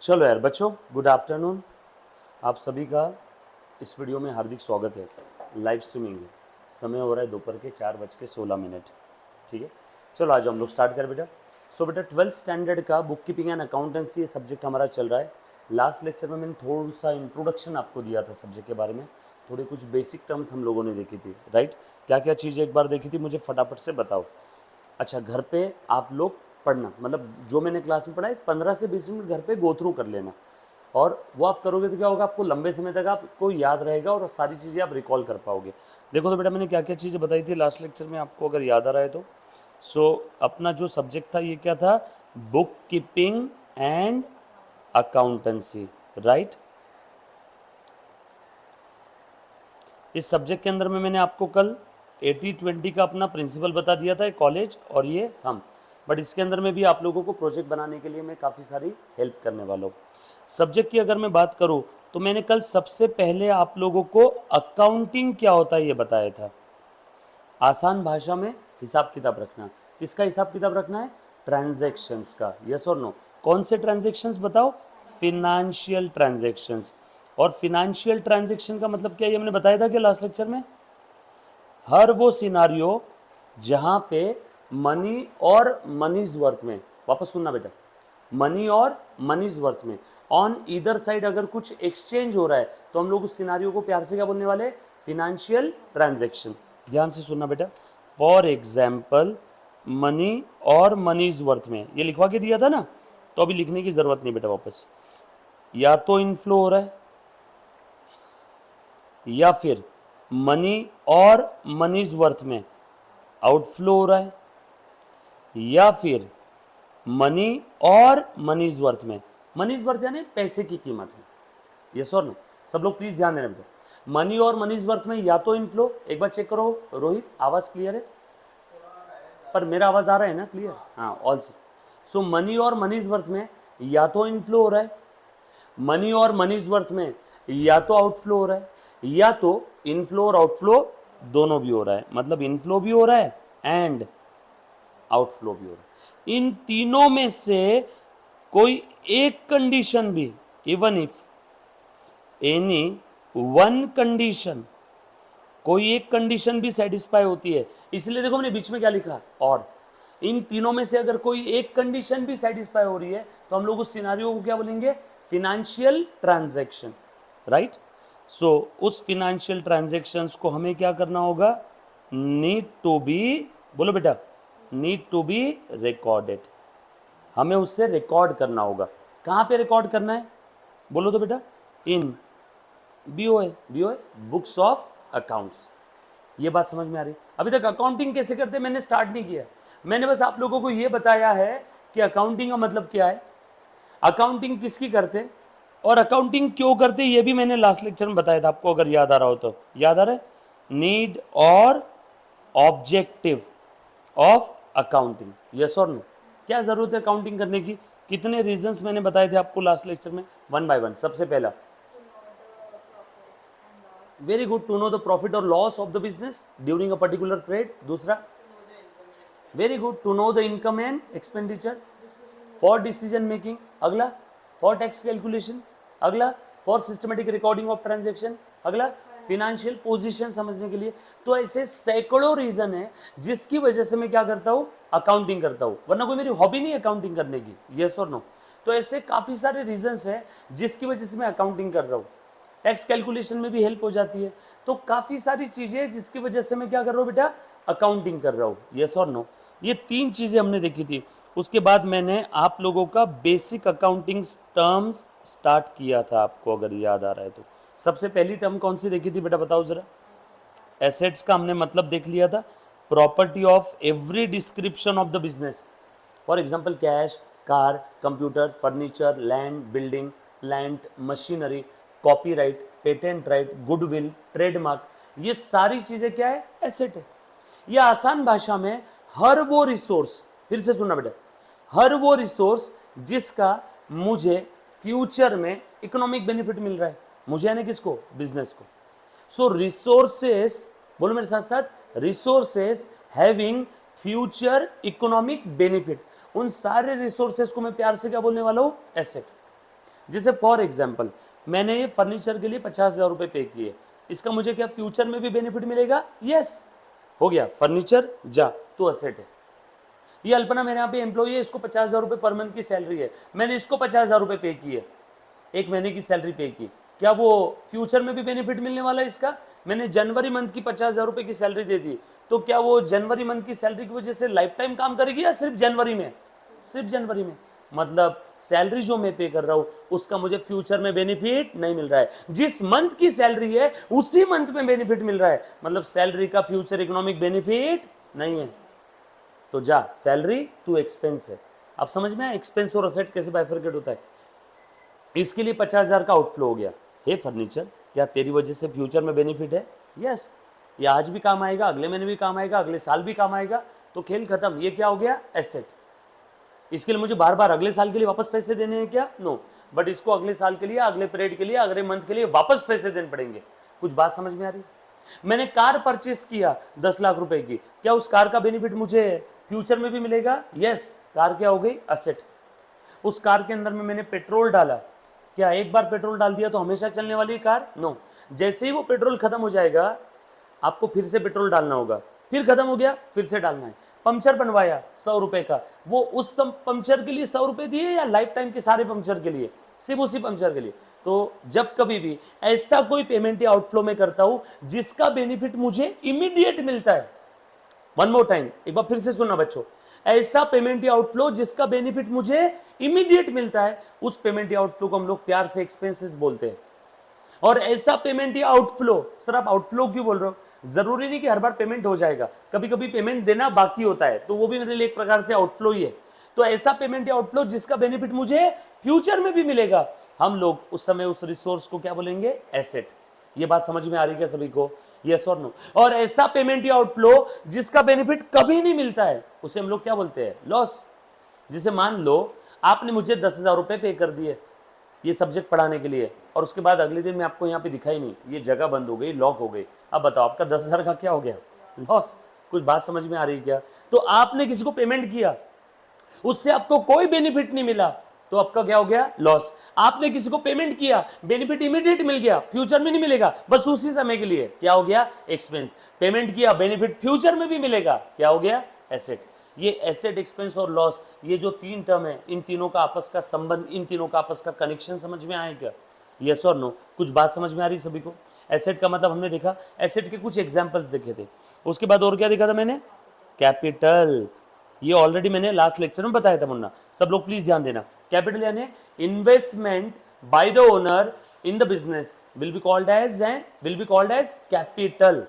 चलो यार बच्चों, गुड आफ्टरनून। आप सभी का इस वीडियो में हार्दिक स्वागत है। लाइव स्ट्रीमिंग है। समय हो रहा है दोपहर के 4:16। ठीक है, चलो आज हम लोग स्टार्ट करें बेटा। सो बेटा 12th स्टैंडर्ड का बुक कीपिंग एंड अकाउंटेंसी ये सब्जेक्ट हमारा चल रहा है। लास्ट लेक्चर में मैंने थोड़ा सा इंट्रोडक्शन आपको दिया था सब्जेक्ट के बारे में। थोड़े कुछ बेसिक टर्म्स हम लोगों ने देखी थी, राइट। क्या क्या चीज़ें एक बार देखी थी मुझे फटाफट से बताओ। अच्छा, घर पे आप लोग पढ़ना, मतलब जो मैंने क्लास में पढ़ा है 15 से 20 मिनट घर पे गो थ्रू कर लेना, और वो आप करोगे तो क्या होगा, आपको लंबे समय तक आपको याद रहेगा और सारी चीज़ें आप रिकॉल कर पाओगे। देखो तो बेटा मैंने क्या क्या चीज़ें बताई थी लास्ट लेक्चर में, आपको अगर याद आ रहा है तो। अपना जो सब्जेक्ट था ये क्या था, book keeping and accountancy, right. इस सब्जेक्ट के अंदर में मैंने आपको कल 80-20 का अपना प्रिंसिपल बता दिया था, कॉलेज और ये हम। बट इसके अंदर में भी आप लोगों को प्रोजेक्ट बनाने के लिए मैं काफ़ी सारी हेल्प करने वाला हूँ। सब्जेक्ट की अगर मैं बात करूँ तो मैंने कल सबसे पहले आप लोगों को अकाउंटिंग क्या होता है ये बताया था। आसान भाषा में हिसाब किताब रखना। किसका हिसाब किताब रखना है? ट्रांजैक्शंस का। यस और नो? कौन से ट्रांजैक्शंस बताओ? Financial transactions. और फिनेंशियल ट्रांजैक्शन का मतलब क्या, ये मैंने बताया था कि लास्ट लेक्चर में, हर वो सिनारियो जहां पे मनी और मनीज वर्थ में, वापस सुनना बेटा, मनी और मनीज वर्थ में ऑन ईदर साइड अगर कुछ एक्सचेंज हो रहा है तो हम लोग उस सिनारियो को प्यार से क्या बोलने वाले? Financial transaction. ध्यान से सुनना बेटा। फॉर एग्जाम्पल मनी और मनीज वर्थ में, ये लिखवा के दिया था ना, तो अभी लिखने की जरूरत नहीं बेटा वापस। या तो इनफ्लो हो रहा है, या फिर मनी और मनीज वर्थ में आउटफ्लो हो रहा है, या फिर मनी और मनीज वर्थ में, मनीज वर्थ यानी पैसे की कीमत में। यस और नो? सब लोग प्लीज ध्यान देना बेटा। मनी और मनीज वर्थ में या तो इनफ्लो, एक बार चेक करो रोहित, आवाज क्लियर है? पर मेरा आवाज आ रहा है ना क्लियर? हाँ, ऑल से। सो मनी और मनीज वर्थ में या तो इनफ्लो हो रहा है, मनी और मनीज वर्थ में या तो आउटफ्लो हो रहा है, या तो इनफ्लो और आउटफ्लो दोनों भी हो रहा है। मतलब इनफ्लो भी हो रहा है एंड आउटफ्लो भी हो रहा है। इन तीनों में से कोई एक कंडीशन भी, even if any one condition, कोई एक कंडीशन भी सेटिस्फाई होती है, इसलिए देखो मैंने बीच में क्या लिखा, और इन तीनों में से अगर कोई एक कंडीशन भी सेटिस्फाई हो रही है तो हम लोग उस सिनारियो को क्या बोलेंगे? Financial transaction, right. सो उस फिनेंशियल ट्रांजैक्शंस को हमें क्या करना होगा? नीड टू बी, बोलो बेटा, नीड टू बी रिकॉर्डेड। हमें उससे रिकॉर्ड करना होगा। कहां पे रिकॉर्ड करना है बोलो तो बेटा? इन BOA, BOA books of accounts. ये बात समझ में आ रही? अभी तक अकाउंटिंग कैसे करते मैंने स्टार्ट नहीं किया। मैंने बस आप लोगों को यह बताया है कि अकाउंटिंग का मतलब क्या है, अकाउंटिंग किसकी करते और अकाउंटिंग क्यों करते, ये भी मैंने लास्ट लेक्चर में बताया था आपको, अगर याद आ रहा हो तो। याद आ रहा है? नीड और ऑब्जेक्टिव ऑफ अकाउंटिंग। यस और नो? क्या जरूरत है अकाउंटिंग करने की? कितने रीजंस मैंने बताए थे आपको लास्ट लेक्चर में, वन बाय वन। सबसे पहला, very good, to know the profit और loss of the business during a particular period. दूसरा, very good, to know the income and expenditure for decision making. अगला, फॉर टैक्स कैलकुलेशन। अगला, for systematic recording of transaction. अगला, financial position समझने के लिए। तो ऐसे सैकड़ों रीजन है जिसकी वजह से मैं क्या करता हूं? अकाउंटिंग करता हूं, वरना कोई मेरी हॉबी नहीं है अकाउंटिंग करने की। यस और नो? तो ऐसे काफी सारे रीजंस है जिसकी वजह से मैं अकाउंटिंग कर रहा हूं। टैक्स कैलकुलेशन में भी हेल्प हो जाती है। तो काफी सारी चीजें जिसकी वजह से मैं क्या कर रहा हूं बेटा? अकाउंटिंग कर रहा हूं। यस और नो? ये तीन चीजें हमने देखी थी। उसके बाद मैंने आप लोगों का बेसिक अकाउंटिंग टर्म्स स्टार्ट किया था, आपको अगर याद आ रहा है तो। सबसे पहली टर्म कौन सी देखी थी बेटा, बताओ जरा? एसेट्स का हमने मतलब देख लिया था। Property of every description of the business, for example cash, car, computer, furniture, land, building, plant, machinery, copyright, patent right, goodwill, trademark, ये सारी चीजें क्या है? एसेट है। या आसान भाषा में हर वो रिसोर्स, फिर से सुनना बेटा, हर वो रिसोर्स जिसका मुझे फ्यूचर में इकोनॉमिक बेनिफिट मिल रहा है। मुझे यानी किसको? बिजनेस को। सो रिसोर्सेस, बोलो मेरे साथ साथ, resources having future economic benefit, उन सारे रिसोर्सेस को मैं प्यार से क्या बोलने वाला हूं? एसेट। जैसे फॉर एग्जाम्पल मैंने ये फर्नीचर के लिए 50,000 रुपये पे किए, इसका मुझे क्या फ्यूचर में भी बेनिफिट मिलेगा? यस, हो गया फर्नीचर जा तो असेट है। ये अल्पना मेरे यहाँ पे एम्प्लॉई है, इसको 50,000 रुपये पर मंथ की सैलरी है, मैंने इसको 50,000 रुपये पे की है, एक महीने की सैलरी पे की, क्या वो फ्यूचर में भी बेनिफिट मिलने वाला है इसका? मैंने जनवरी मंथ की 50,000 रुपये की सैलरी दे दी, तो क्या वो जनवरी मंथ की सैलरी की वजह से लाइफ टाइम काम करेगी या सिर्फ जनवरी में? सिर्फ जनवरी में। मतलब सैलरी जो मैं पे कर रहा हूं उसका मुझे फ्यूचर में बेनिफिट नहीं मिल रहा है, जिस मंथ की सैलरी है उसी मंथ में बेनिफिट मिल रहा है, मतलब सैलरी का फ्यूचर इकोनॉमिक बेनिफिट नहीं है। तो जा सैलरी टू एक्सपेंस है। अब समझ में आया एक्सपेंस और असेट कैसे बाइफरकेट होता है। इसके लिए 50,000 का आउटफ्लो हो गया। हे फर्नीचर, क्या तेरी वजह से फ्यूचर में बेनिफिट है? यस, ये आज भी काम आएगा, अगले महीने भी काम आएगा, अगले साल भी काम आएगा, तो खेल खत्म। ये क्या हो गया? एसेट। इसके लिए मुझे बार बार अगले साल के लिए वापस पैसे देने हैं क्या? नो, बट इसको अगले साल के लिए, अगले पीरियड के लिए, अगले मंथ के लिए वापस पैसे देने पड़ेंगे। कुछ बात समझ में आ रही? मैंने कार परचेस किया 10 लाख रुपए की, क्या उस कार का बेनिफिट मुझे फ्यूचर में भी मिलेगा? यस, कार क्या हो गई? असेट। उस कार के अंदर में मैंने पेट्रोल डाला, क्या एक बार पेट्रोल डाल दिया तो हमेशा चलने वाली कार? नो, जैसे ही वो पेट्रोल खत्म हो जाएगा आपको फिर से पेट्रोल डालना होगा, फिर खत्म हो गया फिर से डालना है। पंचर बनवाया 100 रुपए का, वो उस पंचर के लिए 100 रुपए दिए या लाइफ टाइम के सारे पंचर के लिए? सिर्फ उसी पंचर के लिए। तो जब कभी भी ऐसा कोई पेमेंट या आउटफ्लो में करता हूं जिसका बेनिफिट मुझे इमीडिएट मिलता है, वन मोर टाइम, एक बार फिर से सुनना बच्चों, ऐसा पेमेंट या आउटफ्लो जिसका बेनिफिट मुझे इमीडिएट मिलता है, उस पेमेंट या आउटफ्लो को हम लोग प्यार से एक्सपेंसेस बोलते हैं। और ऐसा पेमेंट या आउटफ्लो, सर आप आउटफ्लो क्यों बोल रहे हो? जरूरी नहीं कि हर बार पेमेंट हो जाएगा, कभी कभी पेमेंट देना बाकी होता है, तो वो भी मेरे लिए एक प्रकार से आउटफ्लो ही है। तो ऐसा पेमेंट या आउटफ्लो जिसका बेनिफिट मुझे फ्यूचर में भी मिलेगा, हम लोग उस समय उस रिसोर्स को क्या बोलेंगे? एसेट। ये बात समझ में आ रही है सभी को? यस और नो? और ऐसा पेमेंट या आउटफ्लो जिसका बेनिफिट कभी नहीं मिलता है उसे हम लोग क्या बोलते हैं? लॉस। जिसे मान लो आपने मुझे 10,000 रुपए पे कर दिए ये सब्जेक्ट पढ़ाने के लिए, और उसके बाद अगले दिन में आपको यहाँ पे दिखाई नहीं, ये जगह बंद हो गई, लॉक हो गई, अब बताओ आपका 10,000 का क्या हो गया? लॉस। कुछ बात समझ में आ रही है क्या? तो आपने किसी को पेमेंट किया, उससे आपको कोई बेनिफिट नहीं मिला, तो आपका क्या हो गया? लॉस। आपने किसी को पेमेंट किया, बेनिफिट इमीडिएट मिल गया, फ्यूचर में नहीं मिलेगा, बस उसी समय के लिए, क्या हो गया? एक्सपेंस। पेमेंट किया, बेनिफिट फ्यूचर में भी मिलेगा, क्या हो गया? एसेट। ये एसेट, एक्सपेंस और लॉस, ये जो तीन टर्म है, इन तीनों का आपस का संबंध, इन तीनों का आपस का कनेक्शन समझ में आए क्या? यस और नो? कुछ बात समझ में आ रही सभी को? एसेट का मतलब हमने देखा, एसेट के कुछ एग्जांपल्स देखे थे, उसके बाद और क्या देखा था मैंने? कैपिटल। ये ऑलरेडी मैंने लास्ट लेक्चर में बताया था मुन्ना, सब लोग प्लीज ध्यान देना। कैपिटल यानी investment by the owner in the business will be called as capital.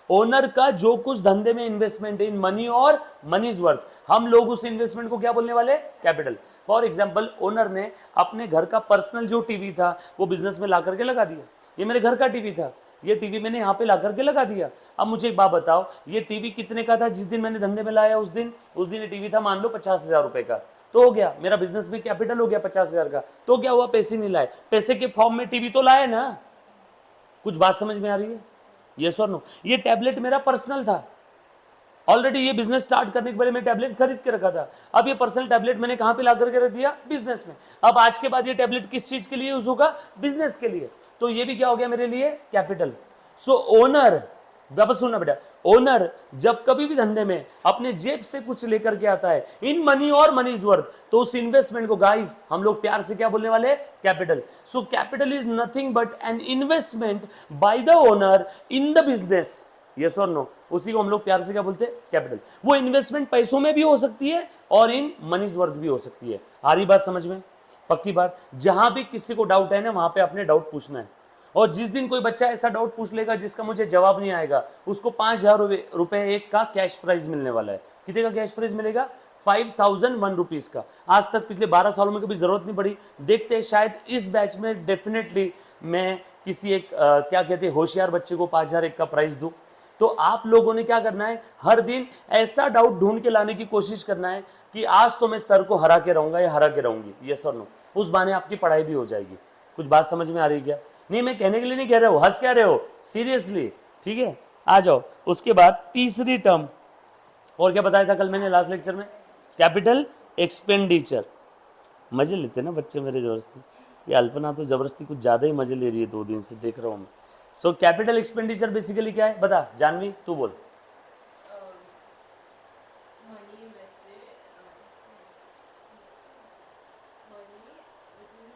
Owner का जो कुछ धंधे में इन्वेस्टमेंट है इन मनी और मनीज वर्थ, हम लोग उस इन्वेस्टमेंट को क्या बोलने वाले? कैपिटल। फॉर एग्जाम्पल, ओनर ने अपने घर का पर्सनल जो टीवी था वो बिजनेस में ला करके लगा दिया। ये मेरे घर का टीवी था, ये टीवी मैंने यहाँ पे ला करके लगा दिया। अब मुझे एक बात बताओ, ये टीवी कितने का था जिस दिन मैंने धंधे में लाया? उस दिन ये टीवी था मान लो 50,000 रुपए का, तो हो गया मेरा बिजनेस में कैपिटल हो गया 50,000 का। तो क्या हुआ? पैसे नहीं लाए, पैसे के फॉर्म में टीवी तो लाए ना। कुछ बात समझ में आ रही है? यस और नो? ये टैबलेट मेरा पर्सनल था, ऑलरेडी ये बिजनेस स्टार्ट करने के पहले मैं टैबलेट खरीद के रखा था, अब ये पर्सनल टैबलेट मैंने कहां पे ला करके रख दिया? बिजनेस में। अब आज के बाद ये टैबलेट किस चीज के लिए यूज होगा? बिजनेस के लिए। तो ये भी क्या हो गया मेरे लिए? कैपिटल। सो ओनर, वापस सुनना बेटा, ओनर जब कभी भी धंधे में अपने जेब से कुछ लेकर के आता है इन मनी और मनीज वर्थ, तो उस इन्वेस्टमेंट को गाइस हम लोग प्यार से क्या बोलने वाले? Capital. So capital is nothing but an investment by the owner in the business. Yes और नो? उसी को हम लोग प्यार से क्या बोलते हैं? कैपिटल। वो इन्वेस्टमेंट पैसों में भी हो सकती है और इन मनीज वर्थ भी हो सकती है। आ रही बात समझ में? पक्की बात। जहां भी किसी को डाउट है ना, वहां पे आपने डाउट पूछना है, और जिस दिन कोई बच्चा ऐसा डाउट पूछ लेगा जिसका मुझे जवाब नहीं आएगा, उसको 5,000 रुपए एक का कैश प्राइज मिलने वाला है। कितने का कैश प्राइज मिलेगा? 5,001 रुपीज का। आज तक पिछले 12 सालों में कभी जरूरत नहीं पड़ी। देखते हैं शायद इस बैच में डेफिनेटली मैं किसी एक क्या कहते हैं होशियार बच्चे को 5,001 का प्राइज दूं। तो आप लोगों ने क्या करना है? हर दिन ऐसा डाउट ढूंढ के लाने की कोशिश करना है कि आज तो मैं सर को हरा के रहूंगा या हरा के रहूंगी। यस और नो? उस बहाने आपकी पढ़ाई भी हो जाएगी। कुछ बात समझ में आ रही है क्या? नहीं, मैं कहने के लिए नहीं कह रहा हूं, हंस क्या रहे हो? सीरियसली, ठीक है? आ जाओ। उसके बाद तीसरी टर्म, और क्या बताया था कल मैंने लास्ट लेक्चर में? Capital expenditure. मजे लेते ना बच्चे मेरे जबरदस्ती। ये अल्पना तो जबरदस्ती कुछ ज़्यादा ही मजे ले रही है 2 दिन से, देख रहा हूँ मैं। सो कैपिटल एक्सपेंडिचर बेसिकली क्या है बता, जानवी तू बोल। money invested, money which is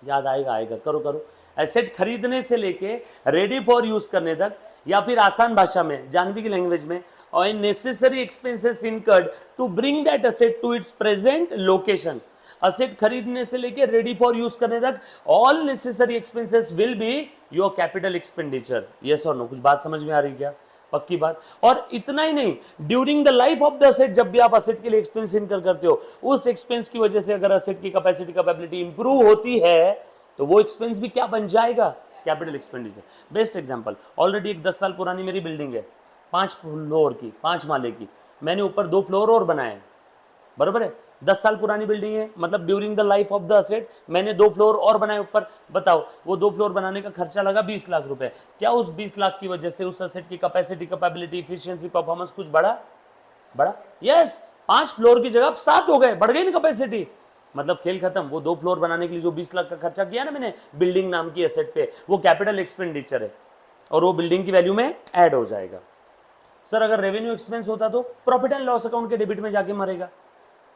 याद आएगा आएगा, करो करो। एसेट खरीदने से लेके रेडी फॉर यूज करने तक, या फिर आसान भाषा में जानवी की लैंग्वेज में, और in necessary expenses incurred to bring that asset to its present location. Asset खरीदने से लेके रेडी फॉर यूज करने तक all necessary expenses will be your capital expenditure. Yes और नो, कुछ बात समझ में आ रही क्या? पक्की बात। और इतना ही नहीं, during the life of the asset, जब भी आप असेट के लिए एक्सपेंस इनकर करते हो, उस एक्सपेंस की वजह से अगर असेट की कैपेसिटी कैपेबिलिटी इंप्रूव होती है तो वो एक्सपेंस भी क्या बन जाएगा? Capital expenditure. Best example, already एक 10 साल पुरानी मेरी बिल्डिंग है, 5 फ्लोर की, 5 माले की, मैंने ऊपर 2 फ्लोर और बनाए, बराबर है। 10 साल पुरानी बिल्डिंग है, मतलब during the life of the asset मैंने 2 फ्लोर और बनाए ऊपर। बताओ, वो 2 फ्लोर बनाने का खर्चा लगा 20 लाख रुपए। क्या उस 20 लाख की वजह से उस असेट की कैपेसिटी कैपेबिलिटी इफिशियंसी परफॉर्मेंस कुछ बढ़ा? यस, 5 फ्लोर की जगह 7 हो गए, बढ़ गई ना कैपेसिटी। मतलब खेल खत्म। वो 2 फ्लोर बनाने के लिए जो 20 लाख का खर्चा किया ना मैंने बिल्डिंग नाम की एसेट पे, वो कैपिटल एक्सपेंडिचर है और वो बिल्डिंग की वैल्यू में ऐड हो जाएगा। सर अगर रेवेन्यू एक्सपेंस होता तो प्रॉफिट एंड लॉस अकाउंट के डेबिट में जाके मरेगा,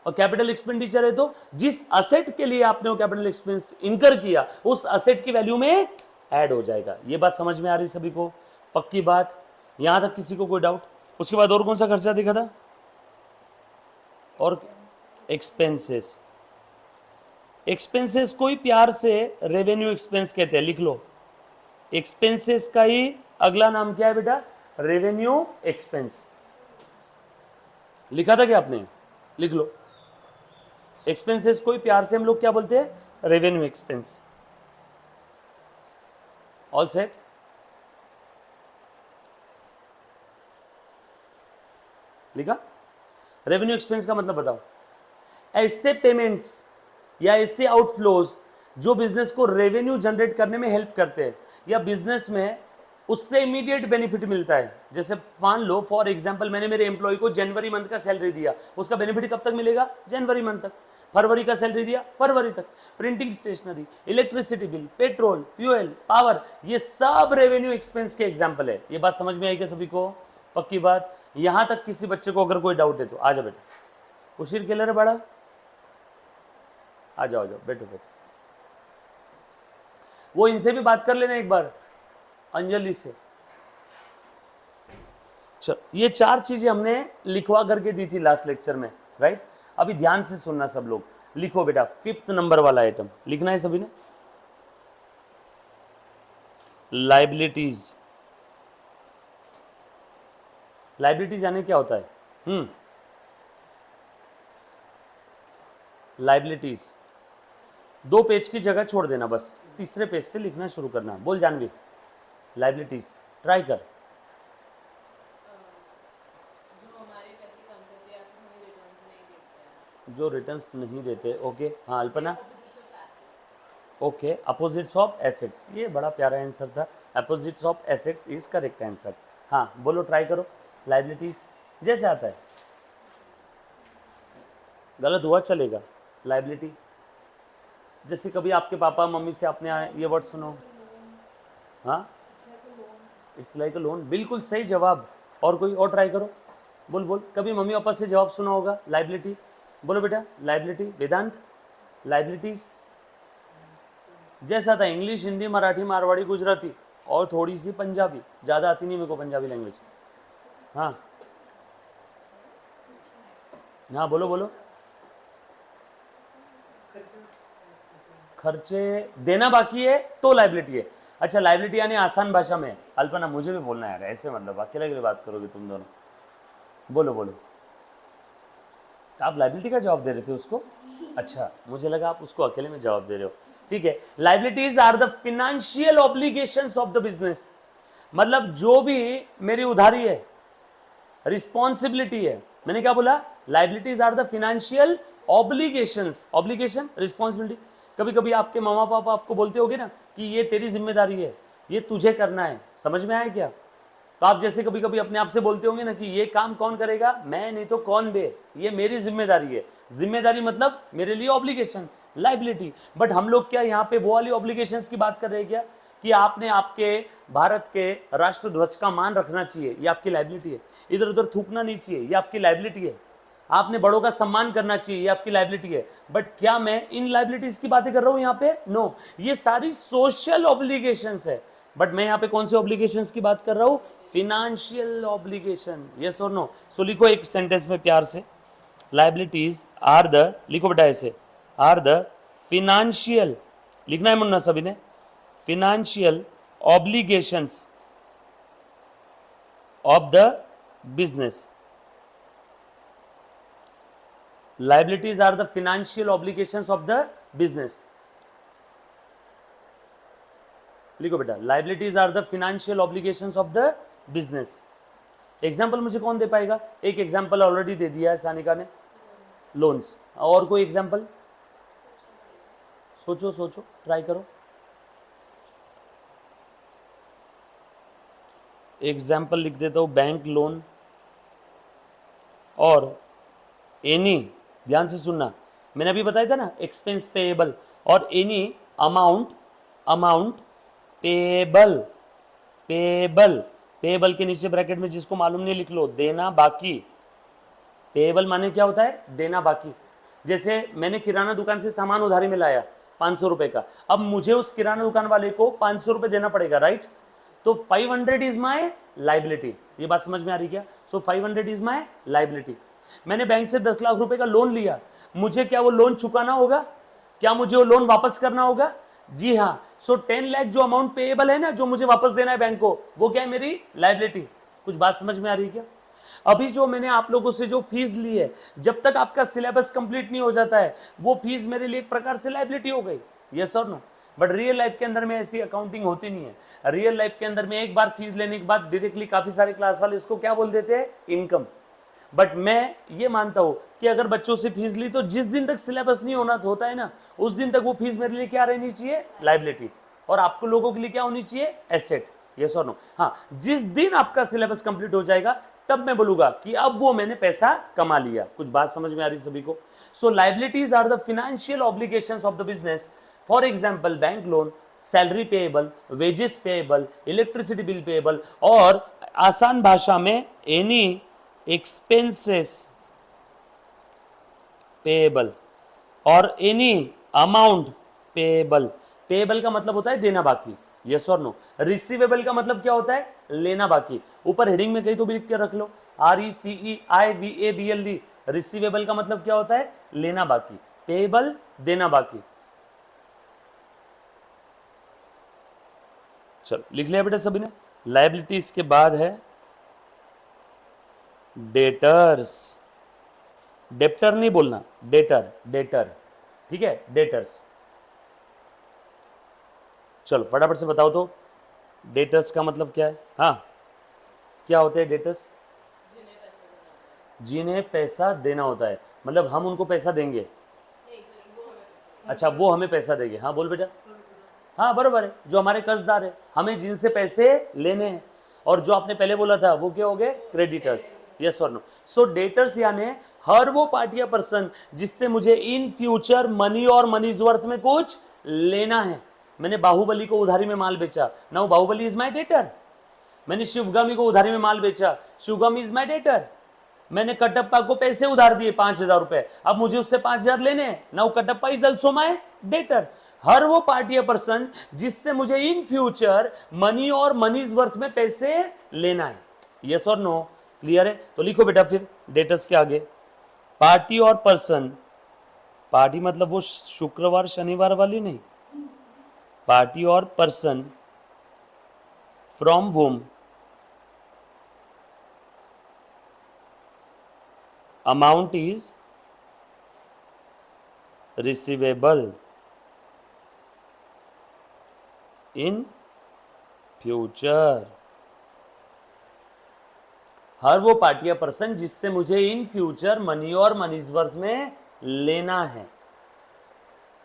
और कैपिटल एक्सपेंडिचर है तो जिस असेट के लिए आपने वो कैपिटल एक्सपेंस इनकर किया उस असेट की वैल्यू में ऐड हो जाएगा। ये बात समझ में आ रही सभी को? पक्की बात। यहां तक किसी को कोई डाउट? उसके बाद और कौन सा खर्चा दिखा था? और एक्सपेंसेस। एक्सपेंसेस को ही प्यार से रेवेन्यू एक्सपेंस कहते हैं, लिख लो। एक्सपेंसेस का ही अगला नाम क्या है बेटा? Revenue expense. लिखा था क्या आपने? लिख लो। एक्सपेंसेस को ही प्यार से हम लोग क्या बोलते हैं? Revenue expense. All set? लिखा? रेवेन्यू एक्सपेंस का मतलब बताओ। ऐसे पेमेंट्स या ऐसे आउटफ्लोज जो बिजनेस को रेवेन्यू जनरेट करने में हेल्प करते हैं या बिजनेस में उससे इमीडिएट बेनिफिट मिलता है। जैसे मान लो फॉर एग्जांपल मैंने मेरे एम्प्लॉय को जनवरी मंथ का सैलरी दिया, उसका बेनिफिट कब तक मिलेगा? जनवरी मंथ तक। फरवरी का सैलरी दिया, फरवरी तक। Printing stationery, electricity bill, petrol, fuel, power, ये सब रेवेन्यू एक्सपेंस के एग्जाम्पल है। ये बात समझ में आई क्या सभी को? पक्की बात। यहां तक किसी बच्चे को अगर कोई डाउट है तो आ जाओ बेटा। उशीर केलर है बड़ा, आ जाओ बैठो बैठो। वो इनसे भी बात कर लेना एक बार, अंजलि से। चलो, ये 4 चीजें हमने लिखवा करके दी थी लास्ट लेक्चर में, राइट? अभी ध्यान से सुनना सब लोग। लिखो बेटा 5th नंबर वाला आइटम लिखना है सभी ने। लाइबिलिटीज। लाइबिलिटीज यानी क्या होता है? लाइबिलिटीज 2 पेज की जगह छोड़ देना, बस तीसरे पेज से लिखना शुरू करना। बोल जानवी। लाइबिलिटीज ट्राई कर। जो हमारे पैसे कम करते हैं या फिर हमें रिटर्न्स नहीं देते हैं। जो रिटर्न्स नहीं देते, ओके। हाँ Alpana? Opposites of assets. Okay, opposites of assets. ये बड़ा प्यारा आंसर था, opposites of assets is correct answer. हाँ बोलो, ट्राई करो। लाइबिलिटीज जैसे आता है, गलत हुआ चलेगा। लाइबिलिटी जैसे कभी आपके पापा मम्मी से आपने ये वर्ड सुनो? हाँ, इट्स लाइक अ लोन, बिल्कुल सही जवाब। और कोई और ट्राई करो। बोल बोल, कभी मम्मी पापा से जवाब सुना होगा लाइबिलिटी? बोलो बेटा लाइबिलिटी। वेदांत? लाइबिलिटीज जैसा था, इंग्लिश, हिंदी, मराठी, मारवाड़ी, गुजराती और थोड़ी सी पंजाबी। ज़्यादा आती नहीं मेरे को पंजाबी लैंग्वेज। हाँ हाँ बोलो बोलो। खर्चे देना बाकी है तो लाइबिलिटी है। अच्छा, लाइबिलिटी यानी आसान भाषा में, अल्पना मुझे भी बोलना है, ऐसे मतलब अकेले अकेले बात करोगे तुम दोनों। बोलो बोलो। आप लाइबिलिटी का जवाब दे रहे थे उसको? अच्छा, मुझे लगा आप उसको अकेले में जवाब दे रहे हो। ठीक है। Liabilities are the financial obligations of the business. मतलब जो भी मेरी उधारी है, रिस्पॉन्सिबिलिटी है। मैंने क्या बोला? Liabilities are the financial obligations. Obligation, responsibility. कभी कभी आपके मामा पापा आपको बोलते होगे ना कि ये तेरी जिम्मेदारी है, ये तुझे करना है। समझ में आया क्या? तो आप जैसे कभी कभी अपने आप से बोलते होंगे ना कि ये काम कौन करेगा, मैं नहीं तो कौन बे, ये मेरी जिम्मेदारी है। जिम्मेदारी मतलब मेरे लिए ऑब्लिगेशन, लाइबिलिटी। बट हम लोग क्या यहाँ पे वो वाली ऑब्लिगेशंस की बात कर रहे हैं क्या, कि आपने आपके भारत के राष्ट्र ध्वज का मान रखना चाहिए, ये आपकी लाइबिलिटी है। इधर उधर थूकना नहीं चाहिए, ये आपकी लाइबिलिटी है। आपने बड़ों का सम्मान करना चाहिए, ये आपकी लाइबिलिटी है। बट क्या मैं इन लाइबिलिटीज की बातें कर रहा हूं यहाँ पे? नो, ये सारी सोशल ऑब्लिगेशंस है। बट मैं यहाँ पे कौन सी ऑब्लिगेशंस की बात कर रहा हूँ? Financial obligation. यस और नो? सो लिखो एक सेंटेंस में प्यार से, लाइबिलिटीज आर द, लिखो बेटा ऐसे, आर द फिनेंशियल, लिखना है मुन्ना सभी ने, financial obligations of the business. Liabilities are the financial obligations of the business. लिखो बेटा, liabilities are the financial obligations of the business. Example मुझे कौन दे पाएगा? एक एग्जाम्पल ऑलरेडी दे दिया है सानिका ने, लोन्स। और कोई एग्जाम्पल? सोचो सोचो, ट्राई करो। एग्जाम्पल लिख देता हूं, बैंक लोन और एनी, ध्यान से सुनना, मैंने अभी बताया था ना, एक्सपेंस पेएबल और एनी अमाउंट पेएबल। पेएबल के नीचे ब्रैकेट में जिसको मालूम नहीं लिख लो, देना बाकी। पेएबल माने क्या होता है? देना बाकी। जैसे मैंने किराना दुकान से सामान उधारी में लाया 500 रुपए का, अब मुझे उस किराना दुकान वाले को 500 रुपए देना पड़ेगा, राइट? तो 500 इज माई लाइबिलिटी। ये बात समझ में आ रही क्या? सो 500 इज माई लाइबिलिटी। मैंने बैंक से 10 लाख रुपए का लोन लिया, मुझे क्या वो लोन चुकाना होगा? क्या मुझे वो लोन वापस करना होगा? जी हाँ। सो 10 लाख जो अमाउंट पेएबल है ना, जो मुझे वापस देना है बैंक को, वो क्या है? मेरी लाइबिलिटी। कुछ बात समझ में आ रही है क्या? अभी जो मैंने आप लोगों से जो फीस ली है, जब तक आपका सिलेबस कंप्लीट नहीं हो जाता है, वो फीस मेरे लिए एक प्रकार से लाइबिलिटी हो गई। यस और नो? बट रियल लाइफ के अंदर में ऐसी अकाउंटिंग होती नहीं है। रियल लाइफ के अंदर में एक बार फीस लेने के बाद डायरेक्टली काफी सारे क्लास वाले इसको क्या बोल देते हैं? इनकम। बट मैं ये मानता हूं कि अगर बच्चों से फीस ली तो जिस दिन तक सिलेबस नहीं होता है ना, उस दिन तक वो फीस मेरे लिए क्या रहनी चाहिए? लाइबिलिटी। और आपको लोगों के लिए क्या होनी चाहिए? एसेट। यस और नो? हाँ, जिस दिन आपका सिलेबस कंप्लीट हो जाएगा तब मैं बोलूंगा कि अब वो मैंने पैसा कमा लिया। कुछ बात समझ में आ रही सभी को? So liabilities are the financial obligations of the business. For example bank loan, salary payable, wages payable, electricity bill payable, और आसान भाषा में एनी एक्सपेंसेस पेएबल और एनी अमाउंट पेएबल। पेएबल का मतलब होता है देना बाकी। यस और नो? रिसीवेबल का मतलब क्या होता है? लेना बाकी। ऊपर हेडिंग में कहीं तो भी लिख के रख लो, RECEIVABLE। रिसीवेबल का मतलब क्या होता है? लेना बाकी। पेएबल देना बाकी। चलो लिख लिया बेटा सभी ने? लायबिलिटीज के बाद है डेटर्स। डेप्टर नहीं बोलना, डेटर। ठीक है, डेटर्स। चलो फटाफट से बताओ तो, डेटर्स का मतलब क्या है? हाँ, क्या होते हैं डेटर्स? जिन्हें पैसा देना होता है। मतलब हम उनको पैसा देंगे। अच्छा, वो हमें पैसा देंगे। हाँ बोल बेटा। हाँ बराबर है, जो हमारे कर्जदार है, हमें जिनसे पैसे लेने हैं। और जो आपने पहले बोला था वो क्या हो गए? क्रेडिटर्स। यस और नो? सो डेटर्स यानी हर वो पार्टी या पर्सन जिससे मुझे इन फ्यूचर मनी और मनीज वर्थ में कुछ लेना है। मैंने बाहुबली को उधारी में माल बेचा, now Baahubali is my debtor. मैंने शिवगामी को उधारी में माल बेचा, शिवगामी इज माई डेटर। मैंने कटप्पा को पैसे उधार दिए 5,000 रुपए, अब मुझे उससे 5,000 लेने हैं, now Kattappa is also my debtor. हर वो पार्टी या पर्सन जिससे मुझे इन फ्यूचर मनी और मनीज वर्थ में पैसे लेना है। यस और नो? क्लियर है? तो लिखो बेटा फिर डेटर्स के आगे, पार्टी और पर्सन। पार्टी मतलब वो शुक्रवार शनिवार वाली नहीं, पार्टी और person from whom amount is receivable in future। हर वो पार्टी या पर्सन जिससे मुझे इन फ्यूचर मनी और मनीज वर्थ में लेना है।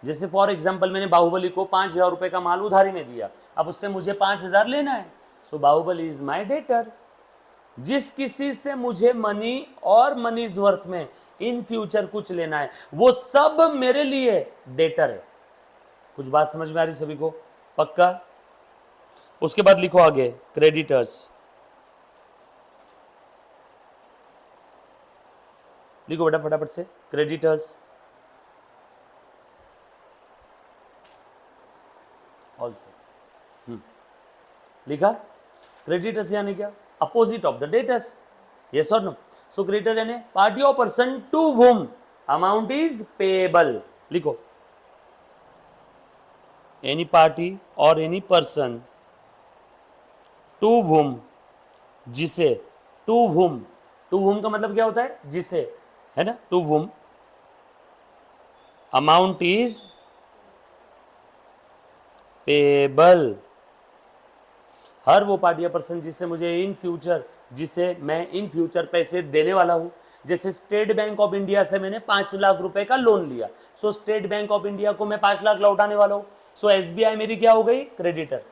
जैसे फॉर एग्जांपल मैंने बाहुबली को 5,000 रुपए का माल उधारी में दिया, अब उससे मुझे 5,000 लेना है, सो बाहुबली इज माई डेटर। जिस किसी से मुझे मनी और मनीज वर्थ में इन फ्यूचर कुछ लेना है वो सब मेरे लिए डेटर है। कुछ बात समझ में आ रही सभी को? पक्का? उसके बाद लिखो आगे क्रेडिटर्स। लिखो बेटा फटाफट से क्रेडिटर्स। ऑल्सो लिखा क्रेडिटर्स यानी क्या? Opposite of the debtors. Yes और नो? सो क्रेडिटर यानी पार्टी और person to whom amount is payable. लिखो एनी पार्टी और एनी पर्सन टू whom, जिसे, टू whom का मतलब क्या होता है? जिसे, है ना? To whom amount is payable. हर वो पार्टी या पर्सन जिससे मुझे इन फ्यूचर, जिसे मैं इन फ्यूचर पैसे देने वाला हूं। जैसे स्टेट बैंक ऑफ इंडिया से मैंने 5 लाख रुपए का लोन लिया, सो स्टेट बैंक ऑफ इंडिया को मैं 5 लाख लौटाने वाला हूं, सो एसबीआई मेरी क्या हो गई? क्रेडिटर।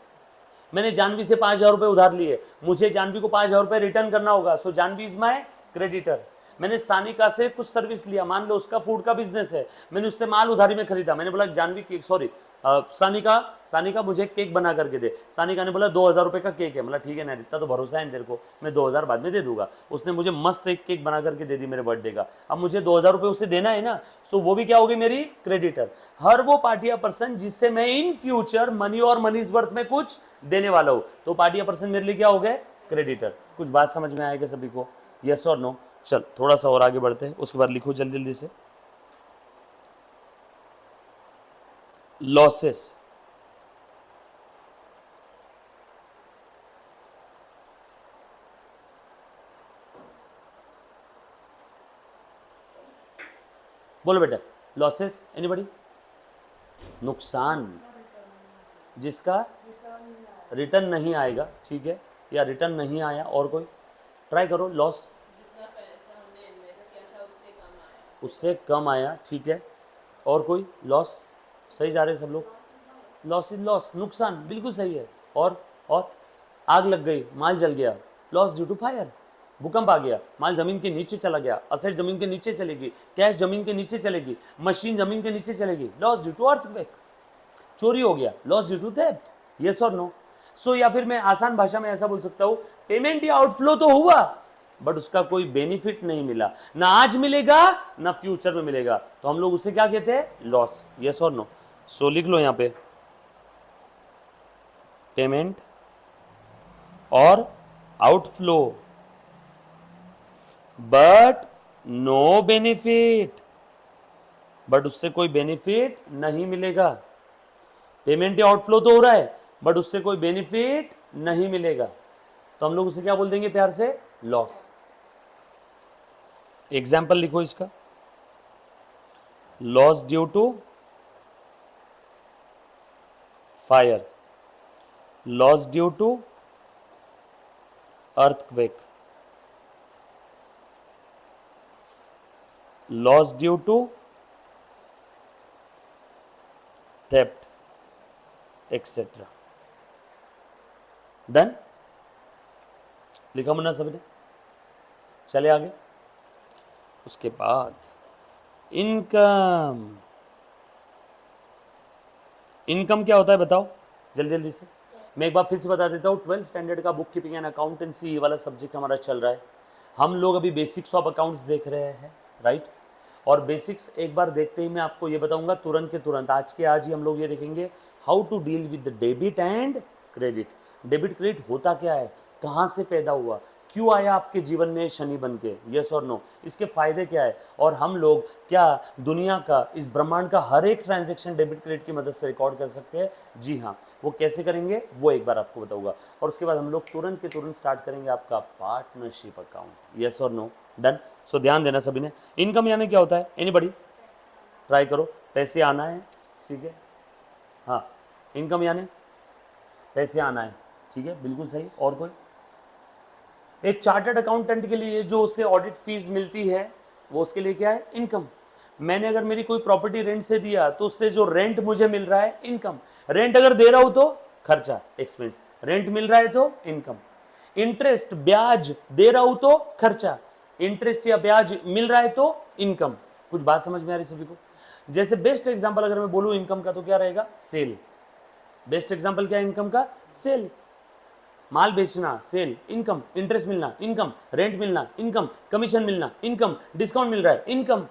मैंने जानवी से 5,000 रुपए उधार लिए, मुझे जानवी को 5,000 रुपए रिटर्न करना होगा, सो जानवी इज माय क्रेडिटर। मैंने सानिका से कुछ सर्विस लिया, मान लो उसका फूड का बिजनेस है, मैंने उससे माल उधारी में खरीदा, मैंने बोला जानवी केक, सॉरी सानिका मुझे केक बना करके दे। सानिका ने बोला 2,000 रुपए का केक है, मतलब ठीक है ना, इतना तो भरोसा है तेरे को, मैं 2,000 बाद में दे दूंगा। उसने मुझे मस्त एक केक बना करके दे दी मेरे बर्थडे का, अब मुझे 2,000 रुपए उसे देना है ना, सो वो भी क्या होगी? मेरी क्रेडिटर। हर वो पार्टी या पर्सन जिससे मैं इन फ्यूचर मनी और मनीज वर्थ में कुछ देने वाला हूं, तो पार्टी या पर्सन मेरे लिए क्या हो गए? क्रेडिटर। कुछ बात समझ में आएगा सभी को? यस और नो? चल थोड़ा सा और आगे बढ़ते हैं, उसके बाद लिखो जल्दी जल्दी से लॉसेस। बोलो बेटा लॉसेस, एनीबॉडी? नुकसान जिसका रिटर्न नहीं आएगा, ठीक है, या रिटर्न नहीं आया, और कोई ट्राई करो। लॉस जितना पैसा हमने इन्वेस्ट किया था उससे कम आया। उससे कम आया, ठीक है, और कोई? लॉस, सही जा रहे हैं सब लोग? लॉस इज लॉस, नुकसान, बिल्कुल सही है। और आग लग गई, माल जल गया, लॉस ड्यू टू फायर। भूकंप आ गया, माल जमीन के नीचे चला गया, असेट जमीन के नीचे चलेगी, कैश जमीन के नीचे चलेगी, मशीन जमीन के नीचे चलेगी, लॉस ड्यू टू अर्थक्वेक। चोरी हो गया, loss due to theft. Yes और नो? सो या फिर मैं आसान भाषा में ऐसा बोल सकता हूं, पेमेंट या आउटफ्लो तो हुआ बट उसका कोई बेनिफिट नहीं मिला, ना आज मिलेगा ना फ्यूचर में मिलेगा, तो हम लोग उसे क्या कहते हैं? लॉस। यस और नो? सो लिख लो यहां पे पेमेंट और outflow but no benefit, but उससे कोई बेनिफिट नहीं मिलेगा। पेमेंट या आउटफ्लो तो हो रहा है बट उससे कोई बेनिफिट नहीं मिलेगा, तो हम लोग उसे क्या बोल देंगे प्यार से? लॉस। एग्जाम्पल लिखो इसका, loss due to fire, loss due to earthquake, loss due to theft, etcetera. Done? लिखा मुन्ना सभी ने? चले आगे। उसके बाद इनकम। इनकम क्या होता है बताओ जल्दी जल्दी से? मैं एक बार फिर से बता देता हूँ, 12th स्टैंडर्ड का बुक कीपिंग एंड अकाउंटेंसी वाला सब्जेक्ट हमारा चल रहा है। हम लोग अभी बेसिक्स ऑफ अकाउंट्स देख रहे हैं, राइट? और बेसिक्स एक बार देखते ही मैं आपको ये बताऊंगा तुरंत के तुरंत, आज के आज ही हम लोग ये देखेंगे how to deal with debit and credit. Debit credit होता क्या है, कहाँ से पैदा हुआ, क्यों आया आपके जीवन में शनि बन के, यस और नो, इसके फायदे क्या है, और हम लोग क्या दुनिया का, इस ब्रह्मांड का हर एक ट्रांजैक्शन डेबिट क्रेडिट की मदद से रिकॉर्ड कर सकते हैं? जी हाँ। वो कैसे करेंगे वो एक बार आपको बताऊंगा, और उसके बाद हम लोग तुरंत के तुरंत स्टार्ट करेंगे आपका पार्टनरशिप अकाउंट। यस और नो? डन? सो ध्यान देना सभी ने। इनकम यानी क्या होता है? एनीबॉडी ट्राई करो। पैसे आना है, ठीक है, हाँ, इनकम यानी पैसे आना है, ठीक है, बिल्कुल सही। और कोई? एक चार्टर्ड अकाउंटेंट के लिए जो उसे ऑडिट फीस मिलती है वो उसके लिए क्या है? इनकम। मैंने अगर मेरी कोई प्रॉपर्टी रेंट से दिया तो उससे जो रेंट मुझे मिल रहा है, इनकम। रेंट अगर दे रहा हूं तो खर्चा, एक्सपेंस, रेंट मिल रहा है तो इनकम। इंटरेस्ट ब्याज दे रहा हूं तो खर्चा, इंटरेस्ट या ब्याज मिल रहा है तो इनकम। कुछ बात समझ में आ रही सभी को? जैसे बेस्ट एग्जांपल अगर मैं बोलूं इनकम का तो क्या रहेगा? सेल। बेस्ट एग्जांपल क्या है इनकम का? सेल। माल बेचना सेल, इनकम, इंटरेस्ट मिलना इनकम, रेंट मिलना इनकम, कमीशन मिलना इनकम, डिस्काउंट मिल रहा है इनकम।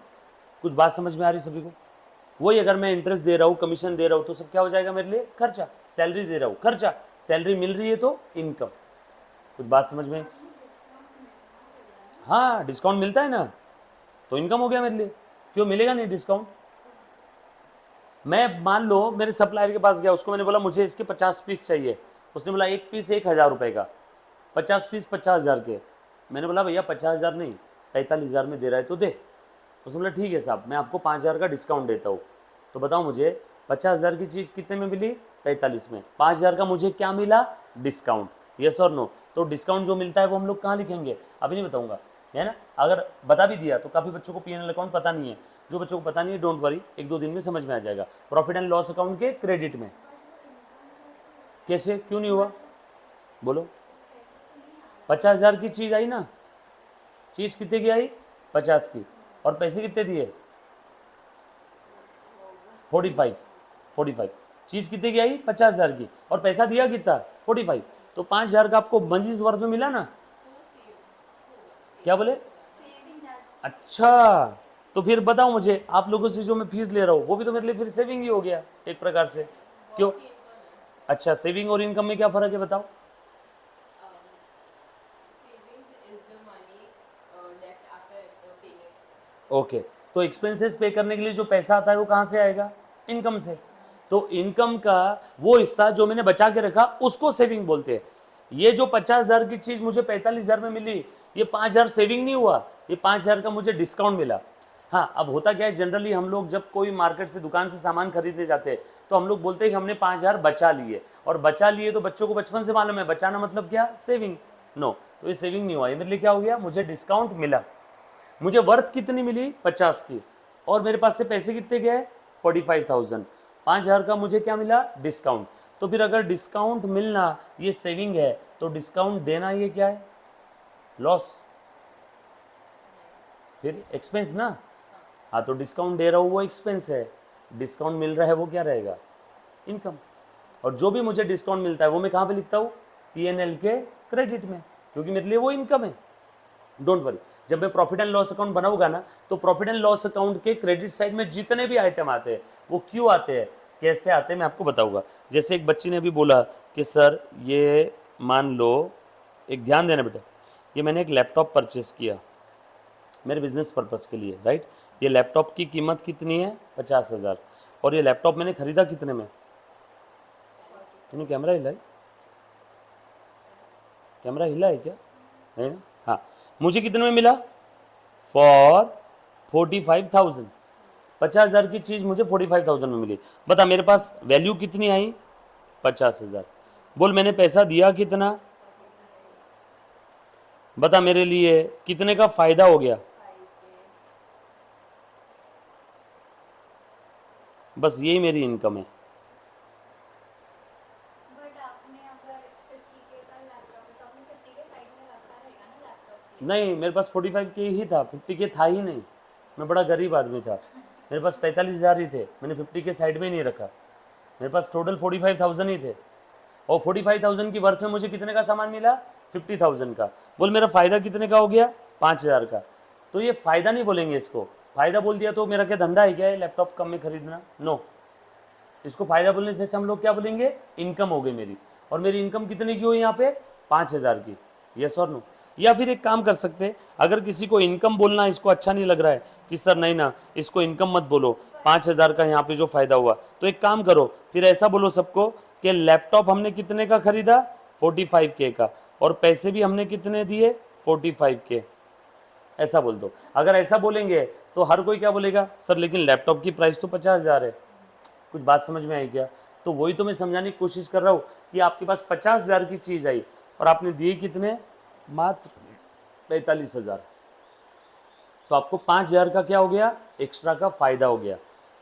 कुछ बात समझ में आ रही सभी को? वही अगर मैं इंटरेस्ट दे रहा हूँ, कमीशन दे रहा हूँ तो सब क्या हो जाएगा मेरे लिए? खर्चा। सैलरी दे रहा हूँ, खर्चा। सैलरी मिल रही है तो इनकम। कुछ बात समझ में? हाँ, डिस्काउंट मिलता है ना तो इनकम हो गया मेरे लिए। क्यों मिलेगा नहीं डिस्काउंट? मैं मान लो मेरे सप्लायर के पास गया, उसको मैंने बोला मुझे इसके 50 पीस चाहिए। उसने बोला एक पीस 1,000 रुपये का, 50 पीस 50,000 के। मैंने बोला भैया 50,000 नहीं, 45,000 में दे रहा है तो दे। उसने बोला ठीक है साहब, मैं आपको 5,000 का डिस्काउंट देता हूँ। तो बताओ मुझे 50,000 की चीज़ कितने में मिली? 45 में। 5,000 का मुझे क्या मिला? डिस्काउंट। यस और नो? तो डिस्काउंट जो मिलता है वो हम लोग कहाँ लिखेंगे? अभी नहीं बताऊंगा, है ना? अगर बता भी दिया तो काफ़ी बच्चों को P&L अकाउंट पता नहीं है। जो बच्चों को पता नहीं है डोंट वरी, 1-2 दिन में समझ में आ जाएगा। प्रॉफिट एंड लॉस अकाउंट के क्रेडिट में। कैसे? क्यों नहीं हुआ? बोलो। 50,000 की चीज़ आई ना, चीज़ कितने की आई? 50 की, और पैसे कितने दिए? 45। चीज़ कितने की आई? 50,000 की, और पैसा दिया कितना? 45। तो 5,000 का आपको मनीज वर्थ में मिला ना? क्या बोले? अच्छा, तो फिर बताओ मुझे, आप लोगों से जो मैं फीस ले रहा हूँ वो भी तो मेरे लिए फिर सेविंग ही हो गया एक प्रकार से। क्यों? अच्छा, सेविंग और इनकम में क्या फर्क है बताओ? Savings is the money left after paying expenses. Okay, तो एक्सपेंसेस पे करने के लिए जो पैसा आता है वो कहाँ से आएगा? इनकम से। तो इनकम का वो हिस्सा जो मैंने बचा के रखा उसको सेविंग बोलते हैं। ये जो 50,000 की चीज मुझे 45,000 में मिली, ये 5,000 सेविंग नहीं हुआ, ये 5,000 का मुझे डिस्काउंट मिला। हाँ, अब होता क्या है, जनरली हम लोग जब कोई मार्केट से दुकान से सामान खरीदने जाते हैं तो हम लोग बोलते हैं कि हमने 5,000 बचा लिए, और बचा लिए तो बच्चों को बचपन से मालूम है बचाना मतलब क्या? सेविंग। नो, तो ये सेविंग नहीं हुआ, ये मेरे लिए क्या हो गया? मुझे डिस्काउंट मिला। मुझे वर्थ कितनी मिली? 50 की, और मेरे पास से पैसे कितने गए? 45,000। 5,000 का मुझे क्या मिला? डिस्काउंट। तो फिर अगर डिस्काउंट मिलना ये सेविंग है तो डिस्काउंट देना ये क्या है? लॉस। फिर एक्सपेंस ना। हाँ, तो डिस्काउंट दे रहा हूँ वो एक्सपेंस है, डिस्काउंट मिल रहा है वो क्या रहेगा? इनकम। और जो भी मुझे डिस्काउंट मिलता है वो मैं कहाँ पे लिखता हूँ? P&L के क्रेडिट में, क्योंकि मेरे लिए वो इनकम है। डोंट वरी, जब मैं प्रॉफिट एंड लॉस अकाउंट बनाऊंगा ना तो प्रॉफिट एंड लॉस अकाउंट के क्रेडिट साइड में जितने भी आइटम आते हैं वो क्यों आते हैं, कैसे आते हैं, मैं आपको बताऊंगा। जैसे एक बच्ची ने अभी बोला कि सर ये मान लो, एक ध्यान देना बेटा, ये मैंने एक लैपटॉप परचेस किया मेरे बिजनेस पर्पज़ के लिए, राइट? ये लैपटॉप की कीमत कितनी है? 50,000। और ये लैपटॉप मैंने खरीदा कितने में? तूने कैमरा हिला है? कैमरा हिला है क्या? नहीं ना? हाँ, मुझे कितने में मिला? फॉर 45,000। 50,000 की चीज़ मुझे 45,000 में मिली। बता मेरे पास वैल्यू कितनी आई? 50,000। बोल मैंने पैसा दिया कितना? बता मेरे लिए कितने का फ़ायदा हो गया? बस यही मेरी इनकम है। बट आपने अगर 50K का लैपटॉप है तो आपने 50K साइड में रखा रहेगा ना लैपटॉप के लिए। नहीं, मेरे पास 45K ही था, 50K था ही नहीं। मैं बड़ा गरीब आदमी था, मेरे पास 45,000 ही थे, मैंने 50K साइड में ही नहीं रखा। मेरे पास टोटल 45,000 ही थे, और 45,000 की वर्थ में मुझे कितने का सामान मिला? 50,000 का। बोल मेरा फ़ायदा कितने का हो गया? 5,000 का। तो ये फ़ायदा नहीं बोलेंगे इसको, फ़ायदा बोल दिया तो मेरा क्या धंधा है क्या है लैपटॉप कम में खरीदना? नो, इसको फ़ायदा बोलने से अच्छा हम लोग क्या बोलेंगे? इनकम हो गई मेरी। और मेरी इनकम कितने की हुई यहाँ पे? 5,000 की। यस और नो? या फिर एक काम कर सकते हैं, अगर किसी को इनकम बोलना इसको अच्छा नहीं लग रहा है कि सर नहीं ना इसको इनकम मत बोलो, 5,000 का यहाँ पे जो फ़ायदा हुआ, तो एक काम करो फिर ऐसा बोलो सबको कि लैपटॉप हमने कितने का खरीदा? 45K का, और पैसे भी हमने कितने दिए? 45K। ऐसा बोल दो। अगर ऐसा बोलेंगे तो हर कोई क्या बोलेगा? सर लेकिन लैपटॉप की प्राइस तो 50,000 है। कुछ बात समझ में आई क्या? तो वही तो मैं समझाने की कोशिश कर रहा हूँ कि आपके पास 50,000 की चीज़ आई और आपने दिए कितने? मात्र 45,000। तो आपको 5,000 का क्या हो गया? एक्स्ट्रा का फ़ायदा हो गया।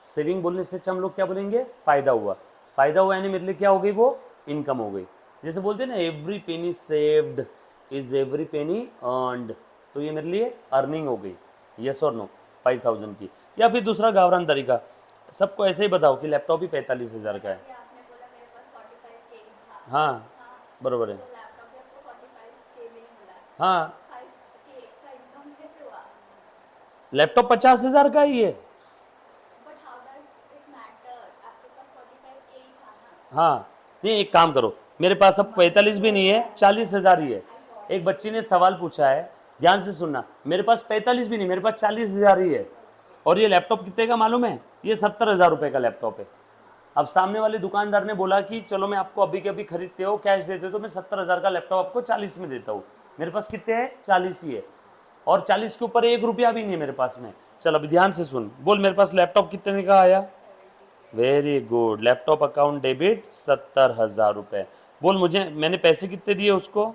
सेविंग बोलने से अच्छा हम लोग क्या बोलेंगे? फ़ायदा हुआ। फ़ायदा हुआ यानी मेरे लिए क्या हो गई? वो इनकम हो गई। जैसे बोलते हैं ना every penny saved, is every penny earned, तो ये मेरे लिए अर्निंग हो गई, यस और नो, 5000 की। या फिर दूसरा गावरान तरीका, सबको ऐसे ही बताओ कि लैपटॉप ही 45,000 का है। ये आपने बोला मेरे पास 45K ही था। हाँ हाँ, बरोबर है। तो लैपटॉप भी आपको 45K में ही मिला है। हाँ 5K का इनकम कैसे हुआ? लैपटॉप 50,000 का ही है। But how does it matter? आपके पास 45K ही था ना। हाँ नहीं, एक काम करो, मेरे पास अब 45 भी नहीं है, 40,000 ही है। एक बच्ची ने सवाल पूछा है, ध्यान से सुनना, मेरे पास 45 भी नहीं, मेरे पास 40,000 ही है। और ये लैपटॉप कितने का मालूम है? ये 70,000 रुपये का लैपटॉप है। अब सामने वाले दुकानदार ने बोला कि चलो मैं आपको अभी के अभी खरीदते हो, कैश देते हो, तो मैं 70,000 का लैपटॉप आपको 40 में देता हूँ। मेरे पास कितने हैं? 40 ही है, और 40 के ऊपर 1 रुपया भी नहीं है मेरे पास में। चल अभी ध्यान से सुन, बोल मेरे पास लैपटॉप कितने का आया? Very good, laptop account debit 70,000 रुपये। बोल मुझे मैंने पैसे कितने दिए उसको?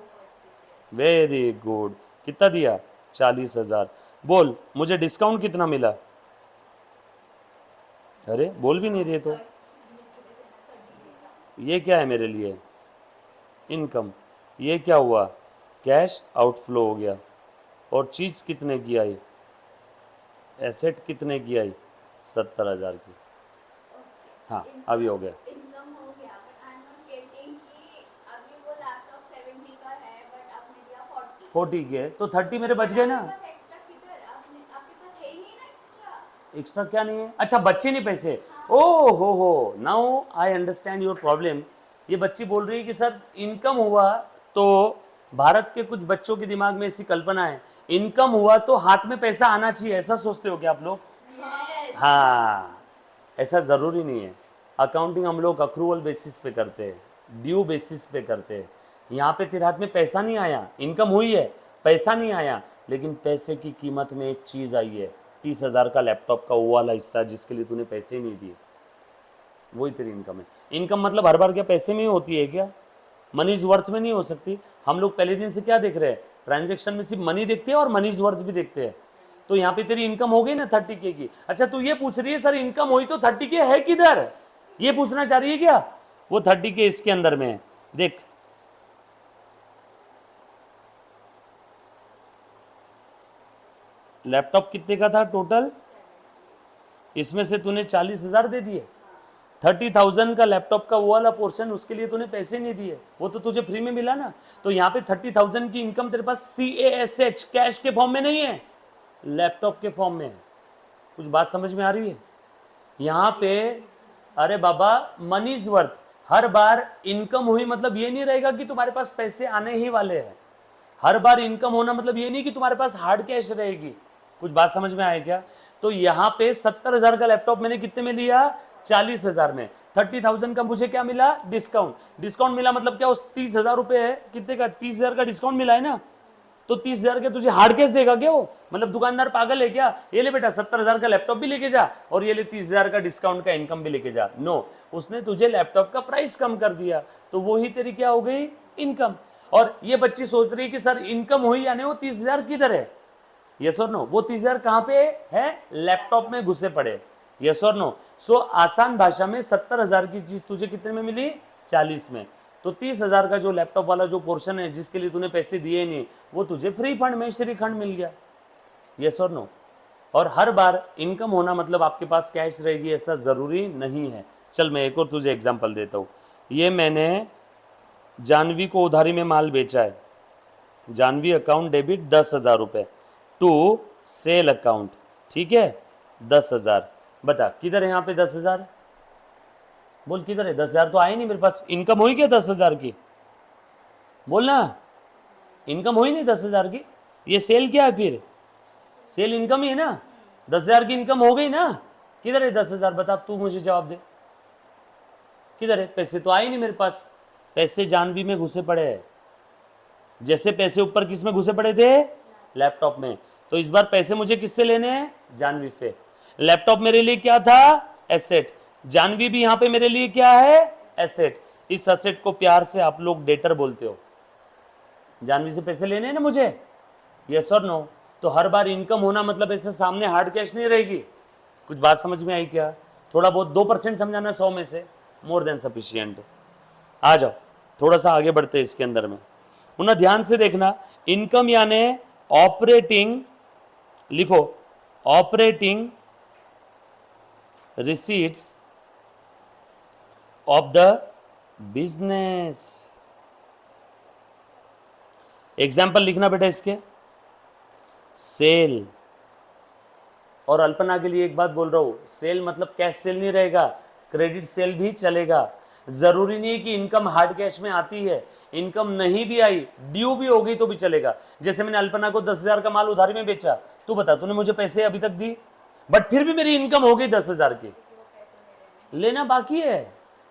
वेरी गुड, कितना दिया? 40,000। बोल मुझे डिस्काउंट कितना मिला? अरे बोल भी नहीं रही है तो। ये क्या है मेरे लिए? इनकम। ये क्या हुआ? कैश आउटफ्लो हो गया। और चीज़ कितने की आई? एसेट कितने की आई? 70,000 की। हाँ अभी हो गया। इनकम हो गया, but I am not getting कि अभी वो लैपटॉप 70 का है बट आपने दिया 40। 40 के, तो 30 मेरे बच गए ना। आपके पास एक्स्ट्रा किधर? आपके पास है ही नहीं ना एक्स्ट्रा। एक्स्ट्रा क्या नहीं है? अच्छा बच्चे नहीं पैसे। ओ हो, now I understand your problem. ये बच्ची बोल रही है कि सर इनकम हुआ तो, भारत के कुछ बच्चों के दिमाग में ऐसी कल्पना है, इनकम हुआ तो हाथ में पैसा आना चाहिए, ऐसा सोचते हो क्या आप लोग? हाँ ऐसा ज़रूरी नहीं है। अकाउंटिंग हम लोग अक्रूवल बेसिस पे करते हैं, ड्यू बेसिस पे करते हैं। यहाँ पे तेरे हाथ में पैसा नहीं आया, इनकम हुई है, पैसा नहीं आया, लेकिन पैसे की कीमत में एक चीज़ आई है, 30,000 का लैपटॉप का वो वाला हिस्सा जिसके लिए तूने पैसे ही नहीं दिए, वही तेरी इनकम है। इनकम मतलब हर बार क्या पैसे में ही होती है क्या? मनीज वर्थ में नहीं हो सकती। हम लोग पहले दिन से क्या देख रहे हैं? ट्रांजैक्शन में सिर्फ मनी देखते हैं और मनीज वर्थ भी देखते हैं। तो यहाँ पे तेरी इनकम हो गई ना 30K की। अच्छा तू ये पूछ रही है सर इनकम हुई तो 30K है किधर, ये पूछना चाह रही है क्या? वो 30K इसके अंदर में है, देख। लैपटॉप कितने का था टोटल? इसमें से तूने 40,000 दे दिए। 30,000 का लैपटॉप का वो वाला पोर्शन, उसके लिए तूने पैसे नहीं दिए, वो तो तुझे फ्री में मिला ना। तो यहाँ पे 30,000 की इनकम तेरे पास CASH कैश के फॉर्म में नहीं है, लैपटॉप के फॉर्म में है। कुछ बात समझ में आ रही है यहाँ पे? अरे बाबा मनीज वर्थ, हर बार इनकम हुई मतलब ये नहीं रहेगा कि तुम्हारे पास पैसे आने ही वाले हैं। हर बार इनकम होना मतलब ये नहीं कि तुम्हारे पास हार्ड कैश रहेगी। कुछ बात समझ में आए क्या? तो यहाँ पे 70,000 का लैपटॉप मैंने कितने में लिया? 40,000 में। 30,000 का मुझे क्या मिला? डिस्काउंट। डिस्काउंट मिला मतलब क्या? उस 30,000 रुपये है, कितने का? 30,000 का डिस्काउंट मिला है ना। तो 30,000 के तुझे हार्ड कैश देगा क्या वो? मतलब दुकानदार पागल है क्या? ये ले बेटा 70,000 का लैपटॉप भी लेके जा और ये ले 30,000 का डिस्काउंट का इनकम भी लेके जा। नो, उसने तुझे लैपटॉप का प्राइस कम कर दिया, तो वो ही तेरी क्या हो गई? इनकम। और ये बच्ची सोच रही है कि सर इनकम हुई यानी वो 30,000 किधर है? यस और नो? वो 30,000 कहाँ पे है? लैपटॉप में घुसे पड़े। यस और नो? सो आसान भाषा में 70,000 की चीज तुझे कितने में मिली? 40 में। तो 30,000 का जो लैपटॉप वाला जो पोर्शन है जिसके लिए तूने पैसे दिए नहीं, वो तुझे फ्री फंड में श्रीखंड मिल गया। यस और नो? और हर बार इनकम होना मतलब आपके पास कैश रहेगी ऐसा जरूरी नहीं है। चल मैं एक और तुझे एग्जांपल देता हूँ। ये मैंने जानवी को उधारी में माल बेचा है, जानवी अकाउंट डेबिट 10,000 रुपये टू सेल अकाउंट, ठीक है? 10,000। बता किधर है यहाँ पे 10,000? बोल किधर है? 10,000 तो आए नहीं मेरे पास। इनकम हुई क्या 10,000 की? बोलना, इनकम हुई नहीं 10,000 की? ये सेल क्या है फिर? सेल इनकम ही है ना। 10,000 की इनकम हो गई ना। किधर है 10,000? बता, तू मुझे जवाब दे, किधर है? पैसे तो आए नहीं मेरे पास, पैसे जानवी में घुसे पड़े हैं। जैसे पैसे ऊपर किस में घुसे पड़े थे? लैपटॉप में। तो इस बार पैसे मुझे किससे लेने हैं? जानवी से। लैपटॉप मेरे लिए क्या था? एसेट। जानवी भी यहां पे मेरे लिए क्या है? एसेट। इस एसेट को प्यार से आप लोग डेटर बोलते हो। जानवी से पैसे लेने हैं ना मुझे, यस और नो? तो हर बार इनकम होना मतलब ऐसे सामने हार्ड कैश नहीं रहेगी। कुछ बात समझ में आई क्या? थोड़ा बहुत 2% समझाना 100 में से, मोर देन सफिशियंट। आ जाओ थोड़ा सा आगे बढ़ते हैं इसके अंदर में। पुनः ध्यान से देखना, इनकम यानी ऑपरेटिंग, लिखो operating receipts of the business. Example लिखना बेटा इसके, सेल। और अल्पना के लिए एक बात बोल रहा हूं, सेल मतलब कैश सेल नहीं रहेगा, क्रेडिट सेल भी चलेगा। जरूरी नहीं है कि इनकम हार्ड कैश में आती है, इनकम नहीं भी आई, ड्यू भी हो गई तो भी चलेगा। जैसे मैंने अल्पना को 10,000 का माल उधारी में बेचा, तू बता तूने मुझे पैसे अभी तक दी, बट फिर भी मेरी इनकम हो गई 10,000 की, लेना बाकी है,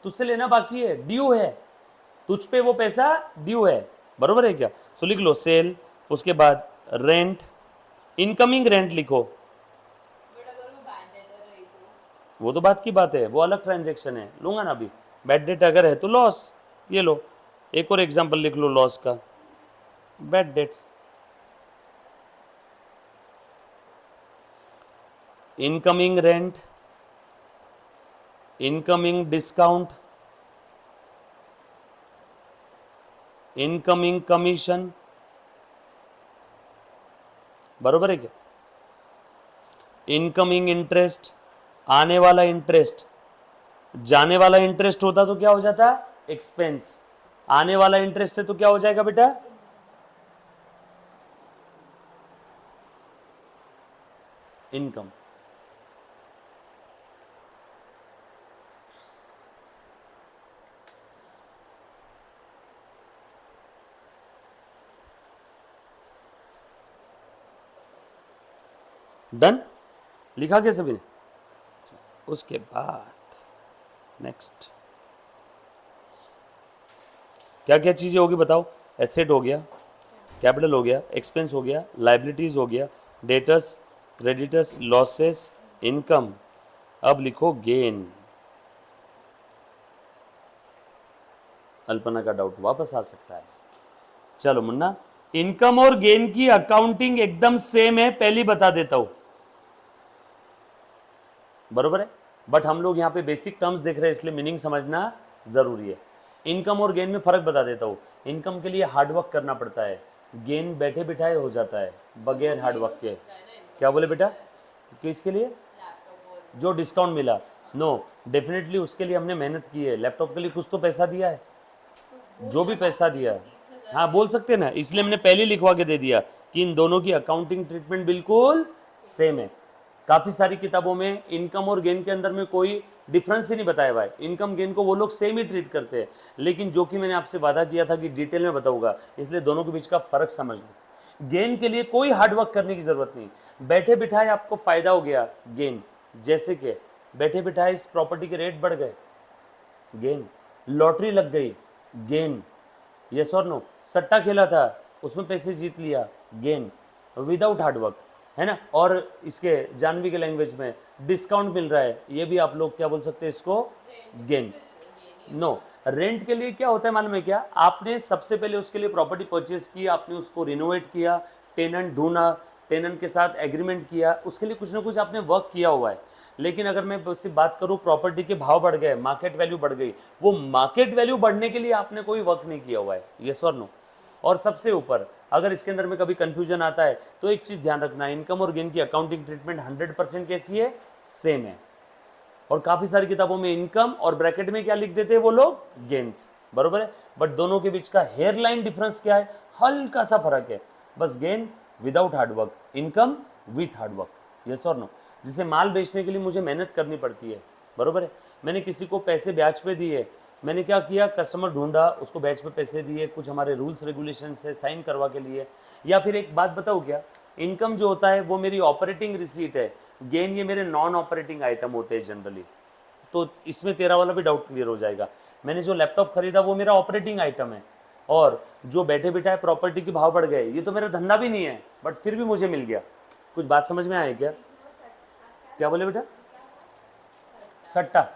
तुझसे लेना बाकी है, ड्यू है, तुझ पे वो पैसा ड्यू है, बरोबर है क्या? सो लिख लो सेल, उसके बाद रेंट, इनकमिंग रेंट लिखो। बट अगर वो बैड डेटर रही तो वो तो बात की बात है, वो अलग ट्रांजैक्शन है, लूंगा ना अभी। बैड डेट अगर है तो लॉस, ये लो एक और एग्जांपल लिख लो लॉस का, bad debts. Incoming rent, incoming discount, incoming commission, बरोबर है क्या? इनकमिंग इंटरेस्ट, आने वाला इंटरेस्ट, जाने वाला इंटरेस्ट होता तो क्या हो जाता? एक्सपेंस। आने वाला इंटरेस्ट है तो क्या हो जाएगा बेटा? इनकम। डन? लिखा क्या सभी ने? उसके बाद नेक्स्ट क्या क्या चीजें होगी बताओ? एसेट हो गया, कैपिटल हो गया, एक्सपेंस हो गया, लाइबिलिटीज हो गया, डेटर्स, क्रेडिटर्स, लॉसेस, इनकम। अब लिखो गेन। अल्पना का डाउट वापस आ सकता है। चलो मुन्ना, इनकम और गेन की अकाउंटिंग एकदम सेम है, पहली बता देता हूं, बरोबर है, बट हम लोग यहाँ पे बेसिक टर्म्स देख रहे हैं इसलिए मीनिंग समझना जरूरी है। इनकम और गेन में फर्क बता देता हूँ। इनकम के लिए हार्डवर्क करना पड़ता है, गेन बैठे बिठाए हो जाता है बगैर हार्डवर्क के। क्या बोले बेटा? किसके लिए? लैपटॉप और जो डिस्काउंट मिला, नो डेफिनेटली उसके लिए हमने मेहनत की है, लैपटॉप के लिए कुछ तो पैसा दिया है, जो भी पैसा दिया है, हाँ बोल सकते हैं ना, इसलिए हमने पहले लिखवा के दे दिया कि इन दोनों की अकाउंटिंग ट्रीटमेंट बिल्कुल सेम है। काफी सारी किताबों में इनकम और गेन के अंदर में कोई डिफरेंस ही नहीं बताया हुआ है, इनकम गेन को वो लोग सेम ही ट्रीट करते हैं, लेकिन जो कि मैंने आपसे वादा किया था कि डिटेल में बताऊंगा, इसलिए दोनों के बीच का फर्क समझ लो। गेन के लिए कोई हार्डवर्क करने की जरूरत नहीं, बैठे बिठाए आपको फायदा हो गया गेन, जैसे कि बैठे बिठाए इस प्रॉपर्टी के रेट बढ़ गए, गेन। लॉटरी लग गई, गेन। यस और नो? सट्टा खेला था, उसमें पैसे जीत लिया, गेन, विदाउट हार्डवर्क, है ना। और इसके जानवी के लैंग्वेज में डिस्काउंट मिल रहा है, ये भी आप लोग क्या बोल सकते हैं इसको? गेन। नो, रेंट के लिए क्या होता है मालूम है क्या? आपने सबसे पहले उसके लिए प्रॉपर्टी परचेज की, आपने उसको रिनोवेट किया, टेनेंट ढूंढा, टेनेंट के साथ एग्रीमेंट किया, उसके लिए कुछ ना कुछ आपने वर्क किया हुआ है। लेकिन अगर मैं सिर्फ बात करूं, प्रॉपर्टी के भाव बढ़ गए, मार्केट वैल्यू बढ़ गई, वो मार्केट वैल्यू बढ़ने के लिए आपने कोई वर्क नहीं किया हुआ है, यस और नो। और सबसे ऊपर अगर इसके अंदर में कभी कंफ्यूजन आता है तो एक चीज ध्यान रखना, इनकम और गेन की अकाउंटिंग ट्रीटमेंट 100% कैसी है? सेम है। और काफी सारी किताबों में इनकम और ब्रैकेट में क्या लिख देते हैं वो लोग? गेन्स, बरोबर है। बट दोनों के बीच का हेयरलाइन डिफरेंस क्या है? हल्का सा फर्क है, बस gain without hard work, income with hard work, yes और नो। जिसे माल बेचने के लिए मुझे मेहनत करनी पड़ती है, बरोबर है। मैंने किसी को पैसे ब्याज पे दिए, मैंने क्या किया? कस्टमर ढूंढा, उसको बैच पे पैसे दिए, कुछ हमारे रूल्स रेगुलेशन से साइन करवा के लिए। या फिर एक बात बताऊँ क्या, इनकम जो होता है वो मेरी ऑपरेटिंग रिसीट है, गेन ये मेरे नॉन ऑपरेटिंग आइटम होते हैं जनरली। तो इसमें तेरा वाला भी डाउट क्लियर हो जाएगा। मैंने जो लैपटॉप खरीदा वो मेरा ऑपरेटिंग आइटम है, और जो बैठे बिठाए प्रॉपर्टी के भाव बढ़ गए, ये तो मेरा धंधा भी नहीं है, बट फिर भी मुझे मिल गया। कुछ बात समझ में आए क्या? क्या बोले बेटा? सट्टा,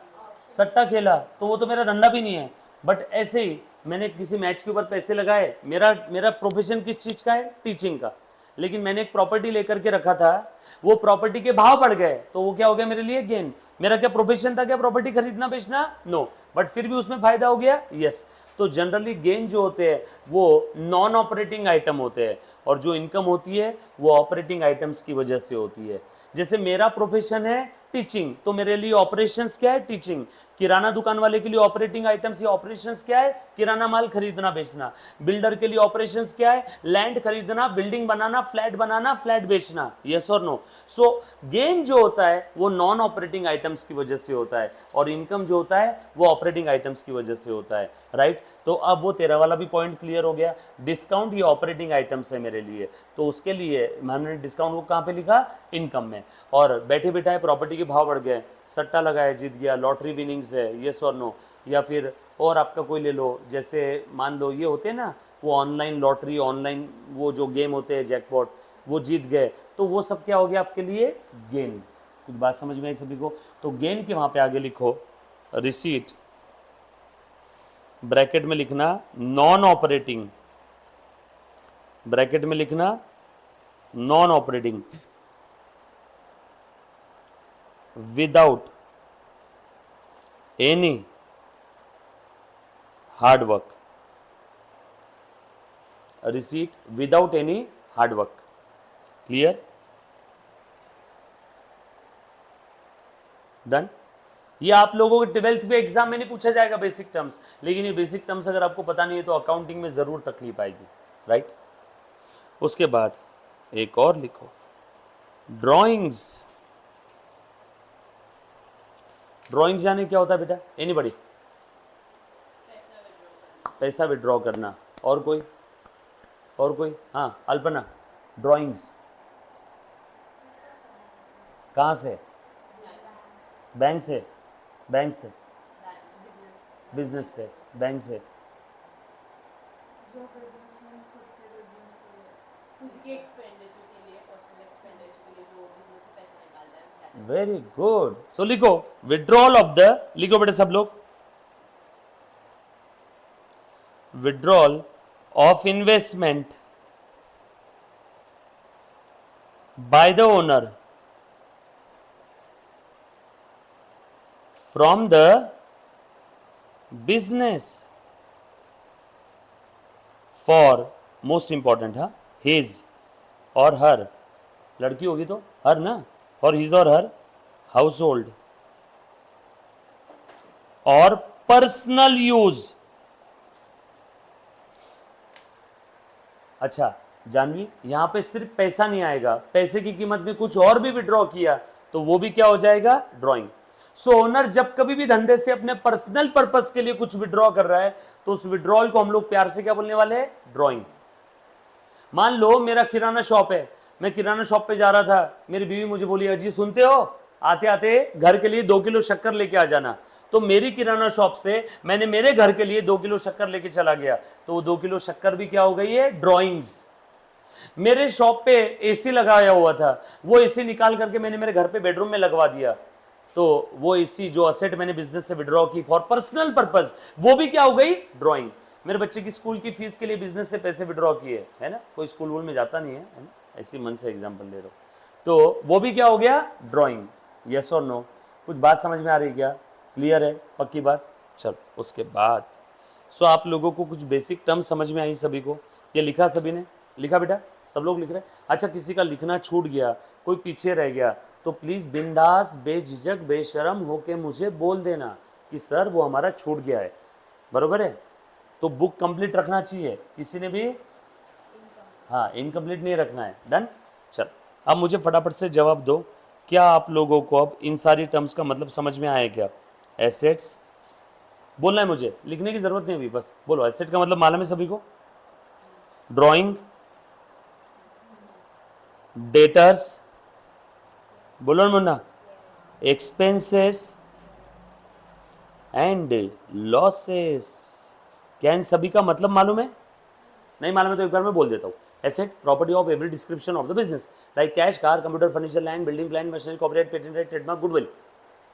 सट्टा खेला तो वो तो मेरा धंधा भी नहीं है, बट ऐसे ही मैंने किसी मैच के ऊपर पैसे लगाए, मेरा मेरा प्रोफेशन किस चीज़ का है? टीचिंग का। लेकिन मैंने एक प्रॉपर्टी लेकर के रखा था, वो प्रॉपर्टी के भाव बढ़ गए, तो वो क्या हो गया मेरे लिए गेन। मेरा क्या प्रोफेशन था, क्या प्रॉपर्टी खरीदना बेचना, नो, बट फिर भी उसमें फायदा हो गया, यस। तो जनरली गेन जो होते हैं वो नॉन ऑपरेटिंग आइटम होते हैं, और जो इनकम होती है वो ऑपरेटिंग आइटम्स की वजह से होती है। जैसे मेरा प्रोफेशन है टीचिंग, तो मेरे लिए ऑपरेशंस क्या है, टीचिंग। किराना दुकान वाले के लिए ऑपरेटिंग आइटम्स या ऑपरेशंस क्या है, किराना माल खरीदना बेचना। बिल्डर के लिए ऑपरेशंस क्या है, लैंड खरीदना, बिल्डिंग बनाना, फ्लैट बेचना, यस और नो। सो गेन जो होता है वो नॉन ऑपरेटिंग आइटम्स की वजह से होता है, और इनकम जो होता है वो ऑपरेटिंग आइटम्स की वजह से होता है, राइट। तो अब वो तेरा वाला भी पॉइंट क्लियर हो गया। डिस्काउंट ये ऑपरेटिंग आइटम्स है मेरे लिए, तो उसके लिए मैंने डिस्काउंट को कहाँ पे लिखा, इनकम में। और बैठे बैठाए प्रॉपर्टी के भाव बढ़ गए, सट्टा लगाया जीत गया, लॉटरी विनिंग्स है, येस और नो। या फिर और आपका कोई ले लो, जैसे मान लो ये होते हैं ना वो ऑनलाइन लॉटरी, ऑनलाइन वो जो गेम होते हैं जैकपॉट, वो जीत गए, तो वो सब क्या हो गया आपके लिए, गेन। कुछ बात समझ में आई सभी को। तो गेन के वहाँ पे आगे लिखो रिसीट, ब्रैकेट में लिखना नॉन ऑपरेटिंग, ब्रैकेट में लिखना non operating, without any hard work, receipt without any hard work, clear, done. ये आप लोगों को 12th के एग्जाम में नहीं पूछा जाएगा बेसिक टर्म्स, लेकिन ये बेसिक टर्म्स अगर आपको पता नहीं है तो अकाउंटिंग में जरूर तकलीफ आएगी, राइट। उसके बाद एक और लिखो, ड्राइंग्स। ड्राइंग जाने क्या होता है बेटा, एनीबॉडी, पैसा विड्रॉ करना। और कोई, और कोई, हाँ अल्पना, ड्राइंग्स कहाँ से, बैंक से, बैंक से, बिजनेस से, बैंक से, जो बिजनेसमैन खुद के बिजनेस से, खुद के एक्सपेंडिचर के लिए, पर्सनल एक्सपेंडिचर के लिए जो बिजनेस से पैसा निकालता है, वेरी गुड। सो लिखो विड्रॉल ऑफ द, लिखो बेटा सब लोग, withdrawal of investment by the owner from the business for, most important, हाँ, हिज और हर, लड़की होगी तो हर ना, फॉर हिज और हर हाउस होल्ड और पर्सनल यूज। अच्छा जानवी, यहां पे सिर्फ पैसा नहीं आएगा, पैसे की कीमत में कुछ और भी विड्रॉ किया तो वो भी क्या हो जाएगा, ड्राइंग। सो ओनर जब कभी भी धंधे से अपने पर्सनल पर्पस के लिए कुछ विड्रॉ कर रहा है तो उस विड्रॉल को हम लोग प्यार से क्या बोलने वाले हैं, ड्राइंग। मान लो मेरा किराना शॉप है, मैं किराना शॉप पे जा रहा था, मेरी बीवी मुझे बोली अजी सुनते हो, आते आते घर के लिए 2 किलो शक्कर लेके आ जाना। तो मेरी किराना शॉप से मैंने मेरे घर के लिए 2 किलो शक्कर लेके चला गया, तो वो 2 किलो शक्कर भी क्या हो गई है, ड्राइंग्स। मेरे शॉप पे एसी लगाया हुआ था, वो एसी निकाल करके मैंने मेरे घर पे बेडरूम में लगवा दिया, तो वो एसी जो असेट मैंने बिजनेस से विड्रॉ की फॉर पर्सनल पर्पस, वो भी क्या हो गई, ड्राइंग। मेरे बच्चे की स्कूल की फीस के लिए बिजनेस से पैसे विड्रॉ किए, है ना, कोई स्कूल वूल में जाता नहीं है ना, ऐसी मन से एग्जाम्पल ले रहा हूँ, तो वो भी क्या हो गया, ड्राइंग। यस और नो, कुछ बात समझ में आ रही है क्या, क्लियर है, पक्की बात। चलो उसके बाद सो आप लोगों को कुछ बेसिक टर्म समझ में आई सभी को, ये लिखा सभी ने, लिखा बेटा, सब लोग लिख रहे हैं। अच्छा किसी का लिखना छूट गया, कोई पीछे रह गया, तो प्लीज बिंदास बेझिझक बेशरम होके मुझे बोल देना कि सर वो हमारा छूट गया है, बरोबर है। तो बुक कंप्लीट रखना चाहिए, किसी ने भी हाँ इनकम्प्लीट नहीं रखना है, डन। चल अब मुझे फटाफट से जवाब दो, क्या आप लोगों को अब इन सारी टर्म्स का मतलब समझ में आया क्या। एसेट्स बोलना है मुझे, लिखने की जरूरत नहीं अभी, बस बोलो एसेट का मतलब मालूम है सभी को, ड्राइंग, डेटर्स, बोलो मुन्ना, एक्सपेंसेस एंड लॉसेस। क्या इन सभी का मतलब मालूम है, नहीं मालूम है तो एक बार मैं बोल देता हूँ। Asset property of every description of the business, like cash, car, computer, furniture, land, building, plan, machinery, copyright, patent right, trademark, goodwill,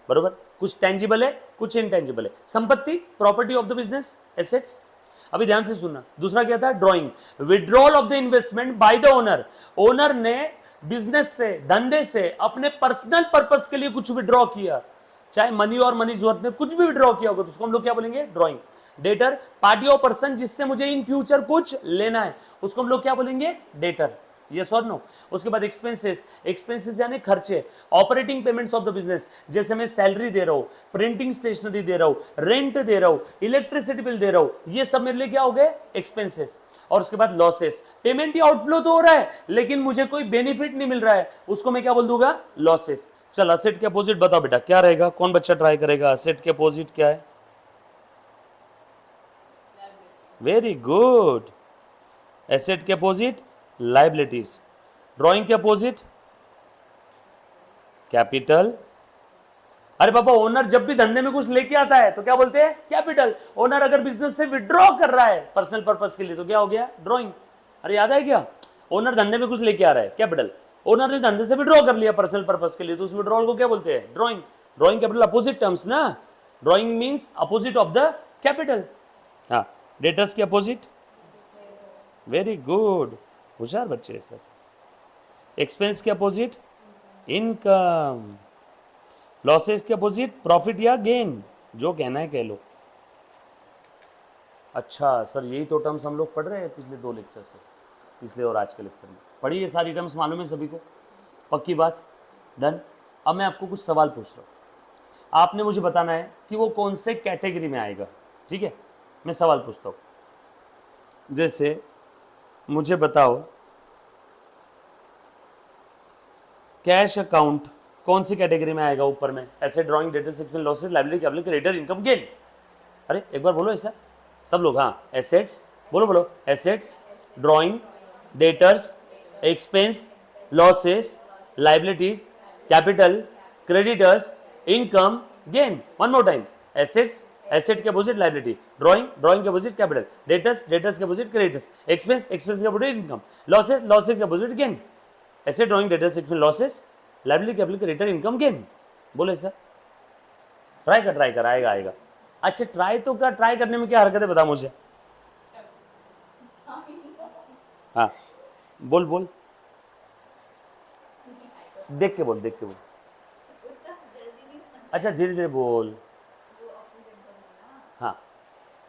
बरोबर। कुछ टेंजिबल है कुछ इनटेंजिबल है। संपत्ति property of the business, assets. अभी ध्यान से सुनना। दूसरा क्या था? Drawing, withdrawal of the investment by the owner. Owner ने बिजनेस से, धंधे से अपने पर्सनल पर्पस के लिए कुछ विड्रॉ किया, चाहे मनी और मनीज वर्थ में कुछ भी विड्रॉ किया होगा, तो उसको हम लोग क्या बोलेंगे? ड्रॉइंग। डेटर, पार्टी और पर्सन जिससे मुझे इन फ्यूचर कुछ लेना है, उसको हम लोग क्या बोलेंगे? डेटर। यस और नो? उसके बाद एक्सपेंसेस, एक्सपेंसेस यानी खर्चे, operating payments of the business, जैसे मैं सैलरी दे रहा हूं, प्रिंटिंग स्टेशनरी दे रहा हूं, रेंट दे रहा हूं, इलेक्ट्रिसिटी बिल दे रहा हूं, ये सब मेरे लिए क्या हो गए? एक्सपेंसेस। और उसके बाद लॉसेस, पेमेंट या आउटफ्लो तो हो रहा है लेकिन मुझे कोई बेनिफिट नहीं मिल रहा है, उसको मैं क्या बोल दूंगा? लॉसेस। चल असेट के अपोजिट बताओ बेटा क्या रहेगा? कौन बच्चा ट्राई करेगा? असेट के अपोजिट क्या है? Very good. एसेट के अपोजिट लाइबिलिटीज। ड्राइंग के अपोजिट कैपिटल। अरे पापा, ओनर जब भी धंधे में कुछ लेके आता है तो क्या बोलते हैं? कैपिटल। ओनर अगर बिजनेस से विड्रॉ कर रहा है पर्सनल पर्पस के लिए तो क्या हो गया? ड्राइंग। अरे याद है क्या? ओनर धंधे में कुछ लेके आ रहा है, कैपिटल। ओनर ने धंधे से विड्रॉ कर लिया पर्सनल पर्पस के लिए, तो उस विड्रॉल को क्या बोलते हैं? Drawing. Drawing capital opposite terms ना। Drawing means opposite of the capital. हाँ, डेटर्स के अपोजिट? वेरी गुड, होशियार बच्चे हैं सर। एक्सपेंस के अपोजिट? इनकम। लॉसेस के अपोजिट प्रॉफिट या गेन, जो कहना है कह लो। अच्छा सर, यही तो टर्म्स हम लोग पढ़ रहे हैं पिछले 2 लेक्चर से, पिछले और आज के लेक्चर में पढ़ी, ये सारी टर्म्स मालूम है सभी को? पक्की बात? डन। अब मैं आपको कुछ सवाल पूछ रहा हूँ, आपने मुझे बताना है कि वो कौन से कैटेगरी में आएगा, ठीक है? मैं सवाल पूछता हूँ, जैसे मुझे बताओ कैश अकाउंट कौन सी कैटेगरी में आएगा? ऊपर में ऐसे drawing, debtor, expense, losses, liability, capital, creditor, income, gain. अरे एक बार बोलो ऐसा सब लोग। हाँ, एसेट्स, बोलो बोलो, assets, drawing, debtors, expense, losses, liabilities, capital, creditors, income, gain. One more time, assets, asset के अपोजिट लायबिलिटी, ड्राइंग, ड्राइंग के अपोजिट कैपिटल, डेटर्स, डेटर्स के अपोजिट क्रेडिटर्स, एक्सपेंस, एक्सपेंस के अपोजिट इनकम, लॉसेस, लॉसेस के opposite gain. ऐसे drawing, debtors, expense, losses, liability, capital, creditor, income, gain. बोले sir, try कर, आएगा आएगा। अच्छा ट्राई तो कर, ट्राई करने में क्या हरकत है बता मुझे? हाँ बोल बोल, देख के बोल, देख के बोल। उतना जल्दी नहीं पता। अच्छा धीरे धीरे बोल। वो opposite बोलना ना। हाँ,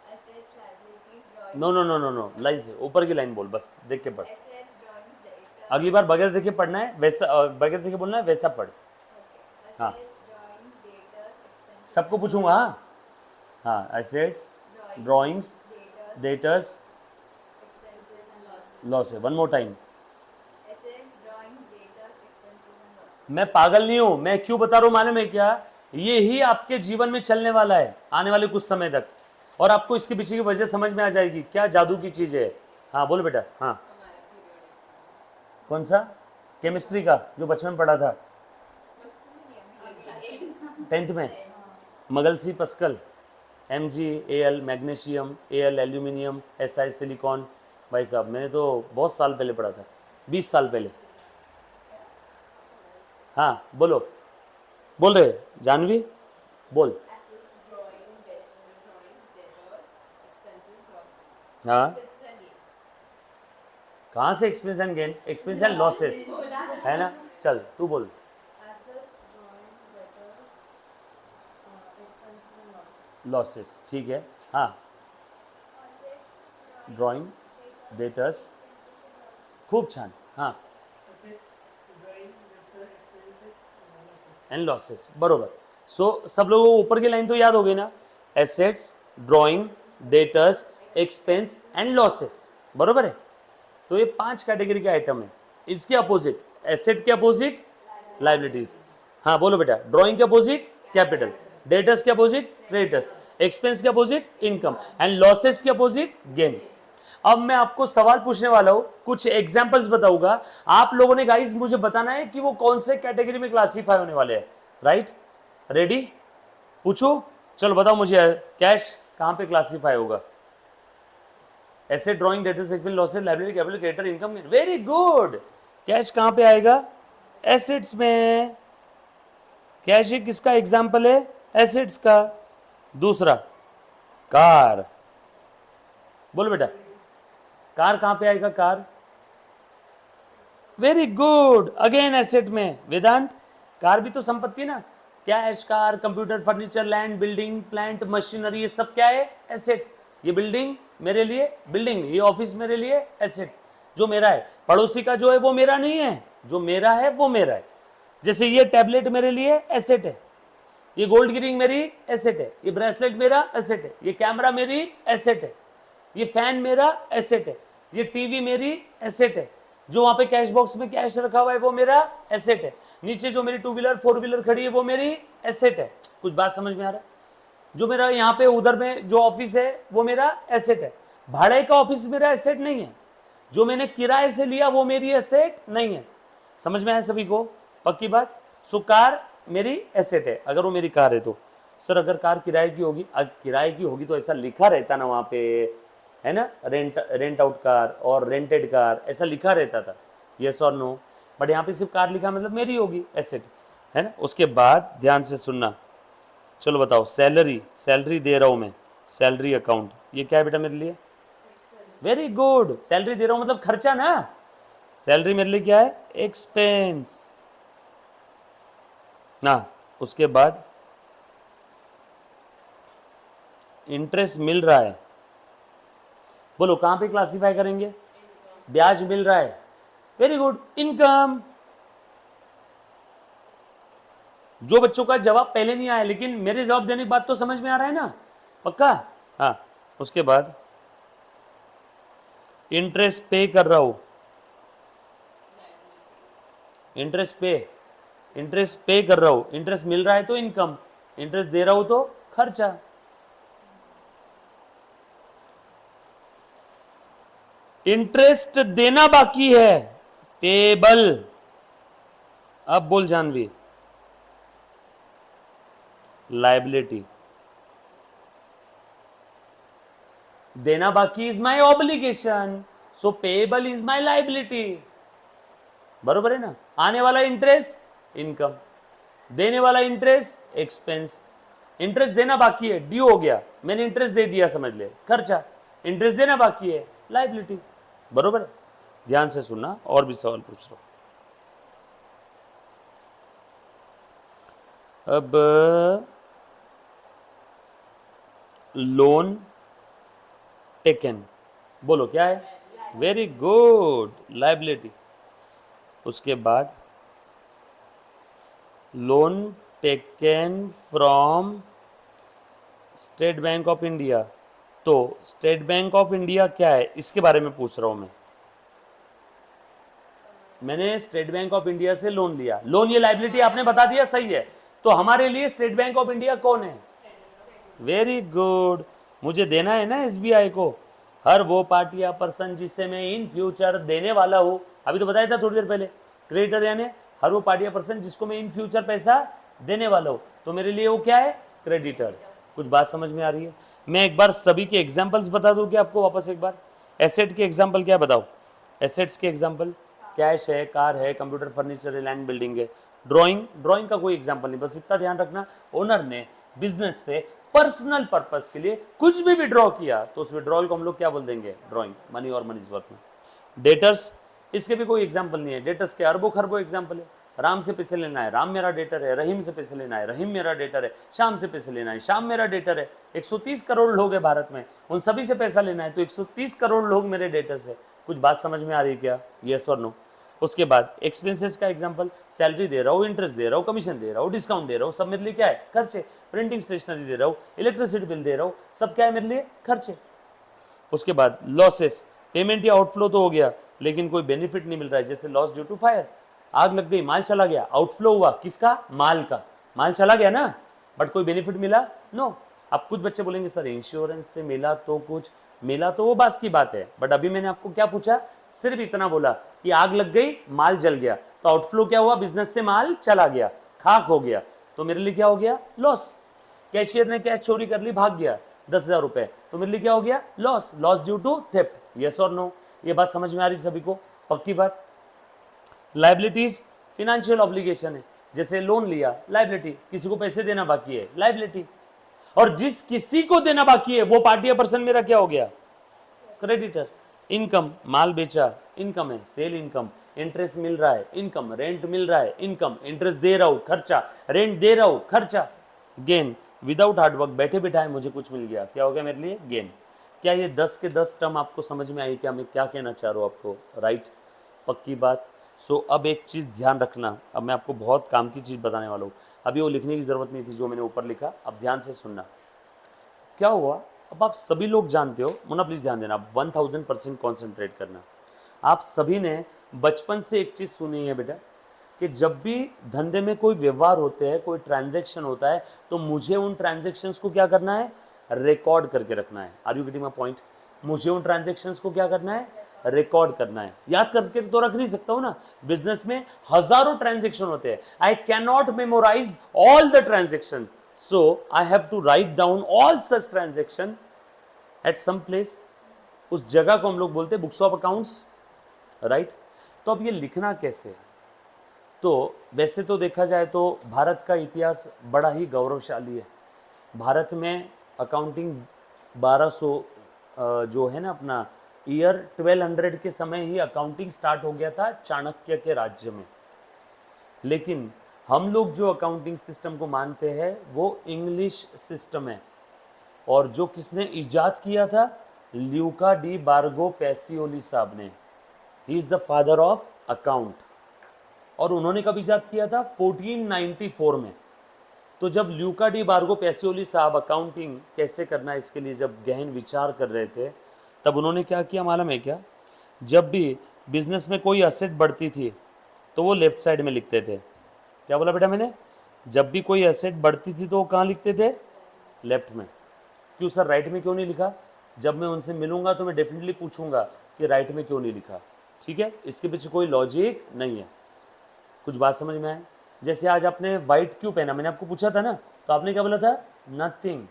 Assets, liabilities, drawings. No no no no no, line से ऊपर की लाइन बोल, बस देख के पढ़। Assets, drawings, data. अगली बार बगैर देखे पढ़ना है, वैसा बगैर देखे बोलना है, वैसा पढ़। Okay. हाँ। Assets, drawings, data, expenses. सबको पूछूंगा। हाँ हाँ, assets, drawings, Data, debtors, expenses and losses. Loss है। One more time. Assets, drawings, data, expenses and losses. मैं पागल नहीं हूं, मैं क्यों बता रहा हूं मालूम है क्या? ये ही आपके जीवन में चलने वाला है आने वाले कुछ समय तक, और आपको इसके पीछे की वजह समझ में आ जाएगी, क्या जादू की चीज है। हाँ बोलो बेटा। हाँ, कौन सा? केमिस्ट्री का जो बचपन में पढ़ा था 10th में, मगलसी पस्कल, MgAl magnesium, Al aluminium, Si silicon. भाई साहब मैंने तो बहुत साल पहले पढ़ा था, 20 साल पहले। हाँ बोलो, बोल रहे जानवी, बोल। Assets, drawings, debtors, expenses, losses. हाँ, Expenses and gains. कहाँ से expense and gain? Expense and losses है ना? चल तू बोल। Assets, drawing, debtors, expenses and losses. Losses, ठीक है। हाँ, Assets, ड्राइंग, डेटर्स, खूब छान। हाँ, एंड लॉसेस, बरोबर। सो सब लोगों को ऊपर की लाइन तो याद हो गई ना? Assets, drawing, debtors, expense and losses, बरोबर है। तो ये 5 कैटेगरी के आइटम है। इसके अपोजिट, एसेट के अपोजिट लायबिलिटीज। हाँ बोलो बेटा। ड्राइंग के अपोजिट कैपिटल, डेटर्स के अपोजिट क्रेडिटर्स, एक्सपेंस के अपोजिट इनकम एंड लॉसेस के अपोजिट गेन। अब मैं आपको सवाल पूछने वाला हूं, कुछ एग्जांपल्स बताऊंगा, आप लोगों ने गाइस मुझे बताना है कि वो कौन से कैटेगरी में क्लासीफाई होने वाले हैं। Right, ready? पूछो, चलो बताओ मुझे, कैश कहां पे क्लासीफाई होगा? Asset, drawing, debtors, expense, losses, liability, capital, creditor, income, gain. Very good. Cash कहां पे आएगा? एसेट्स में। कैश एक किसका एग्जांपल है? एसेट्स का। दूसरा कार, बोलो बेटा, कार कहां पे आएगा? Car, very good, again asset में। वेदांत, कार भी तो संपत्ति ना, cash, car, computer, furniture, land, building, plant, machinery, ये सब क्या है? एसेट। ये बिल्डिंग मेरे लिए बिल्डिंग, ये ऑफिस मेरे लिए एसेट, जो मेरा है। पड़ोसी का जो है वो मेरा नहीं है, जो मेरा है वो मेरा है। जैसे ये टैबलेट मेरे लिए एसेट है, ये गोल्ड गिरिंग मेरी एसेट है, ये ब्रेसलेट मेरा एसेट है, ये कैमरा मेरी एसेट है, ये फैन मेरा एसेट है, ये टीवी मेरी एसेट है, जो वहां पे कैश बॉक्स में कैश रखा हुआ है वो मेरा एसेट है, नीचे जो मेरी 2 व्हीलर 4 व्हीलर खड़ी है वो मेरी एसेट है। कुछ बात समझ में आ रहा है? जो मेरा यहाँ पे उधर में जो ऑफिस है वो मेरा एसेट है। भाड़े का ऑफिस मेरा एसेट नहीं है, जो मैंने किराए से लिया वो मेरी एसेट नहीं है। समझ में आया सभी को? पक्की बात। सो कार मेरी एसेट है, अगर वो मेरी कार है तो। सर अगर कार किराए की होगी, किराए की होगी तो ऐसा लिखा रहता ना वहाँ पे, है ना, रेंट आउट कार और रेंटेड कार, ऐसा लिखा रहता था, यस और नो। बट यहाँ पे सिर्फ कार लिखा, मतलब मेरी होगी एसेट, है ना। उसके बाद ध्यान से सुनना, चलो बताओ, सैलरी, सैलरी दे रहा हूँ मैं, सैलरी अकाउंट, ये क्या है बेटा मेरे लिए? वेरी गुड, सैलरी दे रहा हूँ मतलब खर्चा ना। सैलरी मेरे लिए क्या है? एक्सपेंस ना। उसके बाद इंटरेस्ट मिल रहा है, बोलो कहां पे क्लासिफाई करेंगे? ब्याज मिल रहा है, वेरी गुड, इनकम। जो बच्चों का जवाब पहले नहीं आया, लेकिन मेरे जवाब देने की बात तो समझ में आ रहा है ना? पक्का? हाँ। उसके बाद इंटरेस्ट पे कर रहा हूं, इंटरेस्ट पे कर रहा हूं, इंटरेस्ट मिल रहा है तो इनकम, इंटरेस्ट दे रहा हूं तो खर्चा। इंटरेस्ट देना बाकी है, पेबल। अब बोल जानवी, लाइबिलिटी। देना बाकी is my obligation, so payable is my liability. बरोबर है ना? आने वाला इंटरेस्ट इनकम, देने वाला इंटरेस्ट एक्सपेंस। इंटरेस्ट देना बाकी है, ड्यू हो गया, मैंने इंटरेस्ट दे दिया, समझ ले, खर्चा। इंटरेस्ट देना बाकी है, लाइबिलिटी। बरोबर है? ध्यान से सुनना, और भी सवाल पूछ रहा हूं। अब लोन टेकन, बोलो क्या है? Very good, liability. उसके बाद loan taken from state bank of India, तो स्टेट बैंक ऑफ इंडिया क्या है, इसके बारे में पूछ रहा हूं मैं। मैंने स्टेट बैंक ऑफ इंडिया से लोन लिया, लोन ये लाइबिलिटी आपने बता दिया, सही है। तो हमारे लिए स्टेट बैंक ऑफ इंडिया कौन है? वेरी गुड, मुझे देना है ना एसबीआई को, हर वो पार्टी या पर्सन जिससे मैं इन फ्यूचर देने वाला हूं। अभी तो बताया था थोड़ी देर पहले, क्रेडिटर यानी हर वो पार्टी या पर्सन जिसको मैं इन फ्यूचर पैसा देने वाला हूं, तो मेरे लिए वो क्या है? क्रेडिटर। कुछ बात समझ में आ रही है? मैं एक बार सभी के एग्जाम्पल्स बता दूं क्या आपको वापस एक बार? एसेट के एग्जाम्पल क्या बताओ? एसेट्स के एग्जाम्पल कैश है, कार है, कंप्यूटर, फर्नीचर है, लैंड, बिल्डिंग है। ड्राइंग का कोई एग्जाम्पल नहीं, बस इतना ध्यान रखना, ओनर ने बिजनेस से पर्सनल पर्पस के लिए कुछ भी विड्रॉ किया तो उस विड्रॉल को हम लोग क्या बोल देंगे? ड्राइंग, मनी और मनीज वर्थ में। डेटर्स, इसके भी कोई एग्जाम्पल नहीं है, डेटर्स के अरबों खरबों एग्जाम्पल है। राम से पैसे लेना है, राम मेरा डेटर है। रहीम से पैसे लेना है, रहीम मेरा डेटर है। श्याम से पैसे लेना है, श्याम मेरा डेटर है। 130 करोड़ लोग हैं भारत में, उन सभी से पैसा लेना है, तो 130 करोड़ लोग मेरे डेटर्स है। कुछ बात समझ में आ रही है क्या? यस और नो? उसके बाद एक्सपेंसेस का एग्जांपल, सैलरी दे रहा हूँ, इंटरेस्ट दे रहा हूँ, कमीशन दे रहा हूँ, डिस्काउंट दे रहा हूँ, सब मेरे लिए क्या है? खर्चे। प्रिंटिंग स्टेशनरी दे रहा हूँ, इलेक्ट्रिसिटी बिल दे रहा हूँ, सब क्या है मेरे लिए? खर्चे। उसके बाद लॉसेस, पेमेंट या आउटफ्लो तो हो गया, लेकिन कोई बेनिफिट नहीं मिल रहा है, जैसे लॉस ड्यू टू फायर, आग लग गई, माल चला गया, आउटफ्लो हुआ किसका? माल का, माल चला गया ना, बट कोई बेनिफिट मिला? नो। अब कुछ बच्चे बोलेंगे सर इंश्योरेंस से मिला तो कुछ मिला, तो वो बात की बात है, बट अभी मैंने आपको क्या पूछा? सिर्फ इतना बोला कि आग लग गई, माल जल गया, तो आउटफ्लो क्या हुआ? बिजनेस से माल चला गया, खाक हो गया, तो मेरे लिए क्या हो गया? लॉस। कैशियर ने कैश चोरी कर ली, भाग गया, 10,000 रुपए, तो मेरे लिए क्या हो गया? Loss. Loss due to theft, yes और नो? ये बात समझ में आ रही सभी को? पक्की बात। लाइबिलिटीज फिनेंशियल ऑब्लिगेशन है, जैसे लोन लिया, लाइबिलिटी, किसी को पैसे देना बाकी है, लाइबिलिटी, और जिस किसी को देना बाकी है वो पार्टी या पर्सन मेरा क्या हो गया? क्रेडिटर। इनकम, माल बेचा, इनकम है, सेल इनकम। इंटरेस्ट मिल रहा है, इनकम। रेंट मिल रहा है, इनकम। इंटरेस्ट दे रहा हूं, खर्चा। रेंट दे रहा हूं, खर्चा। गेन, विदाउट हार्डवर्क, बैठे बिठाए मुझे कुछ मिल गया, क्या हो गया मेरे लिए? गेन। क्या ये 10 के 10 टर्म आपको समझ में आई? क्या मैं क्या कहना चाह रहा हूँ आपको? राइट, पक्की बात। सो अब एक चीज़ ध्यान रखना, अब मैं आपको बहुत काम की चीज़ बताने वाला हूँ। अभी वो लिखने की ज़रूरत नहीं थी जो मैंने ऊपर लिखा, अब ध्यान से सुनना। क्या हुआ, अब आप सभी लोग जानते हो, मुन्ना प्लीज़ ध्यान देना, 1000% कॉन्सेंट्रेट करना। आप सभी ने बचपन से एक चीज़ सुनी है बेटा, कि जब भी धंधे में कोई व्यवहार होते हैं, कोई ट्रांजैक्शन होता है, तो मुझे उन ट्रांजैक्शंस को क्या करना है? रिकॉर्ड करके रखना है। Are you getting my point? मुझे उन ट्रांजैक्शंस को क्या करना है? रिकॉर्ड करना है। याद करके तो रख नहीं सकता हूं ना, बिजनेस में हजारों ट्रांजैक्शन होते हैं। I can not memorise all the transaction, so I have to write down all such transaction at some place. उस जगह को हम लोग बोलते हैं बुक्स ऑफ अकाउंट्स, राइट? तो अब ये लिखना कैसे? तो वैसे तो देखा जाए तो भारत का इतिहास बड़ा ही गौरवशाली है। भारत में अकाउंटिंग 1200 जो है ना अपना ईयर 1200 के समय ही अकाउंटिंग स्टार्ट हो गया था चाणक्य के राज्य में। लेकिन हम लोग जो अकाउंटिंग सिस्टम को मानते हैं वो इंग्लिश सिस्टम है, और जो किसने इजाद किया था? ल्यूका डी बार्गो पैसियोली साहब ने। He is the father of account. और उन्होंने कब इजाद किया था? 1494 में। तो जब ल्यूका डी बार्गो पैसियोली साहब अकाउंटिंग कैसे करना है इसके लिए जब गहन विचार कर रहे थे, तब उन्होंने क्या किया मालूम है क्या? जब भी बिजनेस में कोई असेट बढ़ती थी तो वो लेफ्ट साइड में लिखते थे। क्या बोला बेटा मैंने? जब भी कोई असेट बढ़ती थी तो वो कहाँ लिखते थे? लेफ्ट में। क्यों सर, राइट में क्यों नहीं लिखा? जब मैं उनसे मिलूंगा तो मैं डेफिनेटली पूछूंगा कि राइट में क्यों नहीं लिखा। ठीक है, इसके पीछे कोई लॉजिक नहीं है। कुछ बात समझ में आए? जैसे आज आपने व्हाइट क्यों पहना, मैंने आपको पूछा था ना, तो आपने क्या बोला था? नथिंग।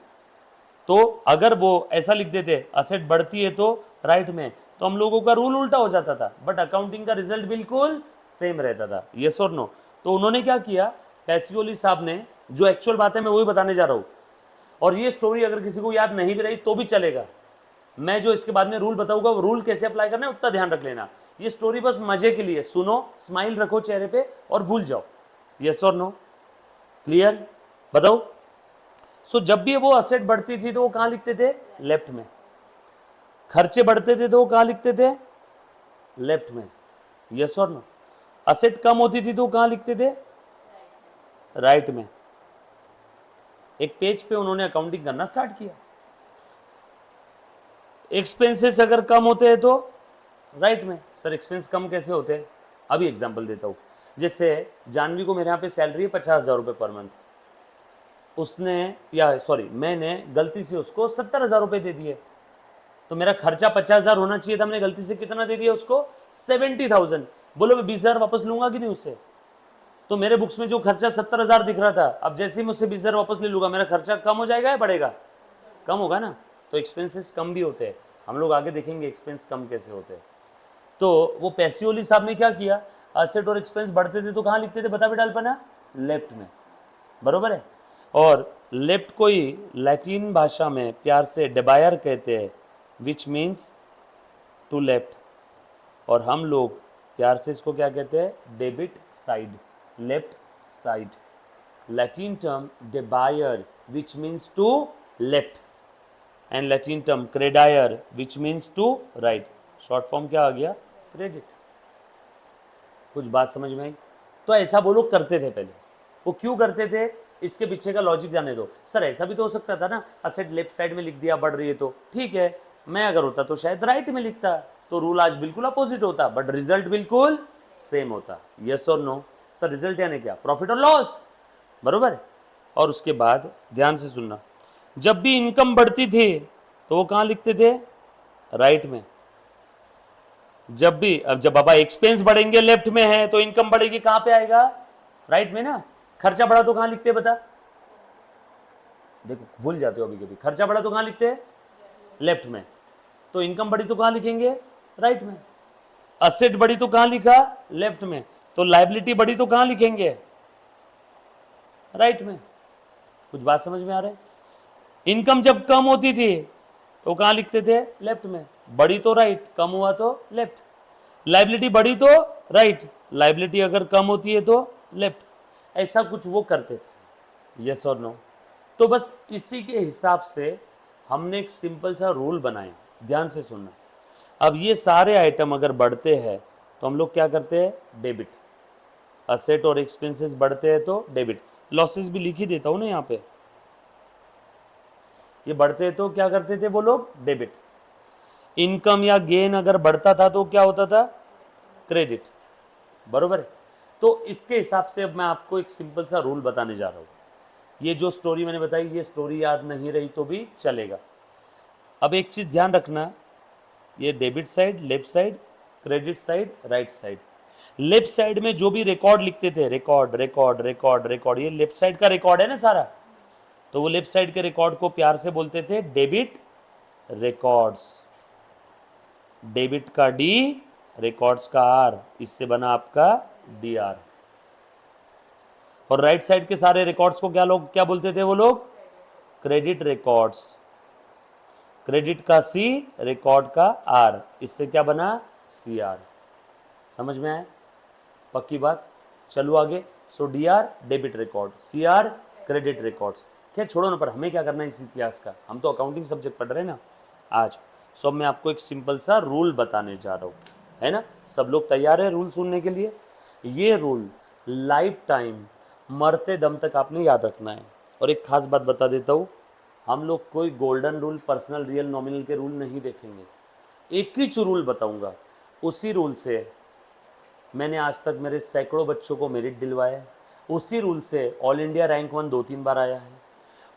तो अगर वो ऐसा लिख देते असेट बढ़ती है तो राइट में, तो हम लोगों का रूल उल्टा हो जाता था, बट अकाउंटिंग का रिजल्ट बिल्कुल सेम रहता था। यस और नो? तो उन्होंने क्या किया, पैसियोली साहब ने, जो एक्चुअल बात है मैं वही बताने जा रहा हूँ, और ये स्टोरी अगर किसी को याद नहीं भी रही तो भी चलेगा। मैं जो इसके बाद में रूल बताऊंगा वो रूल कैसे अप्लाई करना है उतना ध्यान रख लेना। ये स्टोरी बस मजे के लिए सुनो, स्माइल रखो चेहरे पे और भूल जाओ। यस और नो? क्लियर? बताओ। सो जब भी वो असेट बढ़ती थी तो वो कहां लिखते थे? लेफ्ट में। खर्चे बढ़ते थे तो वो कहां लिखते थे? लेफ्ट में। यस और नो? असेट कम होती थी तो वो कहां लिखते थे? राइट में। एक पेज पे उन्होंने अकाउंटिंग करना स्टार्ट किया। एक्सपेंसेस अगर कम होते हैं तो राइट में। सर एक्सपेंस कम कैसे होते हैं? अभी एग्जांपल देता हूं। जैसे जानवी को मेरे यहाँ पे सैलरी है 50,000 रुपये पर मंथ, उसने या सॉरी मैंने गलती से उसको 70,000 रुपये दे दिए, तो मेरा खर्चा 50,000 होना चाहिए था, मैंने गलती से कितना दे दिया उसको? 70,000। बोलो मैं 20,000 वापस लूंगा कि नहीं उससे? तो मेरे बुक्स में जो खर्चा 70,000 दिख रहा था, अब जैसे ही मुझसे 20,000 वापस ले लूंगा मेरा खर्चा कम हो जाएगा या बढ़ेगा? कम होगा ना। तो एक्सपेंसेस कम भी होते हैं, हम लोग आगे देखेंगे एक्सपेंस कम कैसे होते हैं। तो वो पैसियोली साहब ने क्या किया, असेट और एक्सपेंस बढ़ते थे तो कहाँ लिखते थे? बता बेटा अल्पना? लेफ्ट में। बरोबर है। और लेफ्ट को ही लैटिन भाषा में प्यार से डेबायर कहते हैं, विच मीन्स टू लेफ्ट, और हम लोग प्यार से इसको क्या कहते हैं? Debit side, left side. Latin term debere which means to left, and Latin term credere which means to right. Short form क्या आ गया? क्रेडिट। कुछ बात समझ में आई? तो ऐसा वो लोग करते थे पहले। वो क्यों करते थे इसके पीछे का लॉजिक जाने दो। सर ऐसा भी तो हो सकता था ना, असेट लेफ्ट साइड में लिख दिया बढ़ रही है तो ठीक है, मैं अगर होता तो शायद राइट में लिखता, तो रूल आज बिल्कुल अपोजिट होता, बट रिजल्ट बिल्कुल सेम होता। यस और नो? सर रिजल्ट यानी क्या? प्रॉफिट और लॉस। बरोबर। और उसके बाद ध्यान से सुनना, जब भी इनकम बढ़ती थी तो वो कहां लिखते थे? राइट में। जब भी, अब जब बाबा एक्सपेंस बढ़ेंगे लेफ्ट में है तो इनकम बढ़ेगी कहां पे आएगा? राइट में ना। खर्चा बढ़ा तो कहां लिखते हैं बता? देखो भूल जाते हो अभी कभी। खर्चा बढ़ा तो कहां लिखते हैं? लेफ्ट में। तो इनकम बढ़ी तो कहां लिखेंगे? राइट में। असेट बढ़ी तो कहां लिखा? लेफ्ट में। तो लायबिलिटी बढ़ी तो कहां लिखेंगे? राइट में। कुछ बात समझ में आ रहा है? इनकम जब कम होती थी तो कहाँ लिखते थे? लेफ्ट में। बढ़ी तो राइट, कम हुआ तो लेफ्ट। लाइबिलिटी बढ़ी तो राइट, लाइबिलिटी अगर कम होती है तो लेफ्ट। ऐसा कुछ वो करते थे, यस और नो। तो बस इसी के हिसाब से हमने एक सिंपल सा रूल बनाया, ध्यान से सुनना। अब ये सारे आइटम अगर बढ़ते हैं तो हम लोग क्या करते हैं? डेबिट। असेट और एक्सपेंसेस बढ़ते हैं तो डेबिट। लॉसेस भी लिख ही देता हूं ना यहाँ पे। ये बढ़ते हैं तो क्या करते थे वो लोग? डेबिट। इनकम या गेन अगर बढ़ता था तो क्या होता था? क्रेडिट। बरोबर है। तो इसके हिसाब से अब मैं आपको एक सिंपल सा रूल बताने जा रहा हूं। ये जो स्टोरी मैंने बताई, ये स्टोरी याद नहीं रही तो भी चलेगा। अब एक चीज ध्यान रखना, ये debit side, left side, credit side, right side. Left side में जो भी रिकॉर्ड लिखते थे, रिकॉर्ड रिकॉर्ड रिकॉर्ड रिकॉर्ड, ये लेफ्ट साइड का रिकॉर्ड है ना सारा, तो वो लेफ्ट साइड के रिकॉर्ड को प्यार से बोलते थे डेबिट रिकॉर्ड्स। डेबिट का डी, रिकॉर्ड्स का आर, इससे बना आपका डी आर। और राइट साइड के सारे रिकॉर्ड्स को क्या बोलते थे वो लोग? Credit records. क्रेडिट का सी, रिकॉर्ड का आर, इससे क्या बना? C R. समझ में आया? पक्की बात। चलो आगे। So D R debit record, C R credit records. खैर छोड़ो ना, पर हमें क्या करना है इस इतिहास का? हम तो अकाउंटिंग सब्जेक्ट पढ़ रहे हैं ना आज। सो मैं आपको एक सिंपल सा रूल बताने जा रहा हूँ, है ना? सब लोग तैयार है रूल सुनने के लिए? ये रूल लाइफ टाइम, मरते दम तक आपने याद रखना है। और एक खास बात बता देता हूँ, हम लोग कोई golden rule, personal, real, nominal के रूल नहीं देखेंगे। एक ही रूल बताऊंगा, उसी रूल से मैंने आज तक मेरे सैकड़ों बच्चों को मेरिट दिलवाया है। उसी रूल से ऑल इंडिया रैंक 1 2-3 बार आया है।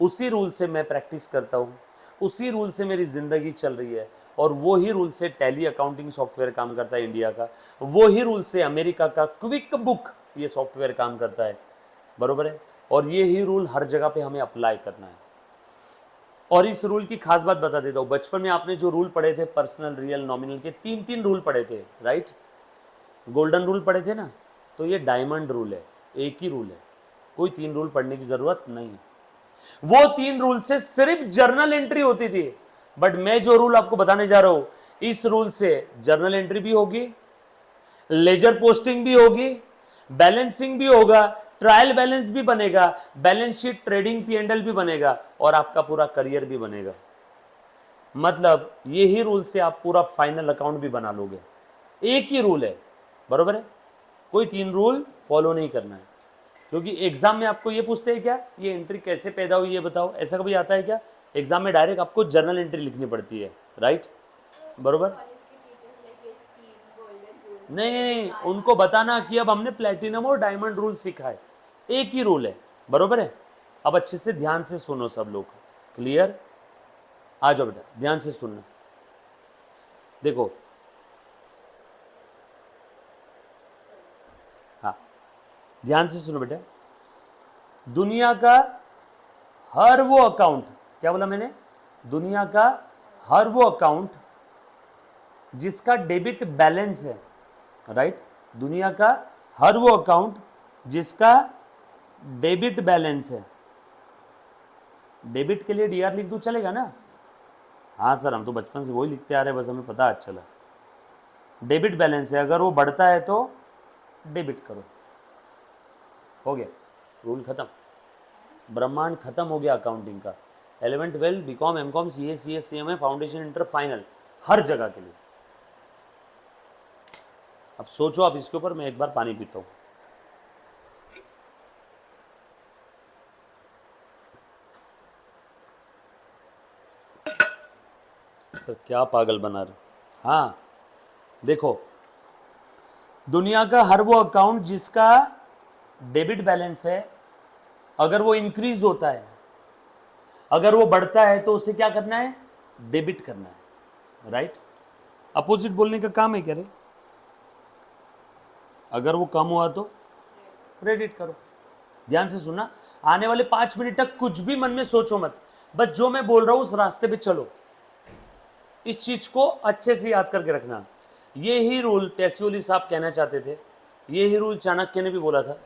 उसी रूल से मैं प्रैक्टिस करता हूँ। उसी रूल से मेरी ज़िंदगी चल रही है। और वो ही रूल से टैली अकाउंटिंग सॉफ्टवेयर काम करता है इंडिया का। वो ही रूल से अमेरिका का क्विक बुक ये सॉफ्टवेयर काम करता है। बरोबर है। और ये ही रूल हर जगह पे हमें अप्लाई करना है। और इस रूल की खास बात बता देता हूँ, बचपन में आपने जो रूल पढ़े थे पर्सनल, रियल, नॉमिनल के, 3 रूल पढ़े थे, राइट? गोल्डन रूल पढ़े थे ना, तो ये डायमंड रूल है, एक ही रूल है, कोई 3 रूल पढ़ने की जरूरत नहीं। वो 3 रूल से सिर्फ जर्नल एंट्री होती थी। बट मैं जो रूल आपको बताने जा रहा हूं, इस रूल से जर्नल एंट्री भी होगी, लेजर पोस्टिंग भी होगी, बैलेंसिंग भी होगा, ट्रायल बैलेंस भी बनेगा, बैलेंस शीट, ट्रेडिंग, P&L भी बनेगा, और आपका पूरा करियर भी बनेगा। मतलब यही रूल से आप पूरा फाइनल अकाउंट भी बना लोगे। एक ही रूल है, बरोबर है। कोई 3 रूल फॉलो नहीं करना है। क्योंकि एग्जाम में आपको ये पूछते हैं क्या, ये एंट्री कैसे पैदा हुई ये बताओ, ऐसा कभी आता है क्या? एग्जाम में डायरेक्ट आपको जर्नल एंट्री लिखनी पड़ती है, राइट? बरोबर। कॉलेज के टीचर्स लाइक ये 3 गोल्डन रूल्स नहीं नहीं नहीं, उनको बताना कि अब हमने प्लेटिनम और डायमंड रूल सीखा है, एक ही रूल है, बरोबर है। अब अच्छे से ध्यान से सुनो सब लोग, क्लियर? आ जाओ बेटा, ध्यान से सुनना। देखो, हाँ ध्यान से सुनो बेटा। दुनिया का हर वो अकाउंट, क्या बोला मैंने? दुनिया का हर वो अकाउंट जिसका डेबिट बैलेंस है, राइट? दुनिया का हर वो अकाउंट जिसका डेबिट बैलेंस है। डेबिट के लिए डीआर लिख दूं, चलेगा ना? हाँ सर, हम तो बचपन से वही लिखते आ रहे हैं, बस हमें पता अच्छा चला। डेबिट बैलेंस है, अगर वो बढ़ता है तो डेबिट करो। हो गया, रूल खत्म, ब्रह्मांड खत्म हो गया अकाउंटिंग का। 11th 12th BCom, MCom, CA, CS, CMA, foundation, inter, final, हर जगह के लिए। अब सोचो आप इसके ऊपर, मैं एक बार पानी पीता हूं। सर क्या पागल बना रहे? हाँ देखो, दुनिया का हर वो अकाउंट जिसका डेबिट बैलेंस है, अगर वो इंक्रीज होता है, अगर वो बढ़ता है, तो उसे क्या करना है? डेबिट करना है, राइट? अपोजिट बोलने का काम है क्या रे? अगर वो कम हुआ तो क्रेडिट करो। ध्यान से सुनना, आने वाले 5 मिनट तक कुछ भी मन में सोचो मत, बस जो मैं बोल रहा हूं उस रास्ते पे चलो। इस चीज को अच्छे से याद करके रखना। ये ही रूल पैसियोली साहब कहना चाहते थे, ये ही रूल चाणक्य ने भी बोला था,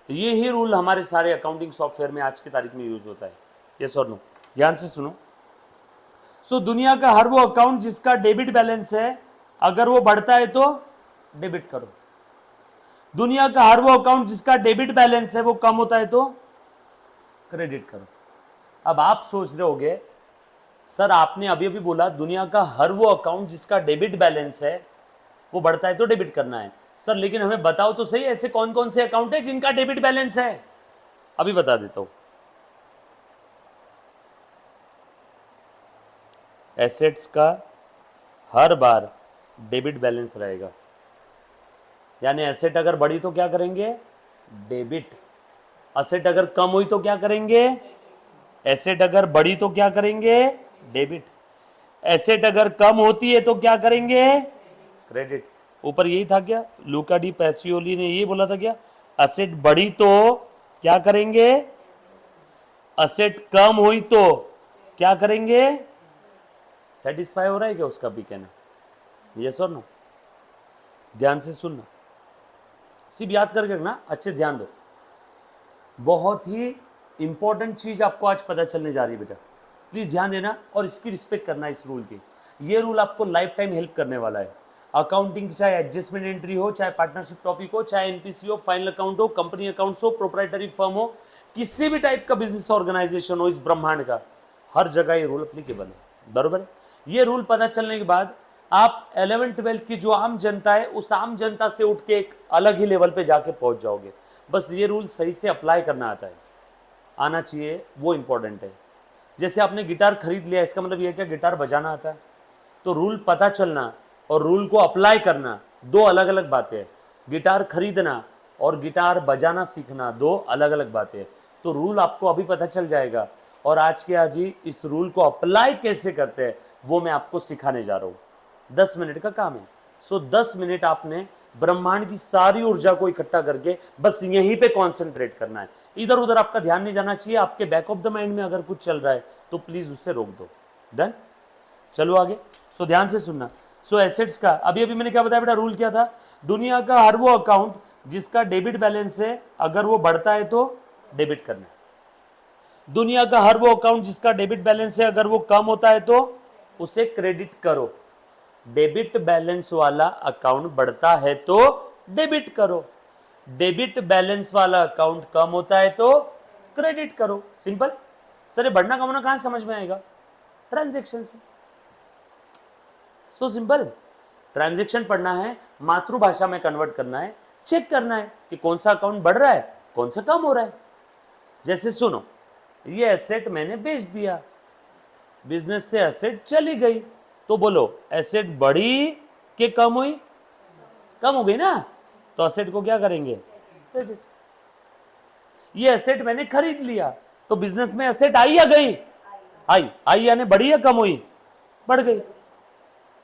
ये ही रूल हमारे सारे अकाउंटिंग सॉफ्टवेयर में आज की तारीख में यूज होता है। यस और नो? ध्यान से सुनो। सो दुनिया का हर वो अकाउंट जिसका डेबिट बैलेंस है, अगर वो बढ़ता है तो डेबिट करो। दुनिया का हर वो अकाउंट जिसका डेबिट बैलेंस है वो कम होता है तो क्रेडिट करो। अब आप सोच रहे होगे सर आपने अभी अभी बोला दुनिया का हर वो अकाउंट जिसका डेबिट बैलेंस है वो बढ़ता है तो डेबिट करना है। सर लेकिन हमें बताओ तो सही ऐसे कौन कौन से अकाउंट है जिनका डेबिट बैलेंस है। अभी बता देता हूं। एसेट्स का हर बार डेबिट बैलेंस रहेगा, यानी एसेट अगर बढ़ी तो क्या करेंगे, डेबिट। एसेट अगर कम हुई तो क्या करेंगे, एसेट अगर बढ़ी तो क्या करेंगे, डेबिट। एसेट अगर कम होती है तो क्या करेंगे, क्रेडिट। ऊपर यही था क्या, लूका डी पैसियोली ने ये बोला था क्या, एसेट बढ़ी तो क्या करेंगे, एसेट कम हुई तो क्या करेंगे। सेटिस्फाई हो रहा है क्या उसका भी कहना, यस और नो। ध्यान से सुनना, सिर्फ याद करके रखना, अच्छे ध्यान दो। बहुत ही इंपॉर्टेंट चीज आपको आज पता चलने जा रही है बेटा, प्लीज ध्यान देना और इसकी रिस्पेक्ट करना इस रूल की। ये रूल आपको लाइफ टाइम हेल्प करने वाला है। अकाउंटिंग चाहे एडजस्टमेंट एंट्री हो, चाहे पार्टनरशिप टॉपिक हो, चाहे एनपीसी हो, फाइनल अकाउंट हो, कंपनी अकाउंट्स हो, प्रोप्राइटरी फर्म हो, किसी भी टाइप का बिजनेस ऑर्गेनाइजेशन हो इस ब्रह्मांड का, हर जगह ये रूल एप्लीकेबल है। बरोबर है। ये रूल पता चलने के बाद आप 11th-12th की जो आम जनता है उस आम जनता से उठ के एक अलग ही लेवल पे जाके पहुंच जाओगे। बस ये रूल सही से अप्लाई करना आता है, आना चाहिए, वो इंपॉर्टेंट है। जैसे आपने गिटार खरीद लिया, इसका मतलब ये क्या गिटार बजाना आता है, तो रूल पता चलना और रूल को अप्लाई करना दो अलग अलग बातें हैं। गिटार खरीदना और गिटार बजाना सीखना दो अलग अलग बातें हैं। तो रूल आपको अभी पता चल जाएगा और आज के आज ही इस रूल को अप्लाई कैसे करते हैं वो मैं आपको सिखाने जा रहा हूँ। 10 मिनट का काम है। सो 10 मिनट आपने ब्रह्मांड की सारी ऊर्जा को इकट्ठा करके बस यहीं पे कॉन्सेंट्रेट करना है। इधर उधर आपका ध्यान नहीं जाना चाहिए। आपके बैक ऑफ द माइंड में अगर कुछ चल रहा है तो प्लीज उसे रोक दो। डन, चलो आगे। सो ध्यान से सुनना। सो एसेट्स का अभी अभी मैंने क्या बताया बेटा, रूल क्या था, दुनिया का हर वो अकाउंट जिसका डेबिट बैलेंस है अगर वो बढ़ता है तो डेबिट करना है। दुनिया का हर वो अकाउंट जिसका डेबिट बैलेंस है अगर वो कम होता है तो उसे क्रेडिट करो। डेबिट बैलेंस वाला अकाउंट बढ़ता है तो डेबिट करो, डेबिट बैलेंस वाला अकाउंट कम होता है तो क्रेडिट करो। सिंपल। सर ये बढ़ना कम होना कहां समझ में आएगा, ट्रांजैक्शन से। So simple. ट्रांजैक्शन पढ़ना है, मातृभाषा में कन्वर्ट करना है, चेक करना है कि कौन सा अकाउंट बढ़ रहा है कौन सा कम हो रहा है। जैसे सुनो, ये एसेट मैंने बेच दिया, बिजनेस से एसेट चली गई, तो बोलो एसेट बढ़ी कि कम हुई, कम हो गई ना, तो एसेट को क्या करेंगे, क्रेडिट। ये एसेट मैंने खरीद लिया तो बिजनेस में एसेट आई या गई, आई यानी बढ़ी या कम हुई, बढ़ गई।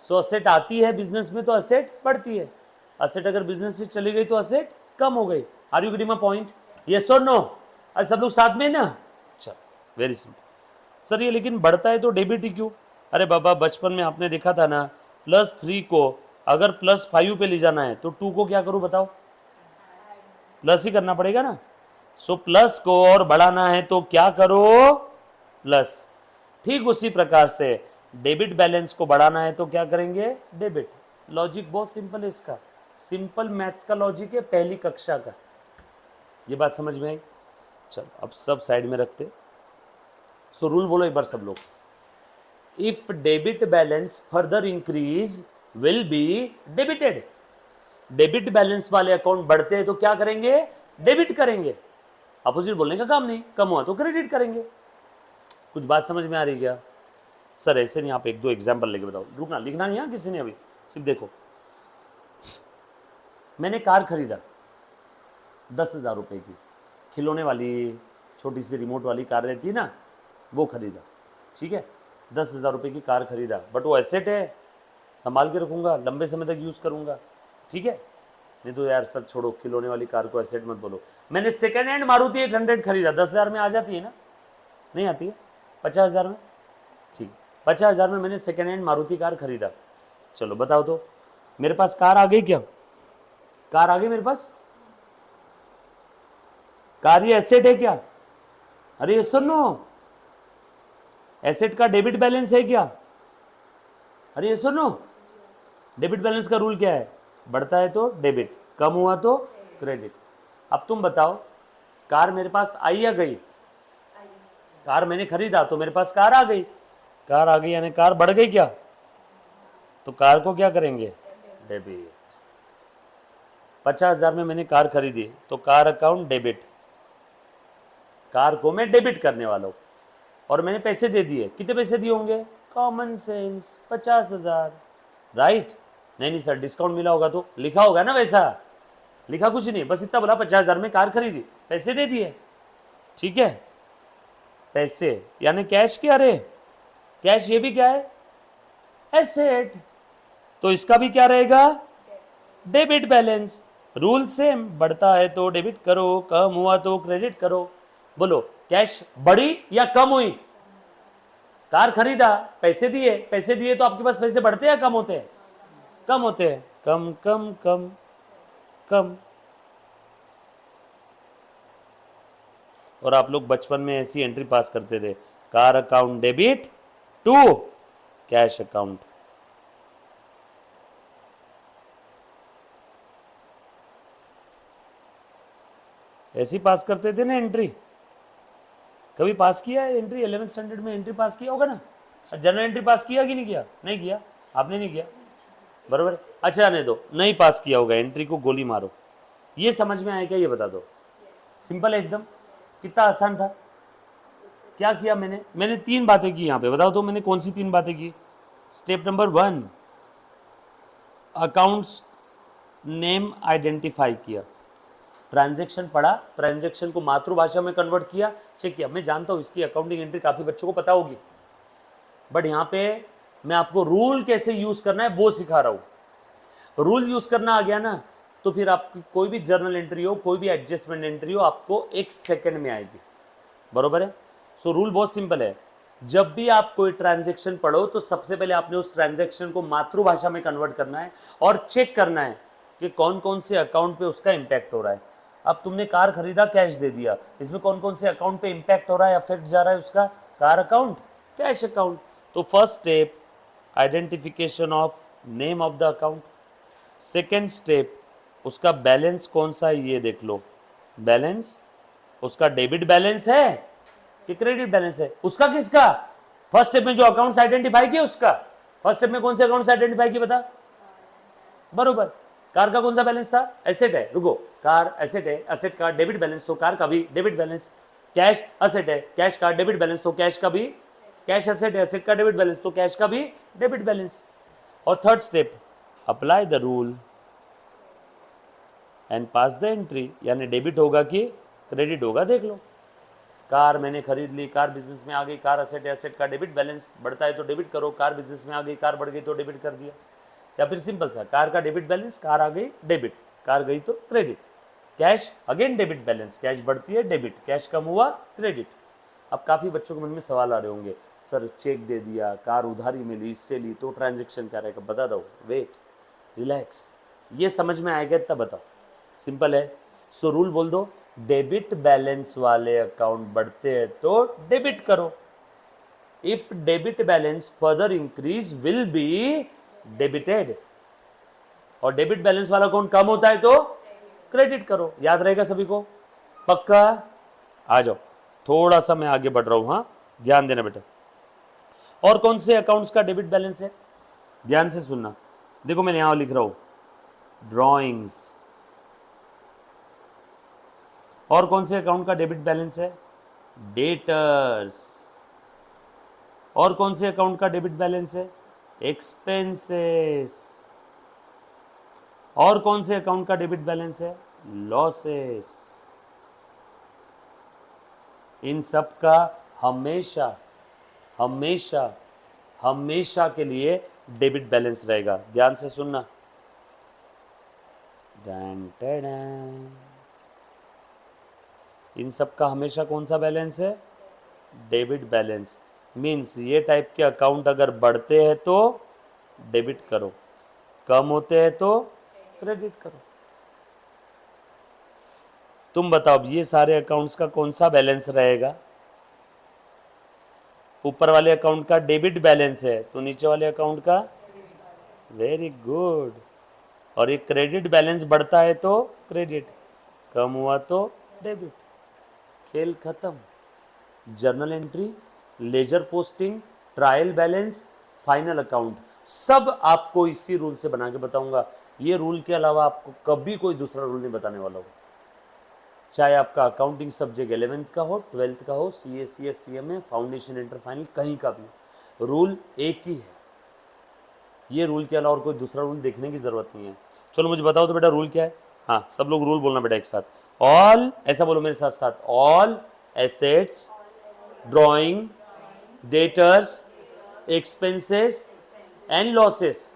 सो एसेट आती है बिजनेस में तो एसेट बढ़ती है, एसेट अगर बिजनेस से चली गई तो एसेट कम हो गई। Are you getting my point, yes और नो। आज सब लोग साथ में ना, चल वेरी सिंपल। सर ये लेकिन बढ़ता है तो डेबिट ही क्यों, अरे बाबा बचपन में आपने देखा था ना, +3 को अगर +5 पे ले जाना है तो 2 को क्या करूं बताओ, प्लस ही करना पड़ेगा ना। सो प्लस को और बढ़ाना है तो क्या करो, प्लस। ठीक उसी प्रकार से डेबिट बैलेंस को बढ़ाना है तो क्या करेंगे, डेबिट। लॉजिक बहुत सिंपल है इसका, सिंपल मैथ्स का लॉजिक है, पहली कक्षा का। ये बात समझ में आई। चलो अब सब साइड में रखते। सो रूल बोलो एक बार सब लोग, if debit balance further increase will be debited. Debit balance वाले अकाउंट बढ़ते हैं तो क्या करेंगे, डेबिट करेंगे। अपोजिट बोलने का काम नहीं, कम हुआ तो क्रेडिट करेंगे। कुछ बात समझ में आ रही क्या सर, ऐसे नहीं, आप एक दो एग्जांपल लेके बताओ, रुकना लिखना नहीं है किसी ने अभी, सिर्फ देखो। मैंने कार खरीदा 10,000 रुपए की, खिलौने वाली छोटी सी रिमोट वाली कार रहती है ना, वो खरीदा, ठीक है। 10,000 रुपए की कार खरीदा, बट वो एसेट है, संभाल के रखूंगा, लंबे समय तक यूज़ करूंगा, ठीक है। नहीं तो यार सर छोड़ो, खिलौने वाली कार को एसेट मत बोलो। मैंने सेकेंड हैंड मारुति 800 खरीदा, 10,000 में आ जाती है ना, नहीं आती है, 50,000 में, ठीक, 50,000 में मैंने सेकेंड हैंड मारुति कार खरीदा। चलो बताओ तो मेरे पास कार आ गई क्या, कार आ गई मेरे पास, कार ये एसेट है क्या, अरे ये सुनो, एसेट का डेबिट बैलेंस है क्या, अरे ये सुनो, डेबिट बैलेंस का रूल क्या है? बढ़ता है तो डेबिट, कम हुआ तो क्रेडिट। अब तुम बताओ, कार मेरे पास आई या गई? कार मैंने खरीदा तो मेरे पास कार आ गई, कार आ गई यानी कार बढ़ गई क्या? तो कार को क्या करेंगे? डेबिट। 50,000 में मैंने कार खरीदी तो कार अकाउंट डेबिट, कार को मैं डेबिट करने वाला हूं। और मैंने पैसे दे दिए, कितने पैसे दिए होंगे? Common sense 50,000, right? नहीं नहीं सर, डिस्काउंट मिला होगा तो लिखा होगा ना वैसा, लिखा कुछ नहीं, बस इतना बोला 50,000 में कार खरीदी, पैसे दे दिए, ठीक है? पैसे यानी कैश क्या? अरे कैश ये भी क्या है? एसेट। तो इसका भी क्या रहेगा? Debit balance. रूल सेम, बढ़ता है तो डेबिट करो, कम हुआ तो क्रेडिट करो। बोलो, कैश बढ़ी या कम हुई? कार खरीदा, पैसे दिए, पैसे दिए तो आपके पास पैसे बढ़ते हैं या कम होते हैं? कम होते हैं, कम कम कम कम। और आप लोग बचपन में ऐसी एंट्री पास करते थे, car account debit to cash account. ऐसी पास करते थे ना एंट्री। कभी पास किया है एंट्री? 11th स्टैंडर्ड में एंट्री पास किया होगा ना? जनरल एंट्री पास किया कि नहीं किया? नहीं किया, आपने नहीं किया, बरोबर। अच्छा आने दो, नहीं पास किया होगा एंट्री को गोली मारो। ये समझ में आया क्या? ये बता दो। सिंपल है एकदम, कितना आसान था। क्या किया मैंने 3 बातें की यहाँ पे, बताओ तो मैंने कौन सी 3 बातें की? Step number 1, accounts name identify किया, ट्रांजैक्शन पढ़ा, ट्रांजैक्शन को मातृभाषा में कन्वर्ट किया, चेक किया। मैं जानता हूँ इसकी अकाउंटिंग एंट्री काफ़ी बच्चों को पता होगी, बट यहाँ पे मैं आपको रूल कैसे यूज़ करना है वो सिखा रहा हूँ। रूल यूज़ करना आ गया ना, तो फिर आपकी कोई भी जर्नल एंट्री हो, कोई भी एडजस्टमेंट एंट्री हो, आपको 1 सेकेंड में आएगी, बरोबर है? सो रूल बहुत सिंपल है, जब भी आप कोई ट्रांजैक्शन पढ़ो तो सबसे पहले आपने उस ट्रांजैक्शन को मातृभाषा में कन्वर्ट करना है और चेक करना है कि कौन कौन से अकाउंट पे उसका इंपैक्ट हो रहा है। अब तुमने कार खरीदा, कैश दे दिया, इसमें कौन कौन से अकाउंट पे इंपैक्ट हो रहा है, अफेक्ट जा रहा है उसका? Car account, cash account. तो first step, identification of name of the account. Second step, उसका बैलेंस कौन सा है ये देख लो। बैलेंस उसका डेबिट बैलेंस है कि क्रेडिट बैलेंस है? उसका किसका? फर्स्ट स्टेप में जो अकाउंट्स आइडेंटिफाई किए उसका। फर्स्ट स्टेप में कौन से अकाउंट्स आइडेंटिफाई किए बता? बरोबर। कार का कौन सा बैलेंस था? एसेट है, रुको, कार एसेट है, एसेट का डेबिट बैलेंस तो कार का भी डेबिट बैलेंस। कैश एसेट है, कैश का डेबिट बैलेंस तो कैश का भी, कैश एसेट है, एसेट का डेबिट बैलेंस तो कैश का भी डेबिट बैलेंस। और third step, apply the rule and pass the entry, यानी डेबिट होगा कि क्रेडिट होगा देख लो। कार मैंने खरीद ली, कार बिजनेस में आ गई, कार एसेट है, एसेट का डेबिट बैलेंस बढ़ता है तो डेबिट करो, कार बिजनेस में आ गई, कार बढ़ गई तो डेबिट कर दिया। या फिर सिंपल सा, कार का डेबिट बैलेंस, कार आ गई डेबिट, कार गई तो credit. Cash again debit balance, cash बढ़ती है डेबिट, कैश कम हुआ क्रेडिट। अब काफ़ी बच्चों के मन में सवाल आ रहे होंगे, सर चेक दे दिया, कार उधारी में ली, इससे ली तो ट्रांजेक्शन क्या रहेगा? बता दो, वेट, रिलैक्स, ये समझ में आएगा तब बताओ। सिंपल है। सो रूल बोल दो, डेबिट बैलेंस वाले अकाउंट बढ़ते हैं तो डेबिट करो। If debit balance further increase will be debited, और डेबिट बैलेंस वाला अकाउंट कम होता है तो क्रेडिट करो। याद रहेगा सभी को? पक्का? आ जाओ, थोड़ा सा मैं आगे बढ़ रहा हूं, हाँ ध्यान देना बेटा। और कौन से अकाउंट्स का डेबिट बैलेंस है? ध्यान से सुनना, देखो मैंने यहां लिख रहा हूं, ड्रॉइंग्स। और कौन से अकाउंट का डेबिट बैलेंस है? डेटर्स। और कौन से अकाउंट का डेबिट बैलेंस है? एक्सपेंसेस। और कौन से अकाउंट का डेबिट बैलेंस है? लॉसेस। इन सब का हमेशा हमेशा हमेशा के लिए डेबिट बैलेंस रहेगा। ध्यान से सुनना। Done done. इन सब का हमेशा कौन सा बैलेंस है? Debit balance. मीन्स ये टाइप के अकाउंट अगर बढ़ते हैं तो डेबिट करो, कम होते हैं तो क्रेडिट करो। तुम बताओ, अब ये सारे अकाउंट्स का कौन सा बैलेंस रहेगा? ऊपर वाले अकाउंट का डेबिट बैलेंस है तो नीचे वाले अकाउंट का वेरी गुड। और ये क्रेडिट बैलेंस बढ़ता है तो क्रेडिट, कम हुआ तो डेबिट। खेल खत्म। Journal entry, ledger posting, trial balance, final account, सब आपको इसी रूल से बना के बताऊंगा। ये रूल के अलावा आपको कभी कोई दूसरा रूल नहीं बताने वाला हूँ। चाहे आपका अकाउंटिंग सब्जेक्ट 11th का हो, 12th का हो, CA CS CMA, foundation, inter, final, कहीं का भी, रूल एक ही है। ये रूल के अलावा और कोई दूसरा रूल देखने की जरूरत नहीं है। चलो मुझे बताओ तो बेटा रूल क्या है। हाँ, सब लोग रूल बोलना बेटा एक साथ। ऑल, ऐसा बोलो मेरे साथ साथ, all assets, drawing, debtors, expenses and losses.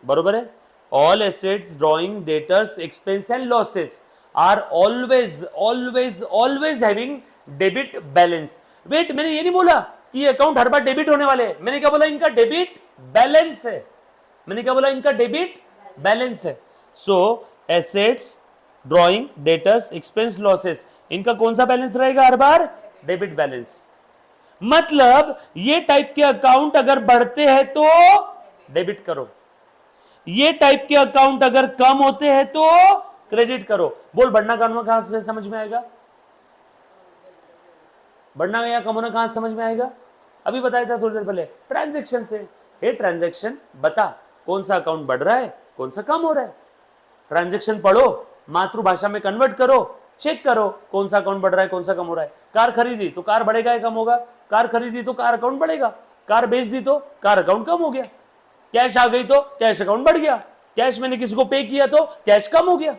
बरोबर है। All assets, drawing, debtors, expense and losses are always always always having debit balance. Wait, मैंने ये नहीं बोला कि ये अकाउंट हर बार डेबिट होने वाले हैं। मैंने क्या बोला, इनका डेबिट बैलेंस है। मैंने क्या बोला, इनका डेबिट बैलेंस है। So assets, drawing, debtors, expense, losses, इनका कौन सा बैलेंस रहेगा हर बार, डेबिट बैलेंस। मतलब ये टाइप के अकाउंट अगर बढ़ते हैं तो डेबिट करो, ये टाइप के अकाउंट अगर कम होते हैं तो क्रेडिट करो। बोल, बढ़ना कम होना कहां से समझ में आएगा, बढ़ना या कम होना कहां से समझ में आएगा। अभी बताया था थोड़ी देर पहले, ट्रांजैक्शन से। हे ट्रांजैक्शन बता, कौन सा अकाउंट बढ़ रहा है, कौन सा कम हो रहा है। ट्रांजैक्शन पढ़ो, मातृभाषा में कन्वर्ट करो, चेक करो कौन सा अकाउंट बढ़ रहा है, कौन सा कम हो रहा है। कार खरीदी तो कार बढ़ेगा या कम होगा, कार खरीदी तो कार अकाउंट बढ़ेगा, कार बेच दी तो कार अकाउंट कम हो गया, कैश आ गई तो कैश अकाउंट बढ़ गया, कैश मैंने किसी को पे किया तो कैश कम हो गया।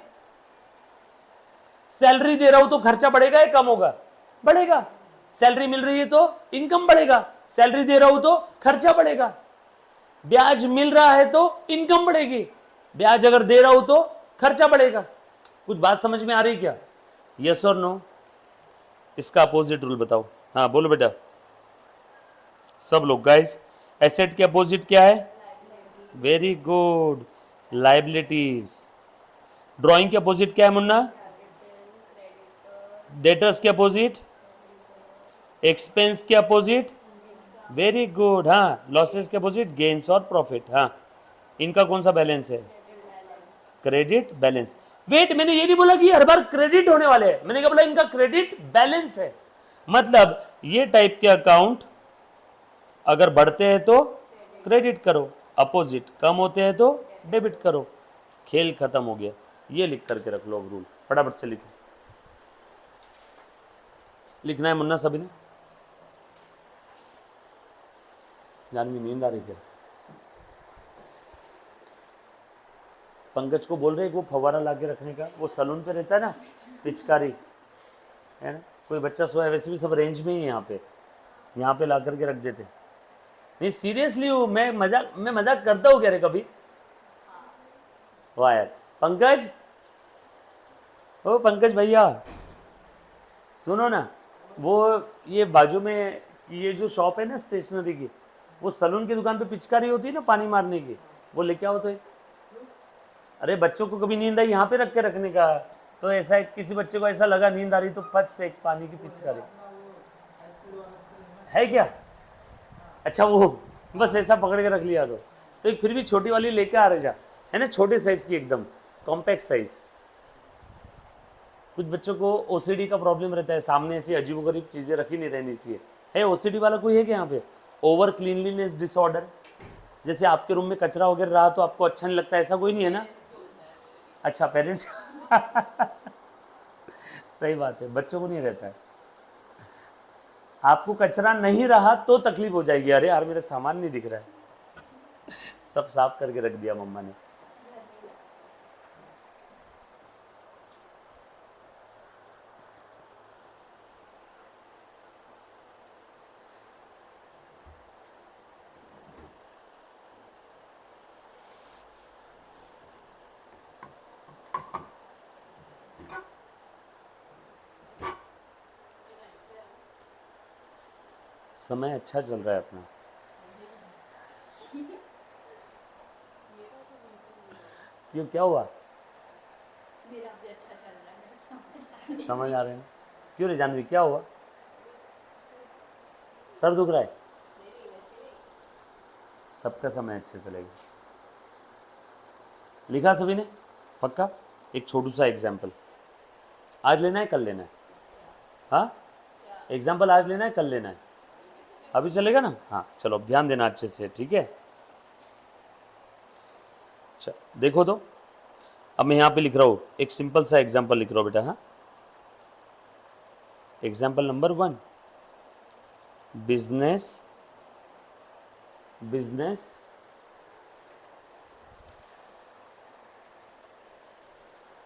सैलरी दे रहा हूं तो खर्चा बढ़ेगा या कम होगा, बढ़ेगा। सैलरी मिल रही है तो इनकम बढ़ेगा, सैलरी दे रहा हूं तो खर्चा बढ़ेगा। ब्याज मिल रहा है तो इनकम बढ़ेगी, ब्याज अगर दे रहा हूं तो खर्चा बढ़ेगा। कुछ बात समझ में आ रही क्या, यस और नो। इसका अपोजिट रूल बताओ। हाँ बोलो बेटा, सब लोग गाइस। एसेट के अपोजिट क्या है, वेरी गुड, लाइबिलिटीज। ड्राइंग के अपोजिट क्या है मुन्ना, डेटर्स के अपोजिट, एक्सपेंस के अपोजिट, वेरी गुड। हाँ, लॉसेस के अपोजिट गेन्स और प्रॉफिट। हाँ, इनका कौन सा बैलेंस है, क्रेडिट बैलेंस। वेट, मैंने ये नहीं बोला कि हर बार क्रेडिट होने वाले हैं, मैंने क्या बोला, इनका क्रेडिट बैलेंस है। मतलब ये टाइप के अकाउंट अगर बढ़ते हैं तो क्रेडिट करो, अपोजिट कम होते हैं तो डेबिट करो। खेल खत्म हो गया। ये लिख करके रख लो अब रूल, फटाफट से लिखो। लिखना है मुन्ना सभी ने। जानवी नींद आ रही है। पंकज को बोल रहे हैं वो फवारा ला के रखने का, वो सलून पे रहता है ना, पिचकारी है ना, कोई बच्चा सोया, वैसे भी सब रेंज में ही है यहाँ पे ला करके रख देते। नहीं सीरियसली हूँ मैं, मजाक करता हूँ कह रहे कभी। वाह यार पंकज, ओ पंकज भैया सुनो ना, वो ये बाजू में ये जो शॉप है ना स्टेशनरी की, वो सलून की दुकान पे पिचकारी होती है ना पानी मारने की, वो लेके आओ तो एक। अरे बच्चों को कभी नींद आई यहाँ पे रख के रखने का, तो ऐसा किसी बच्चे को ऐसा लगा नींद आ रही तो फट से एक पानी की पिचकारी है क्या। अच्छा वो बस ऐसा पकड़ के रख लिया तो एक फिर भी छोटी वाली लेके आ रहे जा, है ना, छोटे साइज की एकदम कॉम्पैक्ट साइज। कुछ बच्चों को ओसीडी का प्रॉब्लम रहता है, सामने ऐसी अजीबोगरीब चीजें रखी नहीं रहनी चाहिए। है ओसीडी वाला कोई है क्या यहाँ पे, ओवर क्लीनलीनेस डिसऑर्डर, जैसे आपके रूम में कचरा वगैरह रहा तो आपको अच्छा नहीं लगता, ऐसा कोई नहीं है ना। अच्छा पेरेंट्स सही बात है, बच्चों को नहीं रहता है। आपको कचरा नहीं रहा तो तकलीफ हो जाएगी, अरे यार मेरा सामान नहीं दिख रहा है, सब साफ करके रख दिया मम्मा ने। समय अच्छा चल रहा है अपना। क्यों, क्या हुआ, मेरा भी अच्छा चल रहा है, मेरा समझ आ रहे हैं। क्यों रे जानवी, क्या हुआ, सर दुख रहा है। सबका समय अच्छे चलेगा। लिखा सभी ने? पक्का? एक छोटू सा एग्जाम्पल आज लेना है कल लेना है? हाँ, एग्जाम्पल आज लेना है कल लेना है? अभी चलेगा ना? हाँ चलो, अब ध्यान देना अच्छे से, ठीक है? देखो तो, अब मैं यहाँ पे लिख रहा हूँ, एक सिंपल सा एग्जाम्पल लिख रहा हूँ बेटा। हाँ, एग्जाम्पल नंबर 1, बिजनेस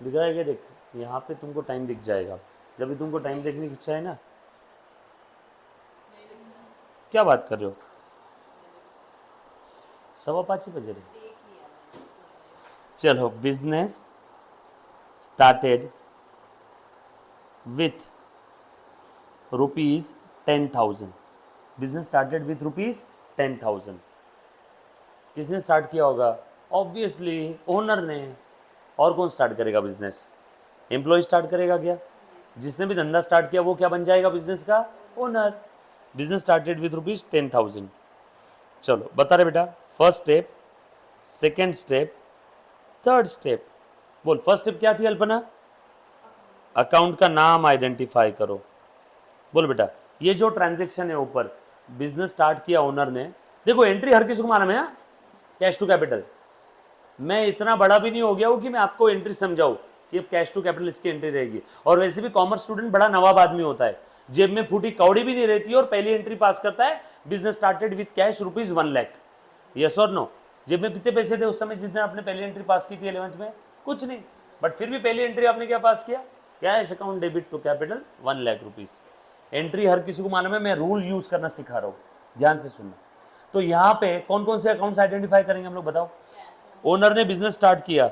दिख रहा है क्या? देख, यहाँ पे तुमको टाइम दिख जाएगा, जब भी तुमको टाइम देखने की इच्छा है ना। क्या बात कर रहे हो? 5:15 बजे रहे। चलो, business started with ₹10,000। Business started with ₹10,000। किसने स्टार्ट किया होगा? ऑब्वियसली ओनर ने। और कौन स्टार्ट करेगा बिजनेस? एम्प्लॉय स्टार्ट करेगा क्या? जिसने भी धंधा स्टार्ट किया वो क्या बन जाएगा? बिजनेस का ओनर। Business started with ₹10,000। चलो बता रहे बेटा, first step, second step, third step. बोल, फर्स्ट स्टेप क्या थी अल्पना? अकाउंट का नाम आइडेंटिफाई करो। बोल बेटा, ये जो ट्रांजेक्शन है ऊपर, बिजनेस स्टार्ट किया ओनर ने। देखो, एंट्री हर किसी को मालूम है, कैश टू कैपिटल। मैं इतना बड़ा भी नहीं हो गया हूं कि मैं आपको एंट्री समझाऊं कि अब कैश टू कैपिटल इसकी एंट्री रहेगी। और वैसे भी कॉमर्स स्टूडेंट बड़ा नवाब आदमी होता है, जेब में फूटी कौड़ी भी नहीं रहती और पहली एंट्री पास करता है, business started with cash ₹1,00,000। Yes और नो? जेब में कितने पैसे थे उस समय जितने आपने पहली एंट्री पास की थी 11th में? कुछ नहीं, बट फिर भी पहली एंट्री आपने क्या पास किया? Cash account debit to capital ₹1,00,000। Entry हर किसी को मालूम है, मैं रूल यूज करना सिखा रहा हूँ, ध्यान से सुनना। तो यहाँ पे कौन कौन से अकाउंट्स आइडेंटिफाई करेंगे हम लोग, बताओ? ओनर ने बिजनेस स्टार्ट किया,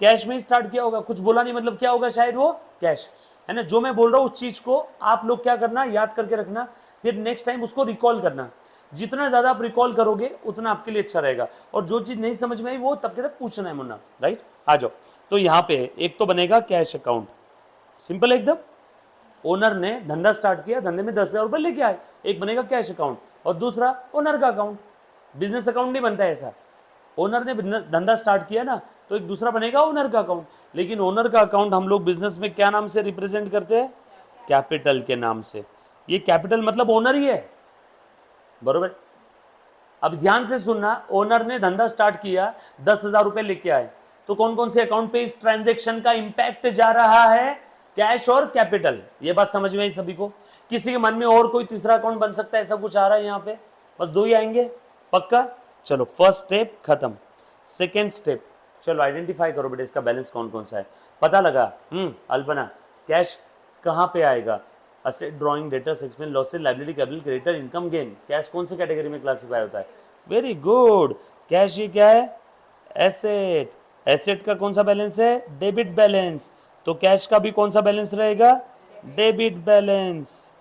कैश में ही स्टार्ट किया होगा, कुछ बोला नहीं, मतलब क्या होगा? शायद वो कैश है ना। जो मैं बोल रहा हूँ उस चीज को आप लोग क्या करना, याद करके रखना, फिर नेक्स्ट टाइम उसको रिकॉल करना। जितना ज्यादा आप रिकॉल करोगे उतना आपके लिए अच्छा रहेगा। और जो चीज नहीं समझ में आई वो तब के तक पूछना है मुन्ना, राइट? आ जाओ। तो यहाँ पे एक तो बनेगा कैश अकाउंट, सिंपल एकदम। ओनर ने धंधा स्टार्ट किया, धंधे में 10,000 रुपए लेके आए, एक बनेगा कैश अकाउंट और दूसरा ओनर का अकाउंट। बिजनेस अकाउंट नहीं बनता है ऐसा। ओनर ने धंधा स्टार्ट किया ना, तो एक दूसरा बनेगा ओनर का अकाउंट। लेकिन ओनर का अकाउंट हम लोग बिजनेस में क्या नाम से रिप्रेजेंट करते हैं? कैपिटल के नाम से। ये कैपिटल मतलब ओनर ही है, बरोबर? अब ध्यान से सुनना, ओनर ने धंधा स्टार्ट किया, 10,000 रुपए लेके आए, तो कौन कौन से अकाउंट पे इस ट्रांजेक्शन का इंपैक्ट जा रहा है? कैश और कैपिटल। ये बात समझ में आई सभी को? किसी के मन में और कोई तीसरा अकाउंट बन सकता है, ऐसा कुछ आ रहा है यहाँ पे? बस 2 ही आएंगे, पक्का? चलो, फर्स्ट स्टेप खत्म। सेकेंड स्टेप, चलो आइडेंटिफाई करो बेटा इसका बैलेंस कौन कौन सा है। पता लगा? अल्पना, कैश कहाँ पे आएगा? Asset, drawing, debtors, expense, losses, liability, capital, creditor, income, gain. Cash कौन से कैटेगरी में क्लासिफाई होता है? Very good. कैश ये क्या है? एसेट। एसेट का कौन सा बैलेंस है? Debit balance. तो कैश का भी कौन सा बैलेंस रहेगा? Debit balance.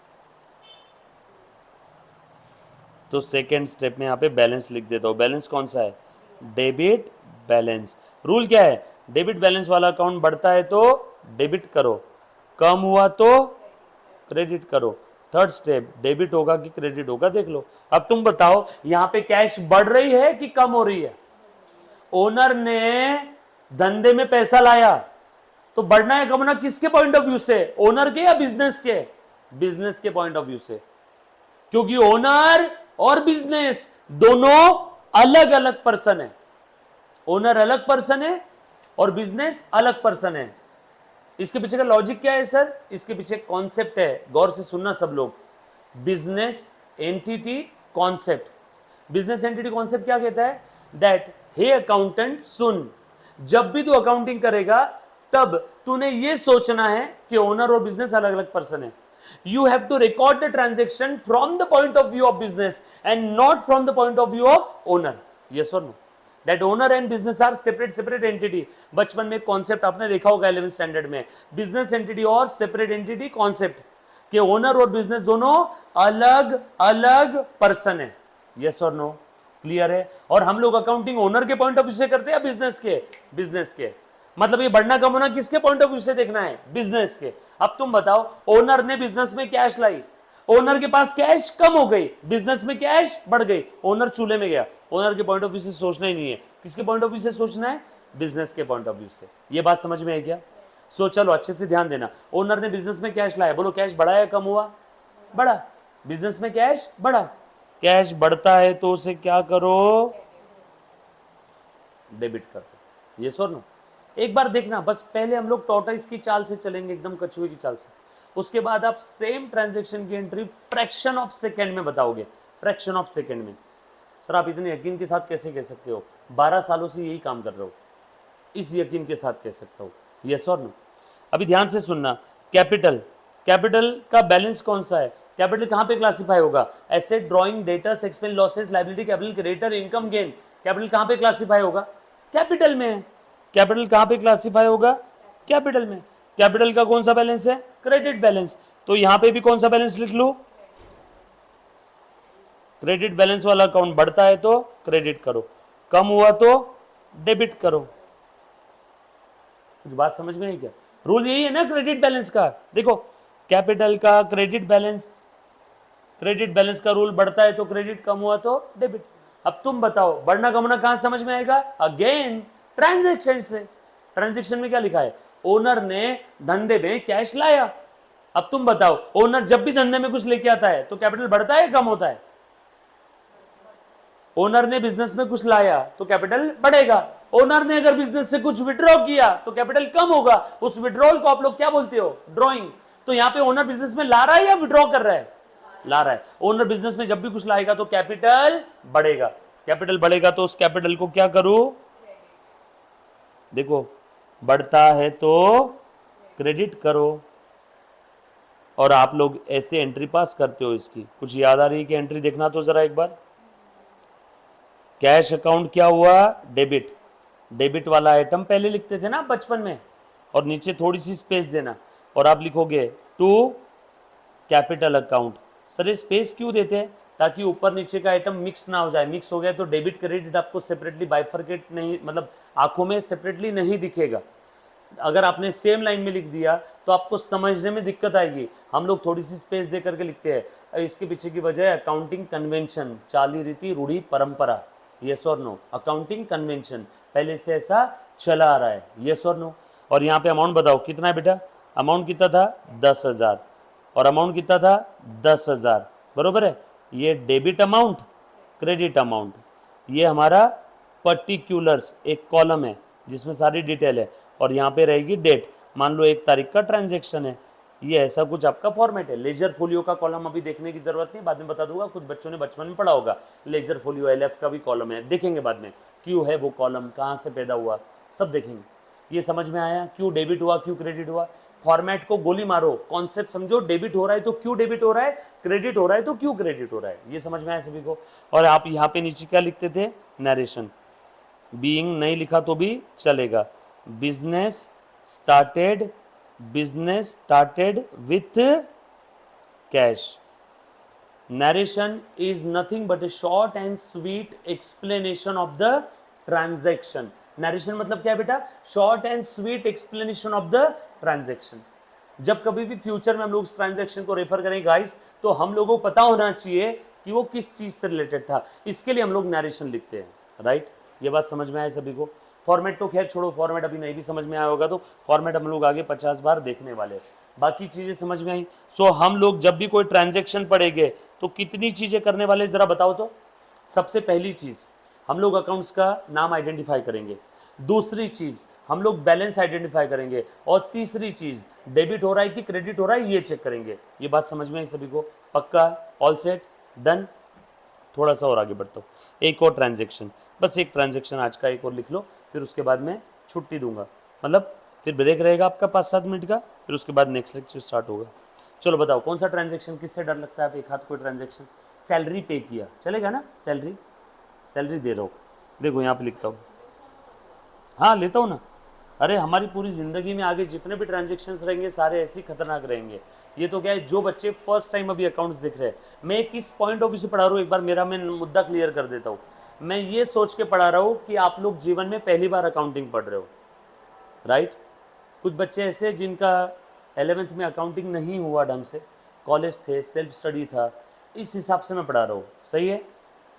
तो सेकेंड स्टेप में यहाँ पे बैलेंस लिख देता हूं। बैलेंस कौन सा है? Debit balance. रूल क्या है? डेबिट बैलेंस वाला अकाउंट बढ़ता है तो डेबिट करो, कम हुआ तो क्रेडिट करो। थर्ड स्टेप, डेबिट होगा कि क्रेडिट होगा देख लो। अब तुम बताओ, यहाँ पे कैश बढ़ रही है कि कम हो रही है? ओनर ने धंधे में पैसा लाया तो बढ़ना है कमना किसके पॉइंट ऑफ व्यू से? ओनर के या बिजनेस के? बिजनेस के पॉइंट ऑफ व्यू से, क्योंकि ओनर और बिजनेस दोनों अलग अलग पर्सन है। ओनर अलग पर्सन है और बिजनेस अलग पर्सन है। इसके पीछे का लॉजिक क्या है सर? इसके पीछे कॉन्सेप्ट है, गौर से सुनना सब लोग। Business entity concept. Business entity concept क्या कहता है? दैट हे अकाउंटेंट, सुन, जब भी तू अकाउंटिंग करेगा तब तूने ये सोचना है कि ओनर और बिजनेस अलग अलग पर्सन है। You have to record the transaction from the point of view of business and not from the point of view of owner. Yes or no? That owner and business are separate entity. बचपन में concept आपने देखा होगा 11th standard में, business entity और separate entity concept, कि owner और business दोनों अलग अलग पर्सन है। यस और नो? क्लियर है? और हम लोग अकाउंटिंग ओनर के पॉइंट ऑफ व्यू से करते हैं या बिजनेस के? बिजनेस के। मतलब ये बढ़ना कम होना किसके पॉइंट ऑफ व्यू से देखना है? बिजनेस के। अब तुम बताओ, ओनर ने बिजनेस में कैश लाई, ओनर के पास कैश कम हो गई, बिजनेस में कैश बढ़ गई, ओनर चूल्हे में गया। ओनर के पॉइंट ऑफ व्यू से सोचना ही नहीं है, किसके पॉइंट ऑफ व्यू से सोचना है? बिजनेस के पॉइंट ऑफ व्यू से। ये बात समझ में आई क्या? सो चलो अच्छे से ध्यान देना। ओनर ने बिजनेस में कैश लाया, बोलो कैश बढ़ा या कम हुआ? बढ़ा। बिजनेस में कैश बढ़ा। कैश बढ़ता है तो उसे क्या करो? डेबिट कर दो। ये सो नो। एक बार देखना, बस पहले हम लोग टॉर्टोइस की चाल से चलेंगे, एकदम कछुए की चाल से। उसके बाद आप सेम ट्रांजैक्शन की एंट्री फ्रैक्शन ऑफ सेकेंड में बताओगे। फ्रैक्शन ऑफ सेकेंड में। सर आप इतने यकीन के साथ कैसे कह सकते हो? 12 सालों से यही काम कर रहे हो, इस यकीन के साथ कह सकता हूँ। यस और नो? अभी ध्यान से सुनना। कैपिटल, कैपिटल का बैलेंस कौन सा है? कैपिटल कहाँ पे क्लासिफाई होगा? Asset, drawing, debtors, expense, losses, liability, capital, creditor, income, gain. Capital कहाँ पे क्लासिफाई होगा? कैपिटल में है। कैपिटल कहाँ पे क्लासिफाई होगा? कैपिटल में। कैपिटल का कौन सा बैलेंस है? Credit balance. तो यहां पे भी कौन सा बैलेंस लिख लो? क्रेडिट बैलेंस वाला अकाउंट बढ़ता है तो क्रेडिट करो, कम हुआ तो डेबिट करो। कुछ बात समझ में आई क्या? रूल यही है ना क्रेडिट बैलेंस का। देखो कैपिटल का क्रेडिट बैलेंस, क्रेडिट बैलेंस का रूल बढ़ता है तो क्रेडिट, कम हुआ तो डेबिट। अब तुम बताओ बढ़ना कमना कहां समझ में आएगा? अगेन ट्रांजैक्शन से। ट्रांजैक्शन में क्या लिखा है? ओनर ने धंधे में कैश लाया। अब तुम बताओ ओनर जब भी धंधे में कुछ लेके आता है तो कैपिटल बढ़ता है कम होता है? ओनर ने बिजनेस में कुछ लाया तो कैपिटल बढ़ेगा। ओनर ने अगर बिजनेस से कुछ विड्रॉ किया तो कैपिटल कम होगा। उस विड्रॉल को आप लोग क्या बोलते हो? ड्रॉइंग। तो यहां पे ओनर बिजनेस में ला रहा है या विड्रॉ कर रहा है? ला रहा है। ओनर बिजनेस में जब भी कुछ लाएगा तो कैपिटल बढ़ेगा। कैपिटल बढ़ेगा तो उस कैपिटल को क्या करूं? देखो बढ़ता है तो क्रेडिट करो। और आप लोग ऐसे एंट्री पास करते हो इसकी। कुछ याद आ रही है कि एंट्री देखना तो जरा एक बार। कैश अकाउंट क्या हुआ? डेबिट। डेबिट वाला आइटम पहले लिखते थे ना बचपन में, और नीचे थोड़ी सी स्पेस देना और आप लिखोगे टू कैपिटल अकाउंट। सर ये स्पेस क्यों देते हैं? ताकि ऊपर नीचे का आइटम मिक्स ना हो जाए। मिक्स हो गया तो डेबिट क्रेडिट आपको सेपरेटली बाइफरकेट नहीं, मतलब आंखों में सेपरेटली नहीं दिखेगा। अगर आपने सेम लाइन में लिख दिया तो आपको समझने में दिक्कत आएगी। हम लोग थोड़ी सी स्पेस दे करके लिखते हैं। इसके पीछे की वजह है अकाउंटिंग कन्वेंशन, चाली रीति रूढ़ी परंपरा। यस और नो? अकाउंटिंग कन्वेंशन पहले से ऐसा चला आ रहा है। यस और नो? और यहाँ पे अमाउंट बताओ कितना है बेटा? अमाउंट कितना था? 10,000। और अमाउंट कितना था? 10,000। बरोबर है। ये डेबिट अमाउंट, क्रेडिट अमाउंट। ये हमारा पर्टिकुलर्स एक कॉलम है जिसमें सारी डिटेल है, और यहाँ पे रहेगी डेट। मान लो 1 तारीख का ट्रांजैक्शन है। ये ऐसा कुछ आपका फॉर्मेट है। लेजर फोलियो का कॉलम अभी देखने की जरूरत नहीं, बाद में बता दूंगा। कुछ बच्चों ने बचपन में पढ़ा होगा। लेजर फोलियो एलएफ का भी कॉलम है, देखेंगे बाद में क्यों है वो कॉलम, कहाँ से पैदा हुआ, सब देखेंगे। ये समझ में आया क्यों डेबिट हुआ, क्यों क्रेडिट हुआ? फॉर्मेट को गोली मारो, कॉन्सेप्ट समझो। डेबिट हो रहा है तो क्यों डेबिट हो रहा है, क्रेडिट हो रहा है तो क्यों क्रेडिट हो रहा है। ये समझ में आया सभी को? और आप यहाँ पे नीचे क्या लिखते थे? नरेशन। बीइंग नहीं लिखा तो भी चलेगा। Business started with cash. Narration is nothing but A short and sweet explanation of the transaction. Narration मतलब क्या है बेटा? Short and sweet explanation of the transaction. जब कभी भी फ्यूचर में हम लोग ट्रांजैक्शन को रेफर करें गाइस, तो हम लोगों को पता होना चाहिए कि वो किस चीज से रिलेटेड था। इसके लिए हम लोग नरेशन लिखते हैं, राइट? ये बात समझ में आए सभी को? फॉर्मेट तो खैर छोड़ो, फॉर्मेट अभी नहीं भी समझ में आया होगा तो फॉर्मेट हम लोग आगे 50 बार देखने वाले हैं। बाकी चीजें समझ में आई? सो हम लोग जब भी कोई ट्रांजैक्शन पढ़ेंगे तो कितनी चीजें करने वाले जरा बताओ तो। सबसे पहली चीज हम लोग अकाउंट्स का नाम आइडेंटिफाई करेंगे। दूसरी चीज हम लोग बैलेंस आइडेंटिफाई करेंगे। और तीसरी चीज डेबिट हो रहा है कि क्रेडिट हो रहा है ये चेक करेंगे। ये बात समझ में आई सभी को? पक्का? All set? डन? थोड़ा सा और आगे बढ़ता हूँ। एक और ट्रांजैक्शन, बस एक ट्रांजैक्शन आज का एक और लिख लो, फिर उसके बाद मैं छुट्टी दूंगा। मतलब फिर ब्रेक रहेगा आपका 5-7 मिनट का, फिर उसके बाद नेक्स्ट लेक्चर स्टार्ट होगा। चलो बताओ कौन सा ट्रांजैक्शन, किससे डर लगता है? आप एक हाथ कोई ट्रांजैक्शन, सैलरी पे किया चलेगा ना? सैलरी, सैलरी दे रहा हूँ, देखो यहाँ पे लिखता हूँ। हाँ लेता हूँ ना। अरे हमारी पूरी ज़िंदगी में आगे जितने भी ट्रांजैक्शंस रहेंगे सारे ऐसे ही खतरनाक रहेंगे। ये तो क्या है, जो बच्चे फर्स्ट टाइम अभी अकाउंट्स देख रहे हैं, मैं किस पॉइंट ऑफ व्यू से पढ़ा रहा हूँ एक बार मेरा मैं मुद्दा क्लियर कर देता हूँ। मैं ये सोच के पढ़ा रहा हूँ कि आप लोग जीवन में पहली बार अकाउंटिंग पढ़ रहे हो, राइट? कुछ बच्चे ऐसे जिनका 11th में अकाउंटिंग नहीं हुआ ढंग से, कॉलेज थे, सेल्फ स्टडी था, इस हिसाब से मैं पढ़ा रहा हूँ। सही है?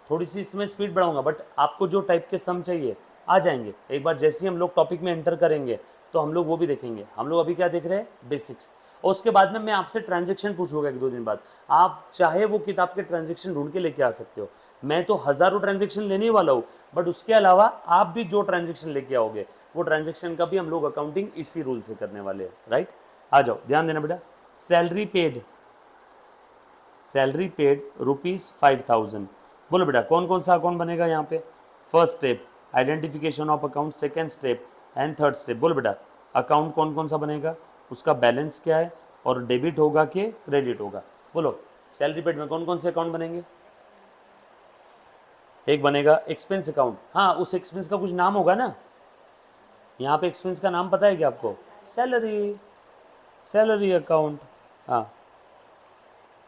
थोड़ी सी इसमें स्पीड बढ़ाऊंगा, बट आपको जो टाइप के सम चाहिए आ जाएंगे। एक बार जैसे ही हम लोग टॉपिक में एंटर करेंगे तो हम लोग वो भी देखेंगे। हम लोग अभी क्या देख रहे हैं, बेसिक्स। और उसके बाद में मैं आपसे ट्रांजैक्शन पूछूंगा 1-2 दिन बाद। आप चाहे वो किताब के ट्रांजैक्शन ढूंढ के लेके आ सकते हो। मैं तो हज़ारों ट्रांजैक्शन लेने ही वाला हूँ, बट उसके अलावा आप भी जो ट्रांजैक्शन लेके आओगे वो ट्रांजैक्शन का भी हम लोग अकाउंटिंग इसी रूल से करने वाले हैं, राइट। आ जाओ, ध्यान देना बेटा। Salary paid ₹5,000। बोलो बेटा कौन कौन सा अकाउंट बनेगा यहाँ पे। First step identification of account, second step and third step. बोलो बेटा अकाउंट कौन कौन सा बनेगा, उसका बैलेंस क्या है, और डेबिट होगा कि क्रेडिट होगा। बोलो सैलरी पेड में कौन कौन से अकाउंट बनेंगे। एक बनेगा एक्सपेंस अकाउंट। हाँ, उस एक्सपेंस का कुछ नाम होगा ना। यहाँ पे एक्सपेंस का नाम पता है क्या आपको। Salary, salary account. हाँ,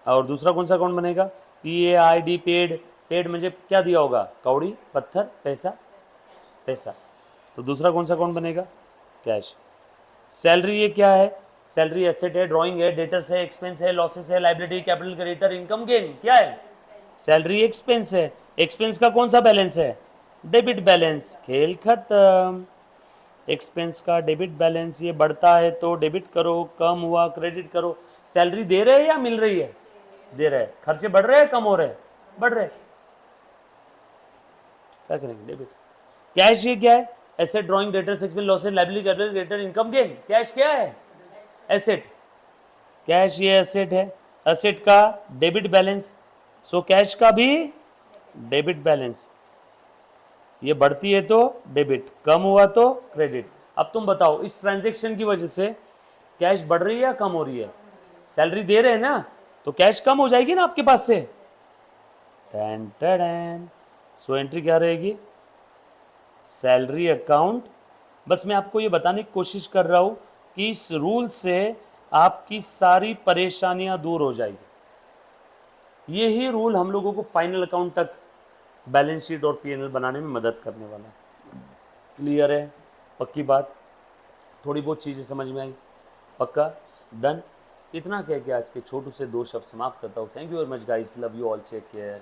और दूसरा कौन सा अकाउंट बनेगा। PAID, paid. पेड म्हणजे क्या दिया होगा, कौड़ी, पत्थर, पैसा, पैसा। तो दूसरा कौन सा अकाउंट बनेगा, कैश। सैलरी ये क्या है, सैलरी एसेट है, ड्राइंग है, डेटर्स है, एक्सपेंस है, लॉसेस है, liability, capital, creditor, income, gain. क्या है, सैलरी एक्सपेंस है। एक्सपेंस का कौन सा बैलेंस है, डेबिट बैलेंस। खेल खत्म। एक्सपेंस का डेबिट बैलेंस, ये बढ़ता है तो डेबिट करो, कम हुआ क्रेडिट करो। सैलरी दे रहे हैं या मिल रही है, दे रहे हैं। खर्चे बढ़ रहे हैं, कम हो रहे हैं, बढ़ रहे हैं, क्या करेंगे, डेबिट। कैश ये क्या है, asset, drawing, debtors, expense, losses, liability, capital, creditor, income, gain. Cash क्या है, एसेट। कैश ये एसेट है, एसेट का डेबिट बैलेंस। सो कैश का भी डेबिट बैलेंस। ये बढ़ती है तो डेबिट, कम हुआ तो क्रेडिट। अब तुम बताओ इस ट्रांजैक्शन की वजह से कैश बढ़ रही है या कम हो रही है। सैलरी दे रहे हैं ना, तो कैश कम हो जाएगी ना आपके पास से। Tan tan. सो एंट्री क्या रहेगी, सैलरी अकाउंट। बस मैं आपको ये बताने की कोशिश कर रहा हूँ कि इस रूल से आपकी सारी परेशानियां दूर हो जाएगी। यही रूल हम लोगों को फाइनल अकाउंट तक बैलेंस शीट और P&L बनाने में मदद करने वाला है। क्लियर है, पक्की बात, थोड़ी बहुत चीज़ें समझ में आई, पक्का, डन। इतना कह के आज के छोटू से 2 शब्द समाप्त करता हूँ। Thank you very much guys, love you all, take care.